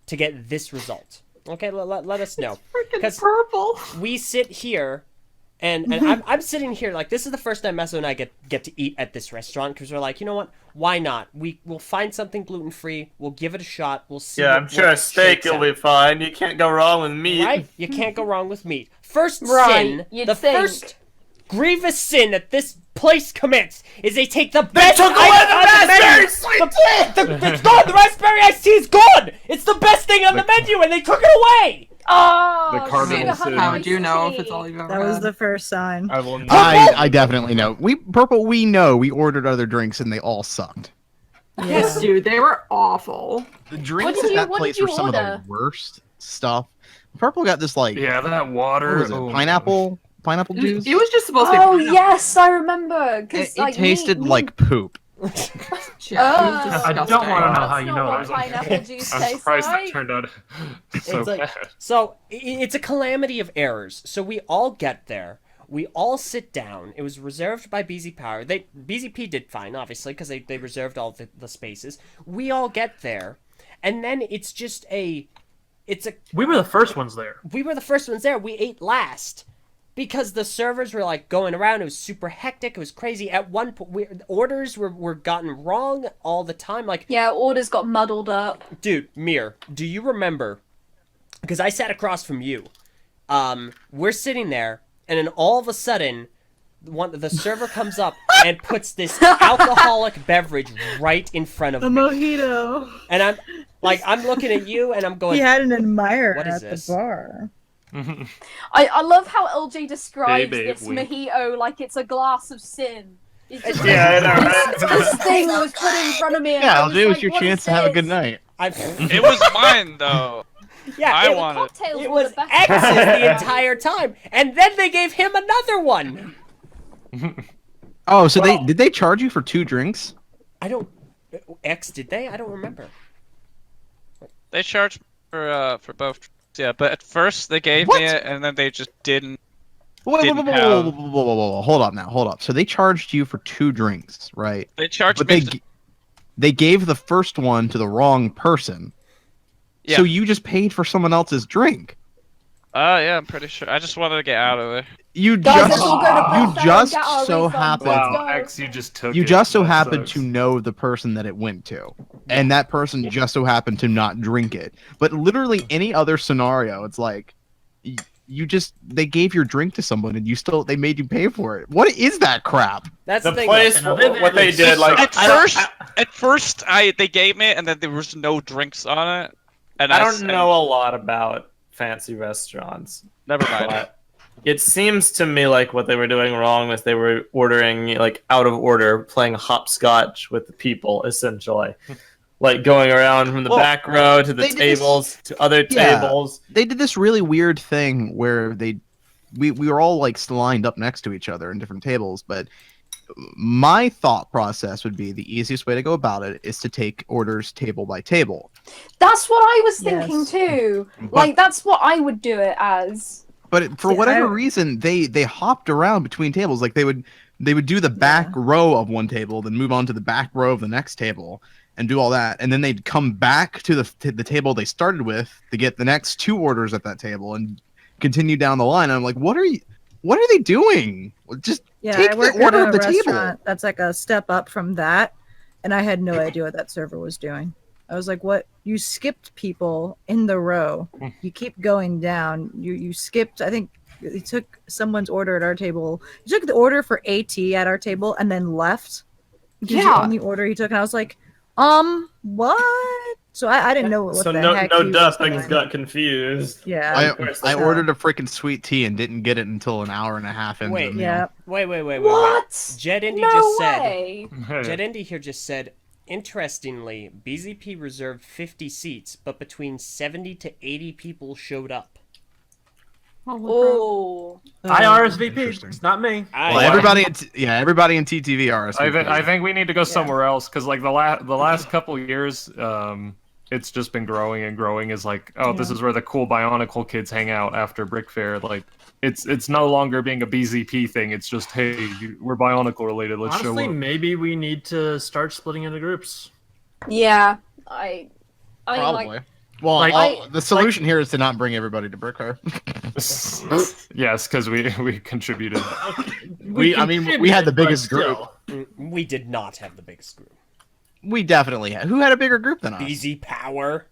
to get this result? Okay, let us know. Freaking purple. We sit here, and I'm sitting here like this is the first time Meso and I get to eat at this restaurant because we're like, you know what? Why not? We'll find something gluten free. We'll give it a shot. We'll see. Yeah, what- I'm sure what a steak shakes will out. be fine. You can't go wrong with meat. Right? You can't go wrong with meat. First Right, sin, you'd the think. first grievous sin that this place commits is they take the best took away item the on the raspberry menu. It's gone. The raspberry iced tea is gone. It's the best thing on the menu, and they took it away. Oh, The cardinal sin. How would you know if it's all you've ever That was had? the first sign. I will I definitely know. Purple. We know. We ordered other drinks and they all sucked. Yes, dude, they were awful. The drinks did at you- that what place did you were some of order? the worst stuff. Purple got this like Yeah, that what water. was it? oh my Pineapple juice. It was just supposed to be. Oh yes, I remember. It, Because it tasted like poop. Yeah, I don't want to know how That's you not know what that. pineapple juice I'm tastes surprised like. that turned out so It's like- bad. So it's a calamity of errors. So we all get there. We all sit down. It was reserved by BZ Power. BZP did fine, obviously, because they reserved all the spaces. We all get there, and then it's just We were the first ones there. we were the first ones there. We ate last because the servers were like going around. It was super hectic. It was crazy. At one point, orders were gotten wrong all the time. Like, Yeah, orders got muddled up. dude, Mir, do you remember? Because I sat across from you. We're sitting there, and then all of a sudden, the server comes up and puts this alcoholic beverage right in front of A me. mojito. And I'm looking at you, and I'm going, He had an admirer What is at this? the bar. I love how Eljay describes Baby, this wink. mojito like it's a glass of sin. It's just Yeah, I know, right? this thing was put in front of me. And Yeah, I I'll was do. It's like, your "What chance is to have a good this?" night. It was mine though. yeah, I it, want it. Cocktails it were was the best X's part. the entire time, and then they gave him another one. Oh, so did they charge you for 2 drinks? I don't. X did they? I don't remember. They charged for both. Yeah, but at first they gave What? me it, and then they just didn't. Whoa, Didn't have- Hold up now. Hold up. So they charged you for 2 drinks, right? They charged But me. they gave the first one to the wrong person. Yeah. So you just paid for someone else's drink. Yeah, I'm pretty sure. I just wanted to get out of there. You Guys, just let's all go to you BrickFair just and get our so refunds. happened Let's Wow, go. X, you just took you it. just so That happened sucks. to know the person that it went to, and that person just so happened to not drink it. But literally any other scenario, it's like they gave your drink to someone and they made you pay for it. What is that crap? That's The the thing. place, what they did, like At first, they gave me it, and then there was no drinks on it. And I don't know a lot about fancy restaurants. Never mind. But it seems to me like what they were doing wrong was they were ordering like out of order, playing hopscotch with the people, essentially. Like going around from the back row to the they did tables to other tables. They did this really weird thing where we were all like lined up next to each other in different tables, but my thought process would be the easiest way to go about it is to take orders table by table. That's what I was thinking Yes. too. Like that's what I would do it as. But for See, whatever I- reason, they hopped around between tables. Like they would do the back row of one table, then move on to the back row of the next table, and do all that, and then they'd come back to the table they started with to get the next 2 orders at that table, and continue down the line. And I'm like, what are they doing? Just Yeah, take I work the order at a of the table. restaurant that's like a step up from that, and I had no idea what that server was doing. I was like, what? You skipped people in the row. You keep going down. You skipped, I think you took someone's order at our table. You took the order for AT at our table and then left. Which is the only order he took. And I was like, what? So I didn't know what So the no, heck no he was duh, things doing. got confused. Yeah. I ordered a freaking sweet tea and didn't get it until an hour and a half into the meal. Wait. What? Jed Indy No just way. said. Jed Indy here just said. Interestingly, BZP reserved 50 seats, but between 70 to 80 people showed up. Oh. I RSVP. It's not me. Well, everybody in TTV RSVP. I think we need to go somewhere else because like the last couple years, it's just been growing and growing. Is like, this is where the cool Bionicle kids hang out after BrickFair. Like, it's no longer being a BZP thing. It's just, hey, we're Bionicle related. Let's Honestly, show up. maybe we need to start splitting into groups. Yeah, I Probably. like. Well, the solution here is to not bring everybody to BrickFair. Yes, because we contributed. We had the biggest group. We did not have the biggest group. We definitely had. Who had a bigger group than us? BZ Power.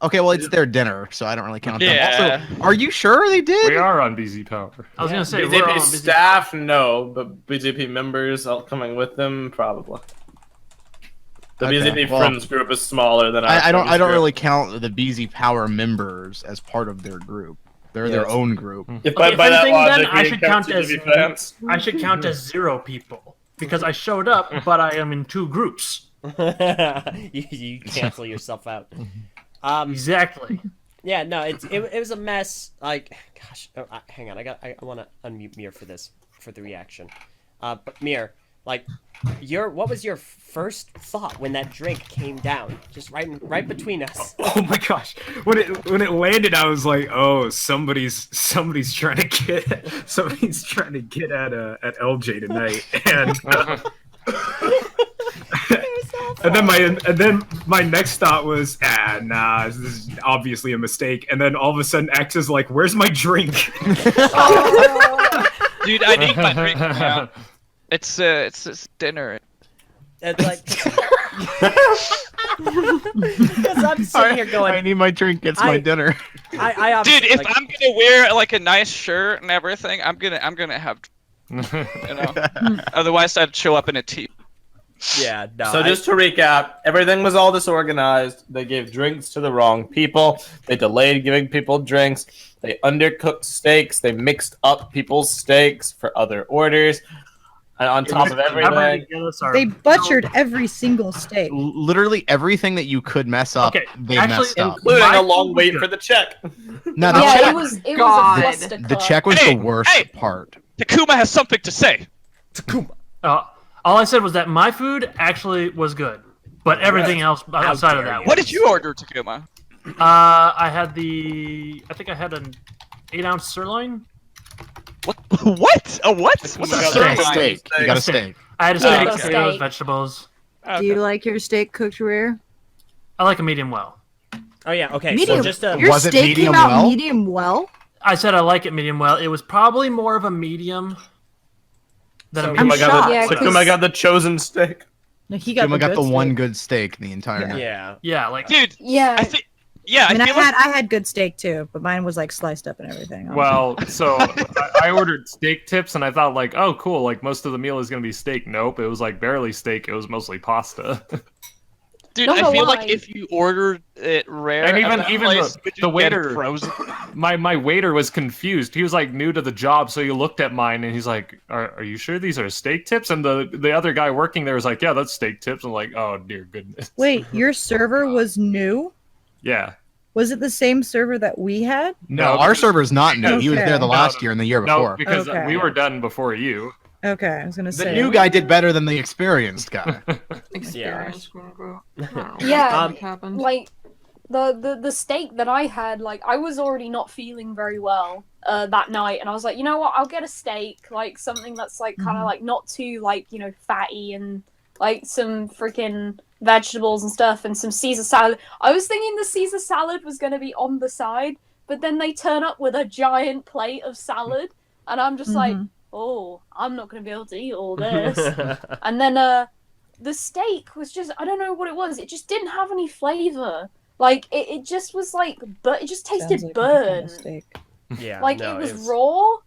Okay, well, it's their dinner, so I don't really count Yeah. them. Also, are you sure they did? We are on BZ Power. I was gonna say we're BZP all busy. staff, no, but BZP members all coming with them, probably. The BZP friends group is smaller than our I don't group. really count the BZ Power members as part of their group. They're their own group. If Okay, by if that anything, logic, then I we should count count as TTV fans. I should count as 0 people because I showed up, but I am in 2 groups. you cancel yourself out. Exactly. Yeah, no, it was a mess. Like, gosh, hang on, I want to unmute Mir for the reaction. But Mir, like, what was your first thought when that drink came down, just right between us? Oh my gosh! When it landed, I was like, "Oh, somebody's trying to get at Eljay tonight," and then my next thought was, nah, this is obviously a mistake. And then all of a sudden, X is like, "Where's my drink?" Dude, I need my drink now. It's dinner. It's like, because I'm sitting here going, I need my drink. It's my dinner. I Dude, if I'm gonna wear like a nice shirt and everything, I'm gonna have, Otherwise, I'd show up in a tee. Yeah. No, So just to recap, everything was all disorganized. They gave drinks to the wrong people. They delayed giving people drinks. They undercooked steaks. They mixed up people's steaks for other orders. And on top of everything, They butchered every single steak. Literally everything that you could mess up, they messed up. including a long wait for the check. No, the Yeah, check, it was a God. fisticuff. the check was the worst part. Takuma has something to say. All I said was that my food actually was good, but everything else outside of that. What did you order, Takuma? I think I had an 8-ounce sirloin. What? What? A what? What's a Steak. sirloin? You got a steak. I had a steak, Yeah. potatoes, Steak. vegetables. Do you like your steak cooked rare? I like a medium well. Oh yeah, okay. Medium. So just Your Was it steak medium came out well? medium well. I said I like it medium well. It was probably more of a medium than a Takuma medium. got, shocked. the, Takuma got the chosen steak. No, he got Jim, I got the good one steak. good steak the entire night. yeah. Yeah, like Dude, Yeah. I think. Yeah, I mean, I feel like had good steak too, but mine was like sliced up and everything. Well, so I ordered steak tips, and I thought like, oh, cool, like most of the meal is gonna be steak. Nope, it was like barely steak. It was mostly pasta. dude, Don't I know feel why. like if you ordered it rare, And at that even place, the would you get it waiter- frozen. My waiter was confused. He was like new to the job, so he looked at mine and he's like, "Are you sure these are steak tips?" And the other guy working there was like, "Yeah, that's steak tips." I'm like, "Oh dear goodness." Wait, your server was new? Yeah. Was it the same server that we had? No, our server's not new. He was there the Okay. last year and the year No, before. because Okay. we were done before you. Okay, I was gonna The say. new guy did better than the experienced guy. Experience, quote unquote. I don't know Yeah, what happened. like the steak that I had, like I was already not feeling very well that night, and I was like, you know what, I'll get a steak, like something that's like kind of like not too like fatty, and like some freaking vegetables and stuff, and some Caesar salad. I was thinking the Caesar salad was gonna be on the side, but then they turn up with a giant plate of salad, and I'm just like, oh, I'm not gonna be able to eat all this. And then the steak was just, I don't know what it was. It just didn't have any flavor. Like it just was like, but it just tasted Sounds like burnt. steak. Yeah. Like no, it was raw.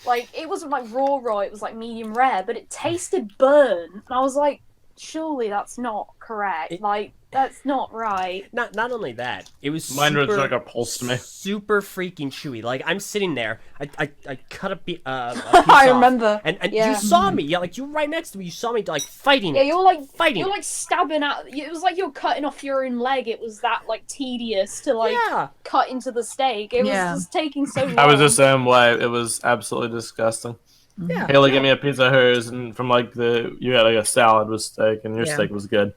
Like it wasn't like raw. It was like medium rare, but it tasted burnt. And I was like, surely that's not correct. Like that's not right. Not only that, it was Mine was super, like a pulse to me. super freaking chewy. Like I'm sitting there, I cut a piece I off, remember. and Yeah. you saw me, like you were right next to me. You saw me like fighting Yeah, it. you're like fighting. You're like stabbing at. It was like you're cutting off your own leg. It was that like tedious to like cut into the steak. It was just taking so long. I was the same way. It was absolutely disgusting. Yeah. Hayley gave me a piece of hers, and from like you had like a salad with steak, and your Yeah. steak was good.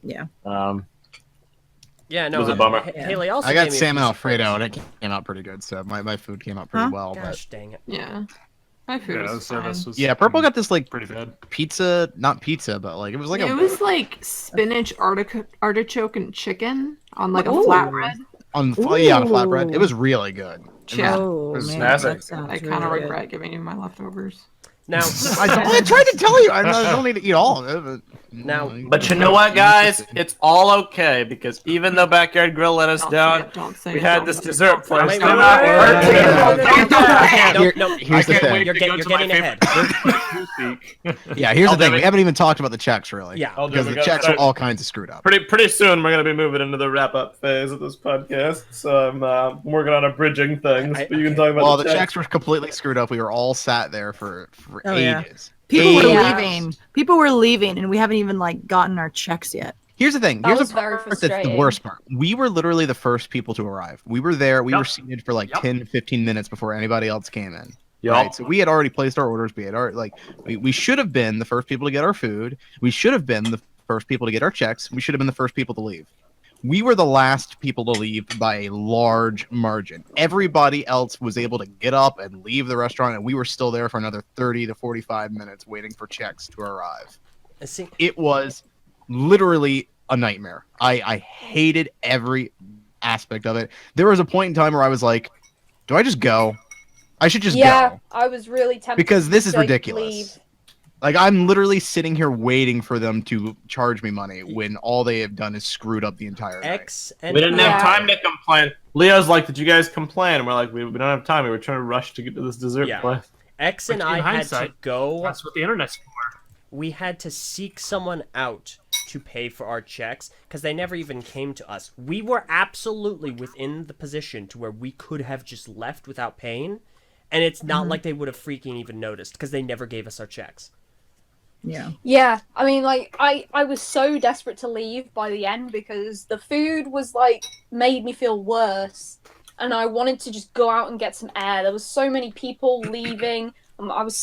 Yeah. Yeah, no, it was a bummer. Haley also I got gave me a salmon piece of Alfredo, and it came out pretty good. So my food came out pretty well. Gosh, dang it. Yeah. My food Yeah, the was service fine. was But Prpl got this like pretty bad. pizza, not pizza, but like it was like It a was like spinach, artichoke, and chicken on like a Ooh. flatbread. on flatbread. It was really good. Yeah. Oh, was man, massive. that sounds I kind really of good. regret giving you my leftovers. Now, I tried to tell you. I don't need to eat all of it. But, Now- But you know what, guys? It's all okay because even though Backyard Grill let us down, we had this dessert place. Wait, come wait, out. no, Here's the thing. You're getting ahead. Yeah, here's the thing. do We it. haven't even talked about the checks really. Yeah. Because We the gotta checks start- are all kinds of screwed up. Pretty soon, we're gonna be moving into the wrap-up phase of this podcast. So I'm working on abridging things, but you can talk about Well, the the checks. checks were completely screwed up. We were all sat there for Oh, yeah. ages. People were Ages. leaving. People were leaving, and we haven't even like gotten our checks yet. Here's the thing. That Here's was the very part that's the frustrating. worst part. We were literally the first people to arrive. We were there. We Yep. were seated for like Yep. 10, 15 minutes before anybody else came in. Yup. Right. So we had already placed our orders. We had already we should have been the first people to get our food. We should have been the first people to get our checks. We should have been the first people to leave. We were the last people to leave by a large margin. Everybody else was able to get up and leave the restaurant, and we were still there for another 30 to 45 minutes waiting for checks to arrive. See, It was literally a nightmare. I hated every aspect of it. There was a point in time where I was like, do I just go? I should just go. I was really tempted Because this is to, like, ridiculous. leave. Like, I'm literally sitting here waiting for them to charge me money when all they have done is screwed up the entire night. X and We didn't Yeah. have time to complain. Leo's like, "Did you guys complain?" And we're like, "We don't have time. We were trying to rush to get to this dessert Yeah. place." X and But I in had to hindsight, go. That's what the internet's for. We had to seek someone out to pay for our checks because they never even came to us. We were absolutely within the position to where we could have just left without paying, and it's not like they would have freaking even noticed because they never gave us our checks. Yeah. Yeah, I mean, like, I was so desperate to leave by the end because the food was, like, made me feel worse. And I wanted to just go out and get some air. There was so many people leaving. I was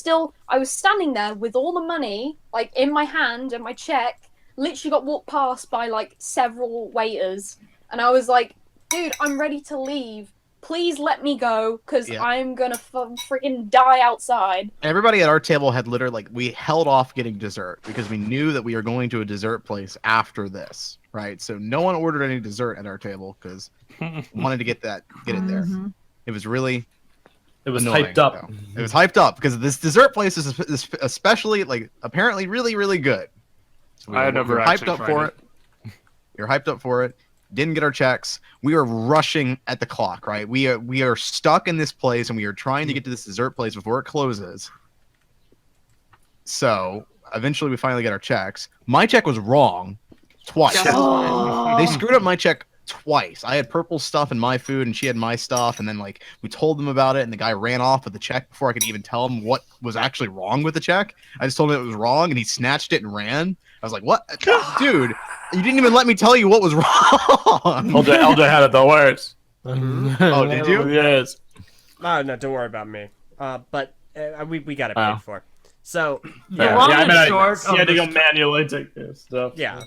standing there with all the money, like, in my hand and my check. Literally got walked past by, like, several waiters. And I was like, dude, I'm ready to leave. Please let me go, because Yeah. I'm gonna freaking die outside. Everybody at our table had literally, we held off getting dessert because we knew that we were going to a dessert place after this, right? So no one ordered any dessert at our table because we wanted to get it there. It was really It was annoying, hyped up. though. It was hyped up because this dessert place is especially, like, apparently really, really good. So I never were actually hyped up tried for it. it. We were hyped up for it. Didn't get our checks. We were rushing at the clock, right? We are stuck in this place, and we are trying to get to this dessert place before it closes. So eventually, we finally get our checks. My check was wrong twice. They screwed up my check twice. I had Prpl stuff in my food, and she had my stuff. And then, like, we told them about it, and the guy ran off with the check before I could even tell him what was actually wrong with the check. I just told him it was wrong, and he snatched it and ran. I was like, "What, dude? You didn't even let me tell you what was wrong." Eljay had it the worst. Oh, did you? Yes. Oh, no, don't worry about me. But we got it paid for. So, The long and short you had to of go this- manually take this stuff. yeah.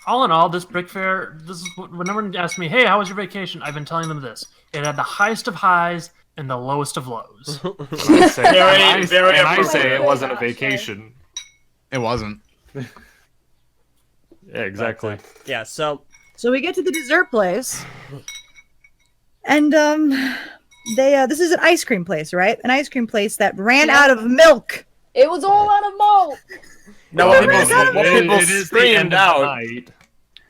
All in all, this BrickFair, this is whenever they ask me, "Hey, how was your vacation?" I've been telling them this: it had the highest of highs and the lowest of lows. I say, Very, and very I say appropriate. it wasn't a vacation. It wasn't. Yeah, exactly. Yeah, so So we get to the dessert place, and they this is an ice cream place, right? An ice cream place that ran out of milk. It was all out of malt. No, Well, what I people, mean, what it people is the end screamed of the out. night.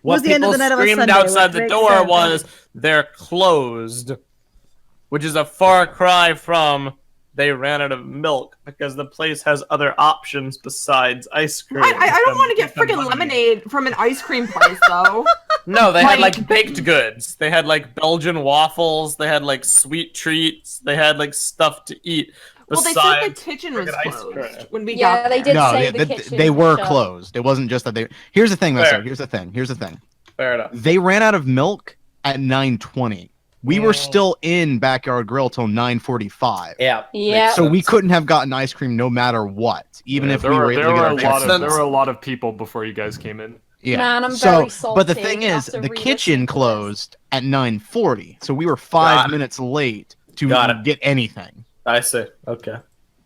What Was the end of people the night of a screamed Sunday, outside which the makes door sense. was they're closed, which is a far cry from they ran out of milk because the place has other options besides ice cream. I don't want to get freaking lemonade from an ice cream place though. No, they had Like- like baked goods. They had like Belgian waffles. They had like sweet treats. They had like stuff to eat. Well, they said the besides kitchen was freaking ice closed cream. when we Yeah, got they there. did No, say they, the they, kitchen they were shut. closed. It wasn't just that they. Here's the thing, Fair. Meso. Here's the thing. Here's the thing. Fair enough. They ran out of milk at 9:20. We were still in Backyard Grill till 9:45. Yeah. Yeah. So we couldn't have gotten ice cream no matter what, even if there we were able to get our a check lot of in. there were a lot of people before you guys came in. Yeah. Man, I'm so, very but the salty thing is, after the re-listening kitchen to this. closed at 9:40, so we were Got 5 it. minutes late to Got it. get anything. I see. Okay.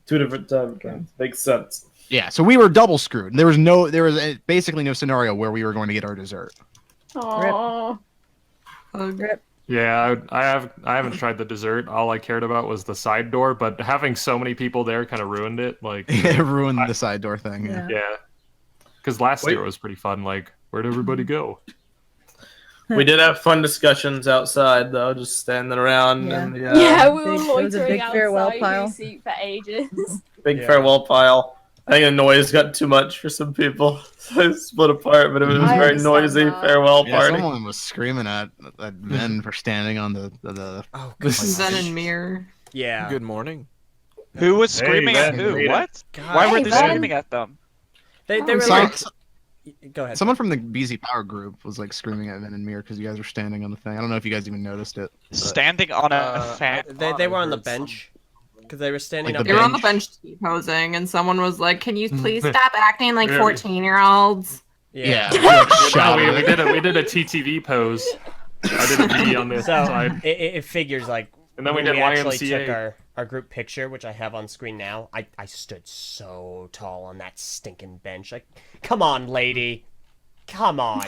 Two different time frames. Makes sense. Yeah, so we were double screwed. There was basically no scenario where we were going to get our dessert. Aww. Rip. Yeah, I haven't tried the dessert. All I cared about was the side door, but having so many people there kind of ruined it. Like, It ruined the side door thing. Yeah. yeah, because last year was pretty fun. Like, where'd everybody go? We did have fun discussions outside, though, just standing around. Yeah. And, Yeah, we were Big- it was a loitering big farewell outside pile. your seat for ages. Big Yeah. farewell pile. I think the noise got too much for some people, so it split apart. But it was a I very understand noisy that. farewell Yeah, party. someone was screaming at men for standing on the Oh, Zen and Mirror. Yeah. Good morning. Who was Hey, screaming at Ben, who? read it. What? God. Why were Hey, they Ben. screaming at them? They were Some- like... Go ahead. Someone from the BZ Power group was like screaming at Vin and Mir because you guys were standing on the thing. I don't know if you guys even noticed it. but- Standing on a fan. They were on the bench because they were standing Like up. the They were on the bench. bench posing, and someone was like, "Can you please stop acting like Yeah. 14-year-olds?" Yeah. No, we did a TTV pose. I did a V on this So side, it figures like and then we when did actually YMCA. took our group picture, which I have on screen now. I stood so tall on that stinking bench. Like, come on, lady. Come on.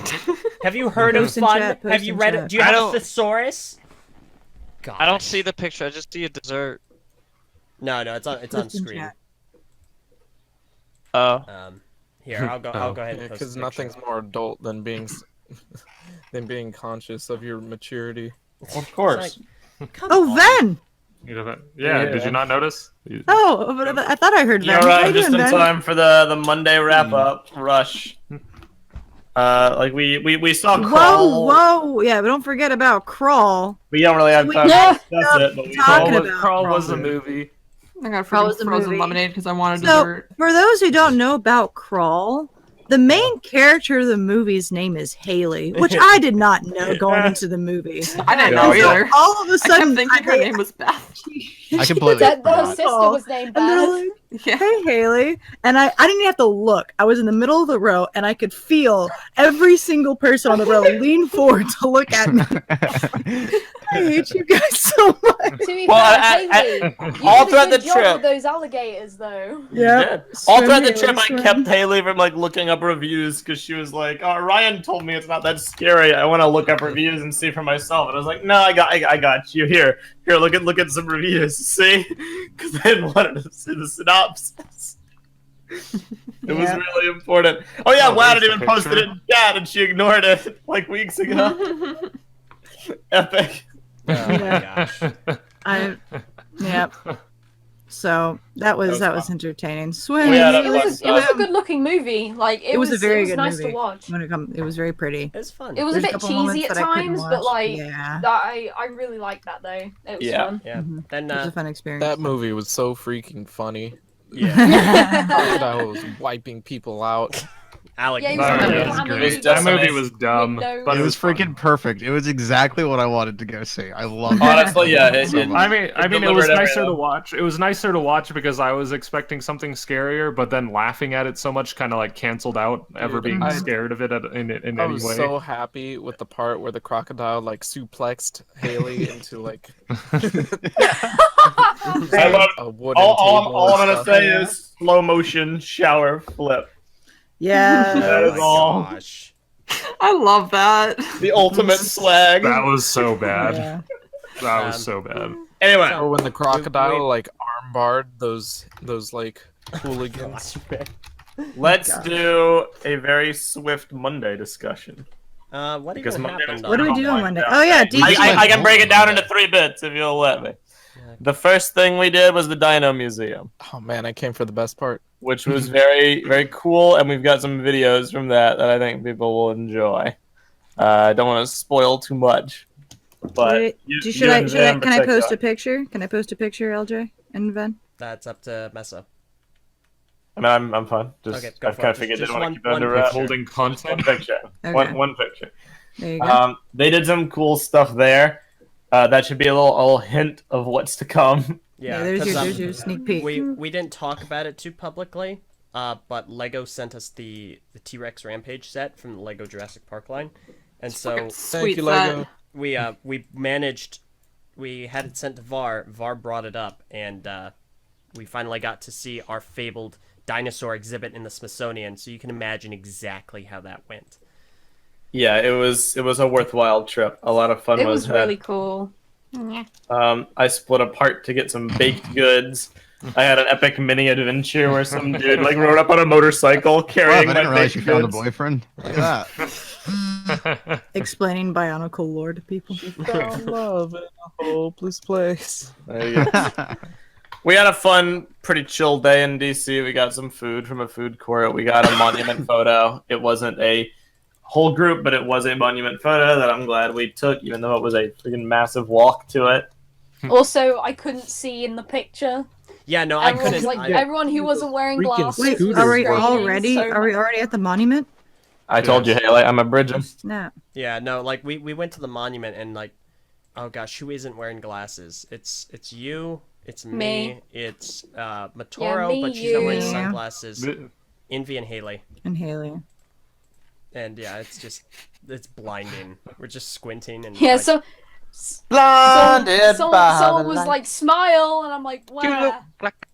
Have you heard of Post in fun? chat, post Have you in read chat. it? Do you I have a don't- thesaurus? God. I don't see the picture. I just see a dessert. No, it's on Post in screen. chat. Oh. Here, I'll go ahead and post Because the nothing's picture. more adult than being than being conscious of your maturity. Of course. Come Oh, on. Ven! Yeah, did you not notice? Oh, but I thought I heard You Ven. How arrived you just in doing, Ven? time for the Monday wrap up rush. Like we saw Crawl. Whoa! Yeah, but don't forget about Crawl. We don't really have We time to ended discuss up it, but we talking saw about Carl was a Crawl. movie. I got Crawl was a frozen movie. lemonade because I wanted So, dessert. for those who don't know about Crawl, the main character of the movie's name is Hayley, which I did not know going into the movie. I didn't know And so either. all of a I sudden, kept thinking her name was Beth. I completely Her forgot. sister was named And they're Beth. like, Yeah. hey Haley, and I didn't even have to look. I was in the middle of the row, and I could feel every single person on the row lean forward to look at me. I hate you guys so much. To be Well, fair, Hayley, you all did a throughout good the job trip. with those alligators, though. Yeah. All throughout the Swim, trip, I Haley, kept swim. Haley from like looking up reviews because she was like, "Oh, Ryan told me it's not that scary. I want to look up reviews and see for myself." And I was like, "No, I got you. Here, look at some reviews. See?" Because I didn't want her to see the synopsis. It was really important. Oh yeah, Oh, Vlad had there's even the posted it picture. in chat, and she ignored it like weeks ago. Epic. Oh my gosh. Yep. So that was fun. entertaining. Swim. We had a It was fun a, it was a time. good looking movie. Like it, was a very good nice movie. to watch. When it was very pretty. It was fun. It was There's a a bit couple cheesy moments at that I couldn't times, but watch. like Yeah. I really liked that though. It was Yeah. fun. Yeah. And It was a fun experience. That movie was so freaking funny. yeah. Crocodile was wiping people out. Alec. Yeah, he No, was yeah, really it was funny. great. That movie was dumb, Windows. but It was fun. freaking perfect. It was exactly what I wanted to go see. I love it. Honestly, yeah. It, So it, much. I mean, it was delivered nicer to everything. watch. It was nicer to watch because I was expecting something scarier, but then laughing at it so much kind of like canceled out ever being I- scared of it in I any was way. so happy with the part where the crocodile like suplexed Haley into like I love a wooden all table. I'm and gonna stuff. say is slow motion shower flip. Yeah. That is all. Gosh. I love that. The ultimate swag. That was so bad. Yeah. That was so bad. Anyway, Or when the crocodile Wait. like armbarred those like hooligans. Gosh, man. Let's do a very swift Monday discussion. What Because even Monday happened? What do we do on Monday? down. Oh yeah, I can break it down into 3 bits if you'll let me. The first thing we did was the Dino Museum. Oh man, I came for the best part. Which was very, very cool, and we've got some videos from that I think people will enjoy. I don't want to spoil too much, but can I post a picture? Can I post a picture, LJ and Ven? That's up to Meso. I mean, I'm fine. Just Okay, go I've for kind it. of figured Just they want one- to keep it under one wraps. Holding content. One picture. Okay. One picture. There you go. They did some cool stuff there. That should be a little hint of what's to come. Yeah, there's 'cause, your sneak peek. We didn't talk about it too publicly, but Lego sent us the T-Rex Rampage set from the Lego Jurassic Park line, and so Thank you, Lego. we managed. We had it sent to VAR. VAR brought it up, and we finally got to see our fabled dinosaur exhibit in the Smithsonian. So you can imagine exactly how that went. Yeah, it was a worthwhile trip. A lot of fun It was was had. really cool. Yeah. I split apart to get some baked goods. I had an epic mini adventure where some dude like rode up on a motorcycle carrying I my didn't realize baked you found a goods. boyfriend. Look at that. Explaining Bionicle lore to people. Found love in a hopeless place. There you go. We had a fun, pretty chill day in DC. We got some food from a food court. We got a monument photo. It wasn't a whole group, but it was a monument photo that I'm glad we took, even though it was a freaking massive walk to it. Also, I couldn't see in the picture. Yeah, no, Everyone I was couldn't. like, everyone who wasn't wearing Freaking glasses. Wait, Scooters, are we bro. already? So Are we already at the monument? I told you, Hayley, I'm a bridging. No. Yeah, no, like we went to the monument and like, oh gosh, who isn't wearing glasses? It's you, it's me. It's Matoro, me, but she's not wearing you. sunglasses. Envy and Hayley. And Hayley. And yeah, it's blinding. We're just squinting and Yeah, like, so Blinded by someone the was light. like, smile, and I'm like, where?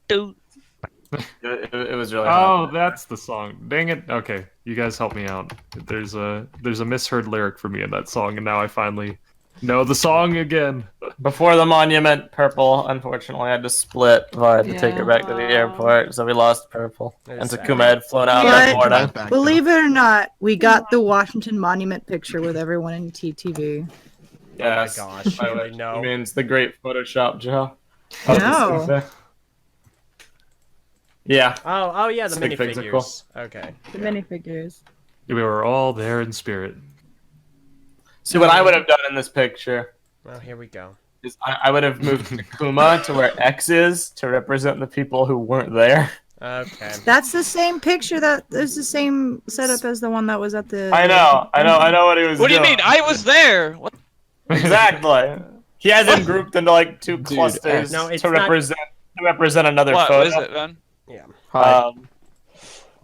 It was really Oh, hot. that's the song. Dang it. Okay, you guys help me out. There's a misheard lyric for me in that song, and now I finally know the song again. Before the monument, Prpl unfortunately had to split. I had to take her back to the airport, so we lost Prpl. And It's sad. Takuma had flown out But- that morning. Back Believe it or not, we got the Washington Monument picture with everyone in TTV. Yes. oh my gosh, I Hayley, wish. no. It means the great Photoshop job. No. Yeah. Oh yeah, the Stick figs are minifigures. Okay. The minifigures. We were all there in spirit. See, what I would have done in this picture Well, here we go. is I would have moved Takuma to where X is to represent the people who weren't there. Okay. That's the same picture that is the same setup as the one that was at the. I know what he was What do you doing. mean? I was there. What? Exactly. He has them grouped into like 2 clusters no, it's to not- represent another What photo. is it, man? Yeah. Hi.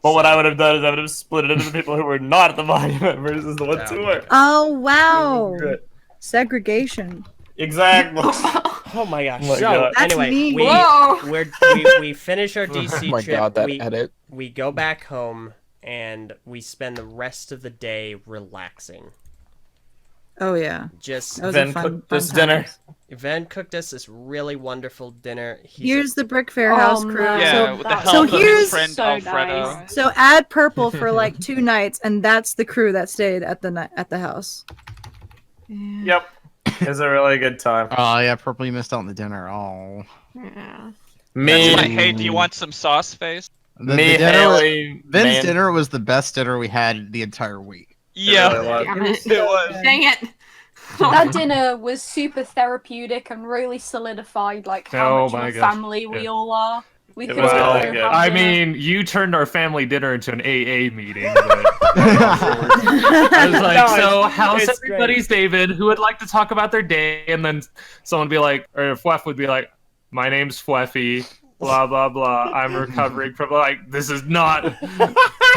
But what I would have done is I would have split it into the people who were not at the monument versus the ones who were. Oh wow! Good. Segregation. Exactly. Oh my gosh. Oh my so God. That's anyway, mean. we finish our DC Oh my trip. god, that edit. We go back home and we spend the rest of the day relaxing. Oh yeah. Just That was Then a fun, cooked fun this dinner. times. Van cooked us this really wonderful dinner. Here's the BrickFair Oh, House crew. man. Yeah, So with the that- help so of here's- his friend So Alfredo. nice. So add Prpl for like 2 nights, and that's the crew that stayed at the house. Yep. It was a really good time. Oh yeah, Prpl, you missed out on the dinner. Oh. Yeah. Me, That's my, hey, do you want some sauce face? The me, dinner, Hayley, Vin's man. dinner was the best dinner we had the entire week. Yeah, really was. Damn it. it was. Dang it. That dinner was super therapeutic and really solidified like how Oh much of my a gosh. family we Yeah. all are. We It could was all really have good. I dinner. mean, you turned our family dinner into an AA meeting. But I was like, No, so it's- how's it's everybody's David? Who would like to talk about their day? And then someone would be like, or Phweff would be like, my name's Phweffy, blah, blah, blah. I'm recovering from, like, this is not.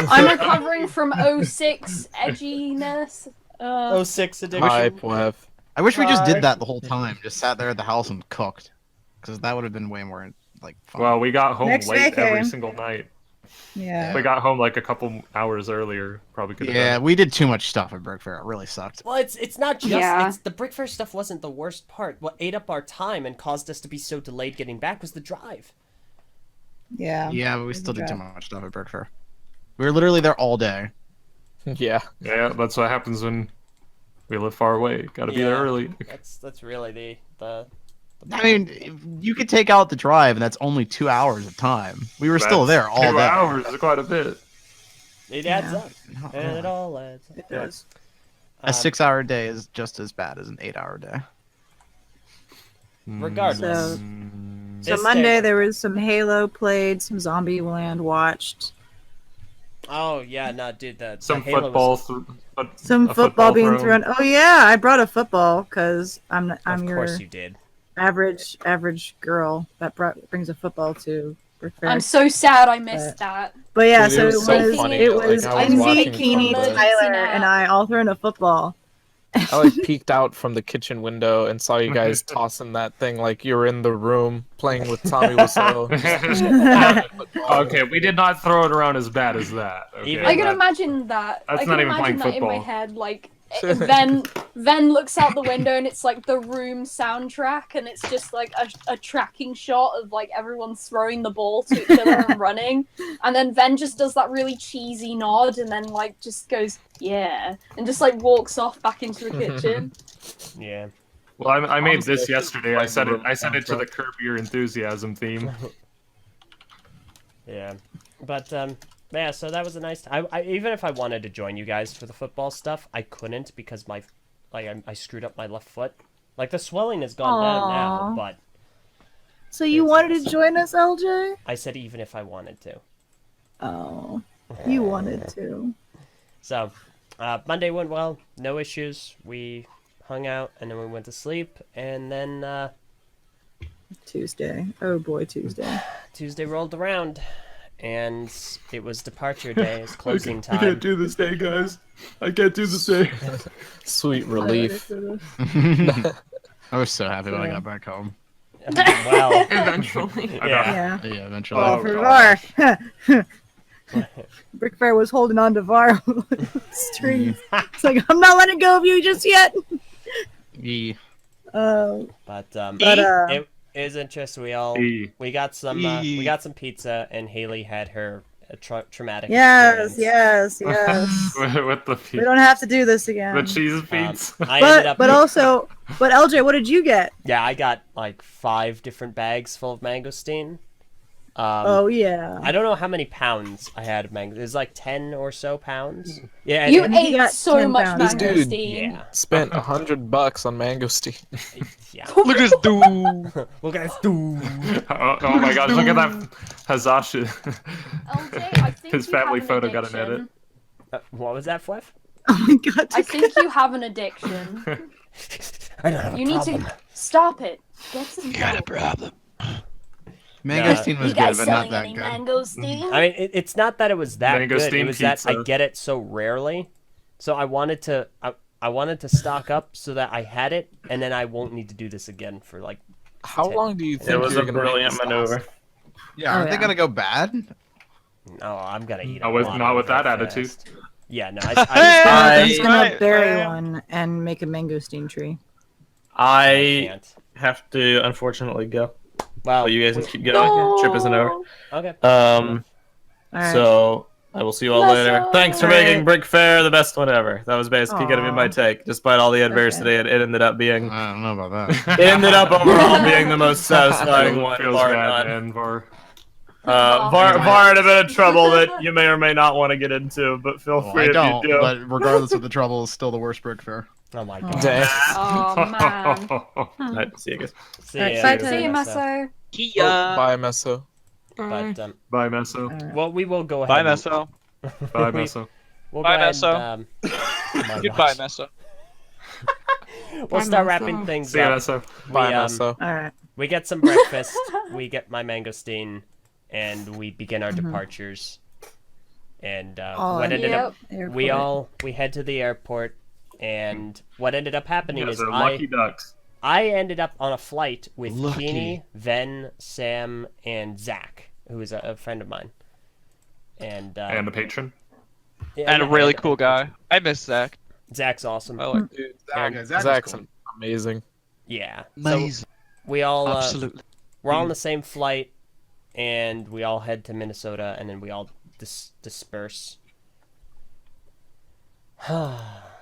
I'm recovering from 06 edginess. 06 addiction. Hi, Phweff. I wish we just Bye. did that the whole time. Just sat there at the house and cooked, because that would have been way more like fun. Well, we got home Next late every vacay. single night. Yeah. We got home like a couple hours earlier. Probably could have yeah, done. we did too much stuff at BrickFair. It really sucked. Well, it's not just Yeah. it's the BrickFair stuff wasn't the worst part. What ate up our time and caused us to be so delayed getting back was the drive. Yeah. Yeah, but we still did too much stuff at BrickFair. We were literally there all day. Yeah. Yeah, that's what happens when we live far away. Gotta be there early. That's really the I mean, you could take out the drive, and that's only 2 hours of time. We were still there all 2 day. hours is quite a bit. It adds up. And it all adds up. It does. A 6-hour day is just as bad as an 8-hour day. Regardless. So Monday there was some Halo played, some Zombie Land watched. Oh yeah, no, dude, Some the Halo football. was... Some football being thrown. Oh yeah, I brought a football because I'm Of your course you did. average girl that brings a football to BrickFair. I'm so sad I missed that. But yeah, Dude, so it was so funny. it Like, was I was Invi, watching Keeney, from the- Tyler, and I all throwing a football. I like peeked out from the kitchen window and saw you guys tossing that thing like you were in the room playing with Tommy Wiseau. Okay, we did not throw it around as bad as that. Okay, I can imagine that. That's I can not even imagine playing that in my football. head. Like, Ven looks out the window and it's like the Room soundtrack, and it's just like a tracking shot of like everyone throwing the ball to each other and running, and then Ven just does that really cheesy nod and then like just goes yeah, and just like walks off back into the kitchen. Yeah. Well, I made Honestly, this I yesterday. think I set it. I like set it to the the Curb Your Enthusiasm theme. Yeah, but yeah. So that was a nice. I even if I wanted to join you guys for the football stuff, I couldn't because I screwed up my left foot. Like the swelling has gone down now, Aw. but So you wanted to join us, LJ? I said even if I wanted to. Oh, you wanted to. So Monday went well, no issues. We hung out and then we went to sleep, and then Tuesday. Oh boy, Tuesday. Tuesday rolled around, and it was departure day. It's closing I time. can't do this day, guys. I can't do this day. Sweet relief. I was so happy when I got back home. Well, Eventually. yeah. Yeah, eventually. Oh, for Var. BrickFair was holding on to Var strings. It's like, I'm not letting go of you just yet. Yeah. But But, it is interesting. We got some pizza, and Hayley had her traumatic Yes, experience. yes. With the We don't have to do this again. the cheese pizza. I ended up But LJ, what did you get? yeah, I got like 5 different bags full of mangosteen. Oh yeah. I don't know how many pounds I had of mango. It was like 10 or so pounds. Yeah, You and- he ate got so 10 much pounds. This dude- mangosteen. yeah. Spent $100 on mangosteen. Yeah. Look at this dude. Look at this dude. Oh my gosh! Look at that Hazashi. LJ, I think His you family have an photo got an addiction. edit. What was that, Phweff? Oh my god. I think you have an addiction. I don't have a You need problem. to stop it. Get some help. problem. Mangosteen was You good, guys but not selling that any good. mangosteen? I mean, it's not that it was that good. Mangosteen It was that I pizza. get it so rarely. So I wanted to stock up so that I had it, and then I won't need to do this again for like. How long do you think It was you're a gonna make brilliant this maneuver. last? Yeah, aren't Oh, they yeah. gonna go bad? No, I'm gonna eat. Not a with- lot not of with it that fast. attitude. Yeah, no. He's gonna Right, bury right. one and make a mangosteen tree. I can't. have to unfortunately go. Well, So you guys can keep going. Trip isn't over. okay. All right. So I will see you all later. Thanks for making BrickFair the best one ever. That was basically going to be my take. Despite all the adversity, it ended up being. I don't know about that. It ended up overall being the most satisfying one. Feels bar bad, none. man. Var. Var had a bit of trouble that you may or may not want to get into, but feel Well, free I if don't, you do. but regardless of the trouble, it's still the worst BrickFair. Oh my god. Dang. Oh man. Alright, see you guys. See Alright, ya. bye, See you, Meso. Bye, Meso. But Bye, Meso. well, we will go ahead. Bye, and- Meso. Bye, Meso. We'll Bye, go ahead Meso. and, oh my Goodbye, gosh. Meso. We'll start wrapping things See ya, up. Meso. Bye, We, Meso. All right. We get some breakfast. We get my mangosteen, and we begin our departures. And Oh, what ended up, Airport. we head to the airport, and what ended up happening You is guys are lucky ducks. I ended up on a flight with Lucky. Keeney, Ven, Sam, and Zach, who is a friend of mine. And And a patron. yeah, And a really cool guy. I miss Zach. Zach's awesome. I like Dude, And- Zach's amazing. Yeah. Amazing. So we all Absolutely. we're all on the same flight, and we all head to Minnesota, and then we all disperse.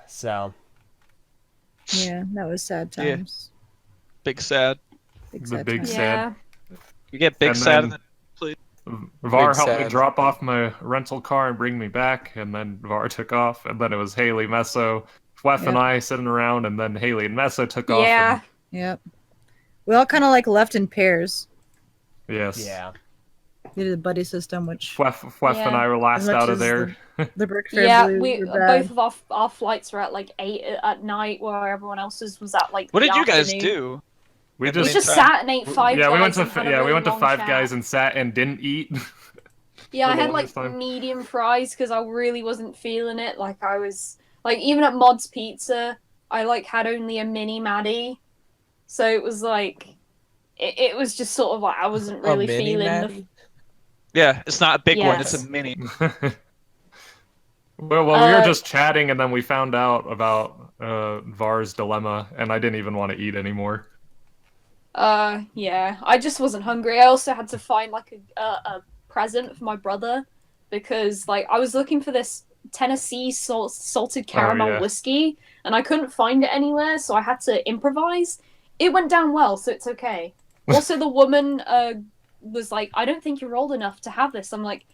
So. Yeah, that was sad Yeah. times. Big sad. Big The sad big times. sad. You get big And sad, then- and then, please. Var Big helped me sad. drop off my rental car and bring me back, and then Var took off, and then it was Hayley, Meso, Phweff, and Yep. I sitting around, and then Hayley and Meso took off. Yeah. Yep. We all kind of like left in pairs. And, yes. Yeah. We did a buddy system, which Phweff and I were as last much out of as there. the BrickFair Yeah, Blues we were bad. both of our flights were at like 8 at night, where everyone else's was at like. What the did you guys afternoon. do? We We just sat and ate Five Yeah, we went Guys to and had a really we went to long Five chat. Guys and sat and didn't eat. Yeah, for I the had like longest time. medium fries because I really wasn't feeling it. Like I was like even at Mod's Pizza, I like had only a mini Maddie, so it was like it was just sort of like I wasn't really mini feeling Maddie? Yeah, it's not a big one; Yes. it's a mini. Well, we were just chatting, and then we found out about Var's dilemma, and I didn't even want to eat anymore. Yeah, I just wasn't hungry. I also had to find like a present for my brother because like I was looking for this Tennessee salted caramel yeah. whiskey and I couldn't find it anywhere, so I had to improvise. It went down well, so it's okay. Also, the woman was like, "I don't think you're old enough to have this." I'm like,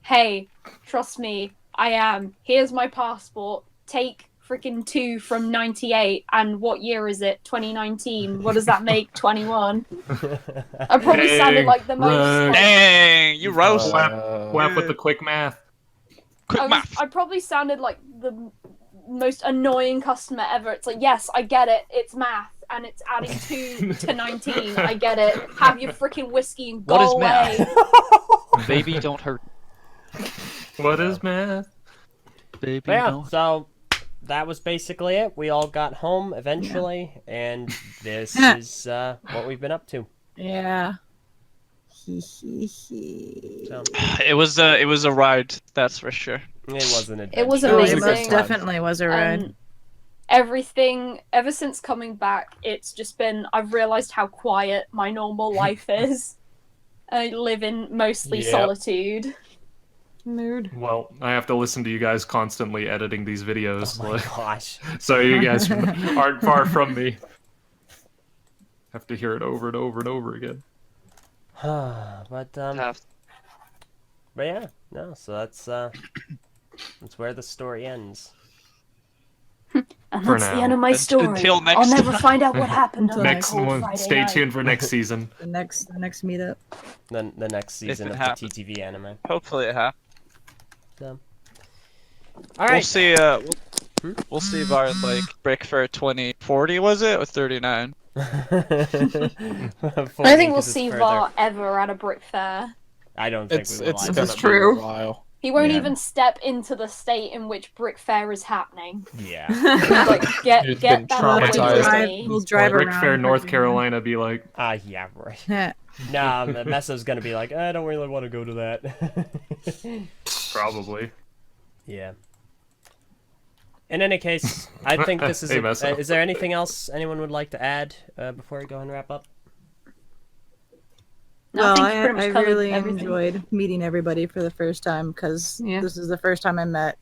"Hey, trust me, I am. Here's my passport. Take freaking 2 from 98, and what year is it? 2019. What does that make? 21." I probably sounded like the most. Like, Dang, you roast. Phweff with the quick math. I probably sounded like the most annoying customer ever. It's like, yes, I get it. It's math, and it's adding 2 to 19. I get it. Have your freaking whiskey and go What is away. math? Baby, don't hurt. What is math? Baby, But yeah, don't. so that was basically it. We all got home eventually, and this is what we've been up to. Yeah. So, It was a ride, that's for sure. it wasn't It was It amazing. most definitely was a ride. Everything, ever since coming back, it's just been, I've realized how quiet my normal life is. I live in mostly Yep. solitude. Mood. Well, I have to listen to you guys constantly editing these videos. Oh my gosh. So you guys aren't far from me. Have to hear it over and over and over again. but yeah, no. So that's where the story ends. And For that's the now. end of my story. Until next I'll never time. find out what happened on that Next cold one, Friday stay night. tuned for next season. The next meetup. Then the next season it of happens. the TTV anime. Hopefully it happens. So. We'll Alright. see. We'll see about like BrickFair 2040 was it or 39? I think we'll see VAR ever at a brick fair. I don't think we will. It's either. gonna be true. a while. He won't Yeah. even step into the state in which brick fair is happening. Yeah. Like, get He's get been that away traumatized. from me. We'll drive BrickFair around. North Carolina be like, Yeah, right. Nah, Meso's gonna be like, I don't really want to go to that. probably. Yeah. In any case, I think this is. Hey, Meso. Is there anything else anyone would like to add before we go and wrap up? No, Well, I think you pretty much I covered really everything. enjoyed meeting everybody for the first time because Yeah. this is the first time I met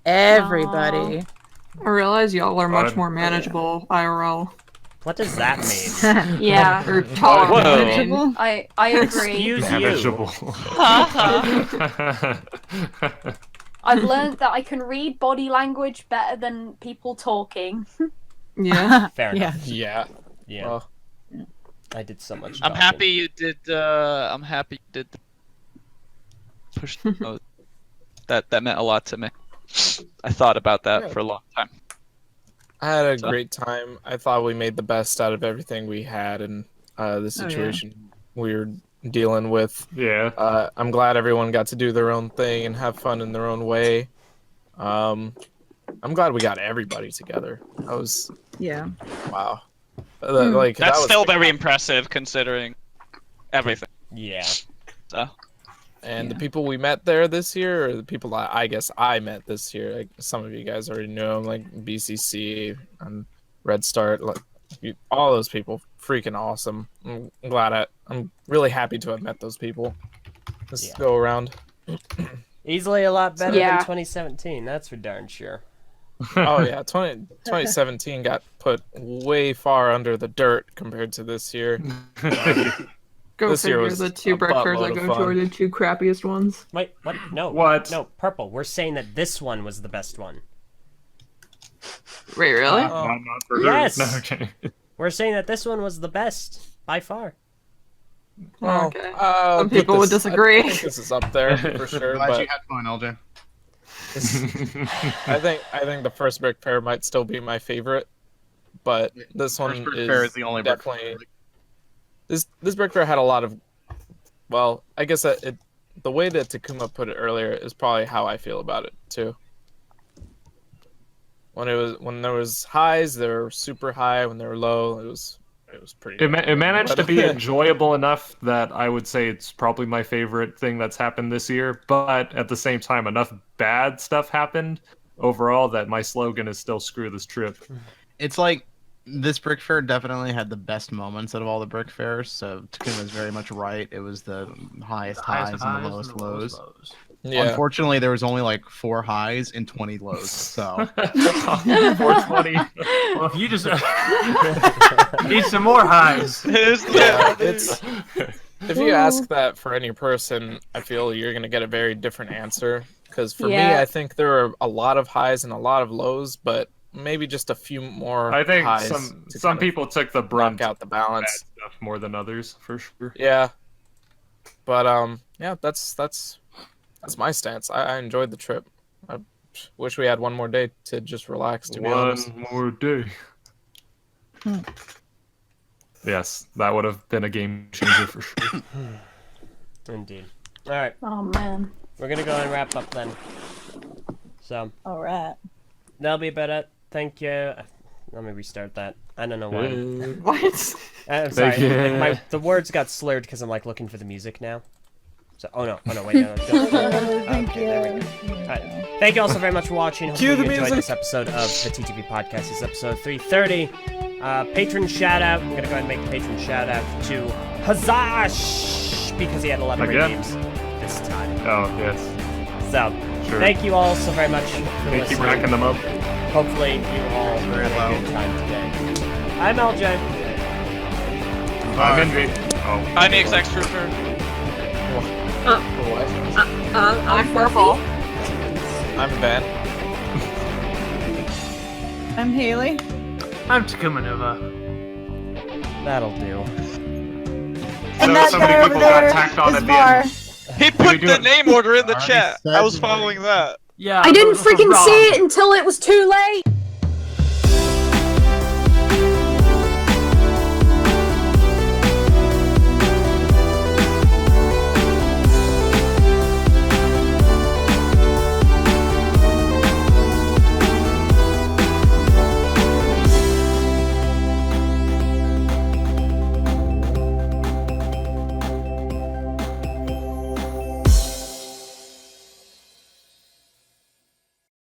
everybody. I realize y'all are much God. more manageable IRL. What does that mean? Yeah, Or tolerable. Whoa. I mean. I agree. Excuse you. Manageable. I've learned that I can read body language better than people talking. Yeah. Fair Yeah. enough. Yeah. Yeah. Well, I did so much. I'm talking. happy you did. I'm happy you did. Push. That meant a lot to me. I thought about that for a long time. I had a So- great time. I thought we made the best out of everything we had and the situation we were dealing with. Yeah. I'm glad everyone got to do their own thing and have fun in their own way. I'm glad we got everybody together. That was Yeah. wow. Like That's that was still very impressive considering everything. Yeah. So. And the people we met there this year, or the people I guess I met this year, like some of you guys already know them, like BCC and Red Start, like all those people, freaking awesome. I'm really happy to have met those people this go around. Easily a lot better Yeah. than 2017. That's for darn sure. Oh yeah, 2017 got put way far under the dirt compared to this year. Go This year figure. was The two a BrickFairs buttload I of go fun. to are the two crappiest ones. Wait, what? No. What? No, Prpl. We're saying that this one was the best one. Wait, really? Not for Yes. No, okay. We're saying that this one was the best by far. Well, Okay. I'll Some put people would this- disagree. I think this is up there for sure. Glad but you had fun, LJ. I think the first BrickFair might still be my favorite, but this one BrickFair is is the only definitely. BrickFair. This BrickFair had a lot of, well, I guess the way that Takuma put it earlier is probably how I feel about it too. When there was highs, they were super high. When they were low, it was pretty. It managed to be enjoyable enough that I would say it's probably my favorite thing that's happened this year. But at the same time, enough bad stuff happened overall that my slogan is still "Screw this trip." It's like this BrickFair definitely had the best moments out of all the BrickFairs. So Takuma is very much right. It was the highest highs and the lowest lows. Yeah. Unfortunately, there was only like 4 highs and 20 lows. So 420. Well, if you just need some more highs. Yeah, it's if you ask that for any person, I feel you're gonna get a very different answer. Because for me, Yeah. I think there are a lot of highs and a lot of lows, but maybe just a few more. I think highs some to kind of people took the brunt knock out the balance. bad stuff more than others, for sure. Yeah, but yeah, that's my stance. I enjoyed the trip. I wish we had one more day to just relax. To be honest. One more day. Yes, that would have been a game changer for sure. Indeed. All right. Oh man. We're gonna go and wrap up then. So. All right. That'll be about it. Thank you. Let me restart that. I don't know why. What? I'm sorry. Thank you. The words got slurred because I'm like looking for the music now. So, oh no, wait, no. Thank you. There we go. All right. Thank you all so very much for watching. Hopefully you enjoyed this episode of the TTV Podcast. This is episode 330. Patron shout out. I'm gonna go ahead and make the patron shout out to Hazash because he had a lot of great Again? games this time. Oh, yes. So, Sure. thank you all so very much for They keep listening. racking them up. Hopefully you all had a good time today. I'm Eljay. I'm Invi. Oh. I'm the XX Trooper. I'm Prpl. I'm Ben. I'm Hayley. I'm Takuma Nova. That'll do. And that so many guy over people got there tacked on is at the Var. end. He put the name order in the Already chat. said I was the following that. Yeah. I didn't this was freaking wrong. see it until it was too late.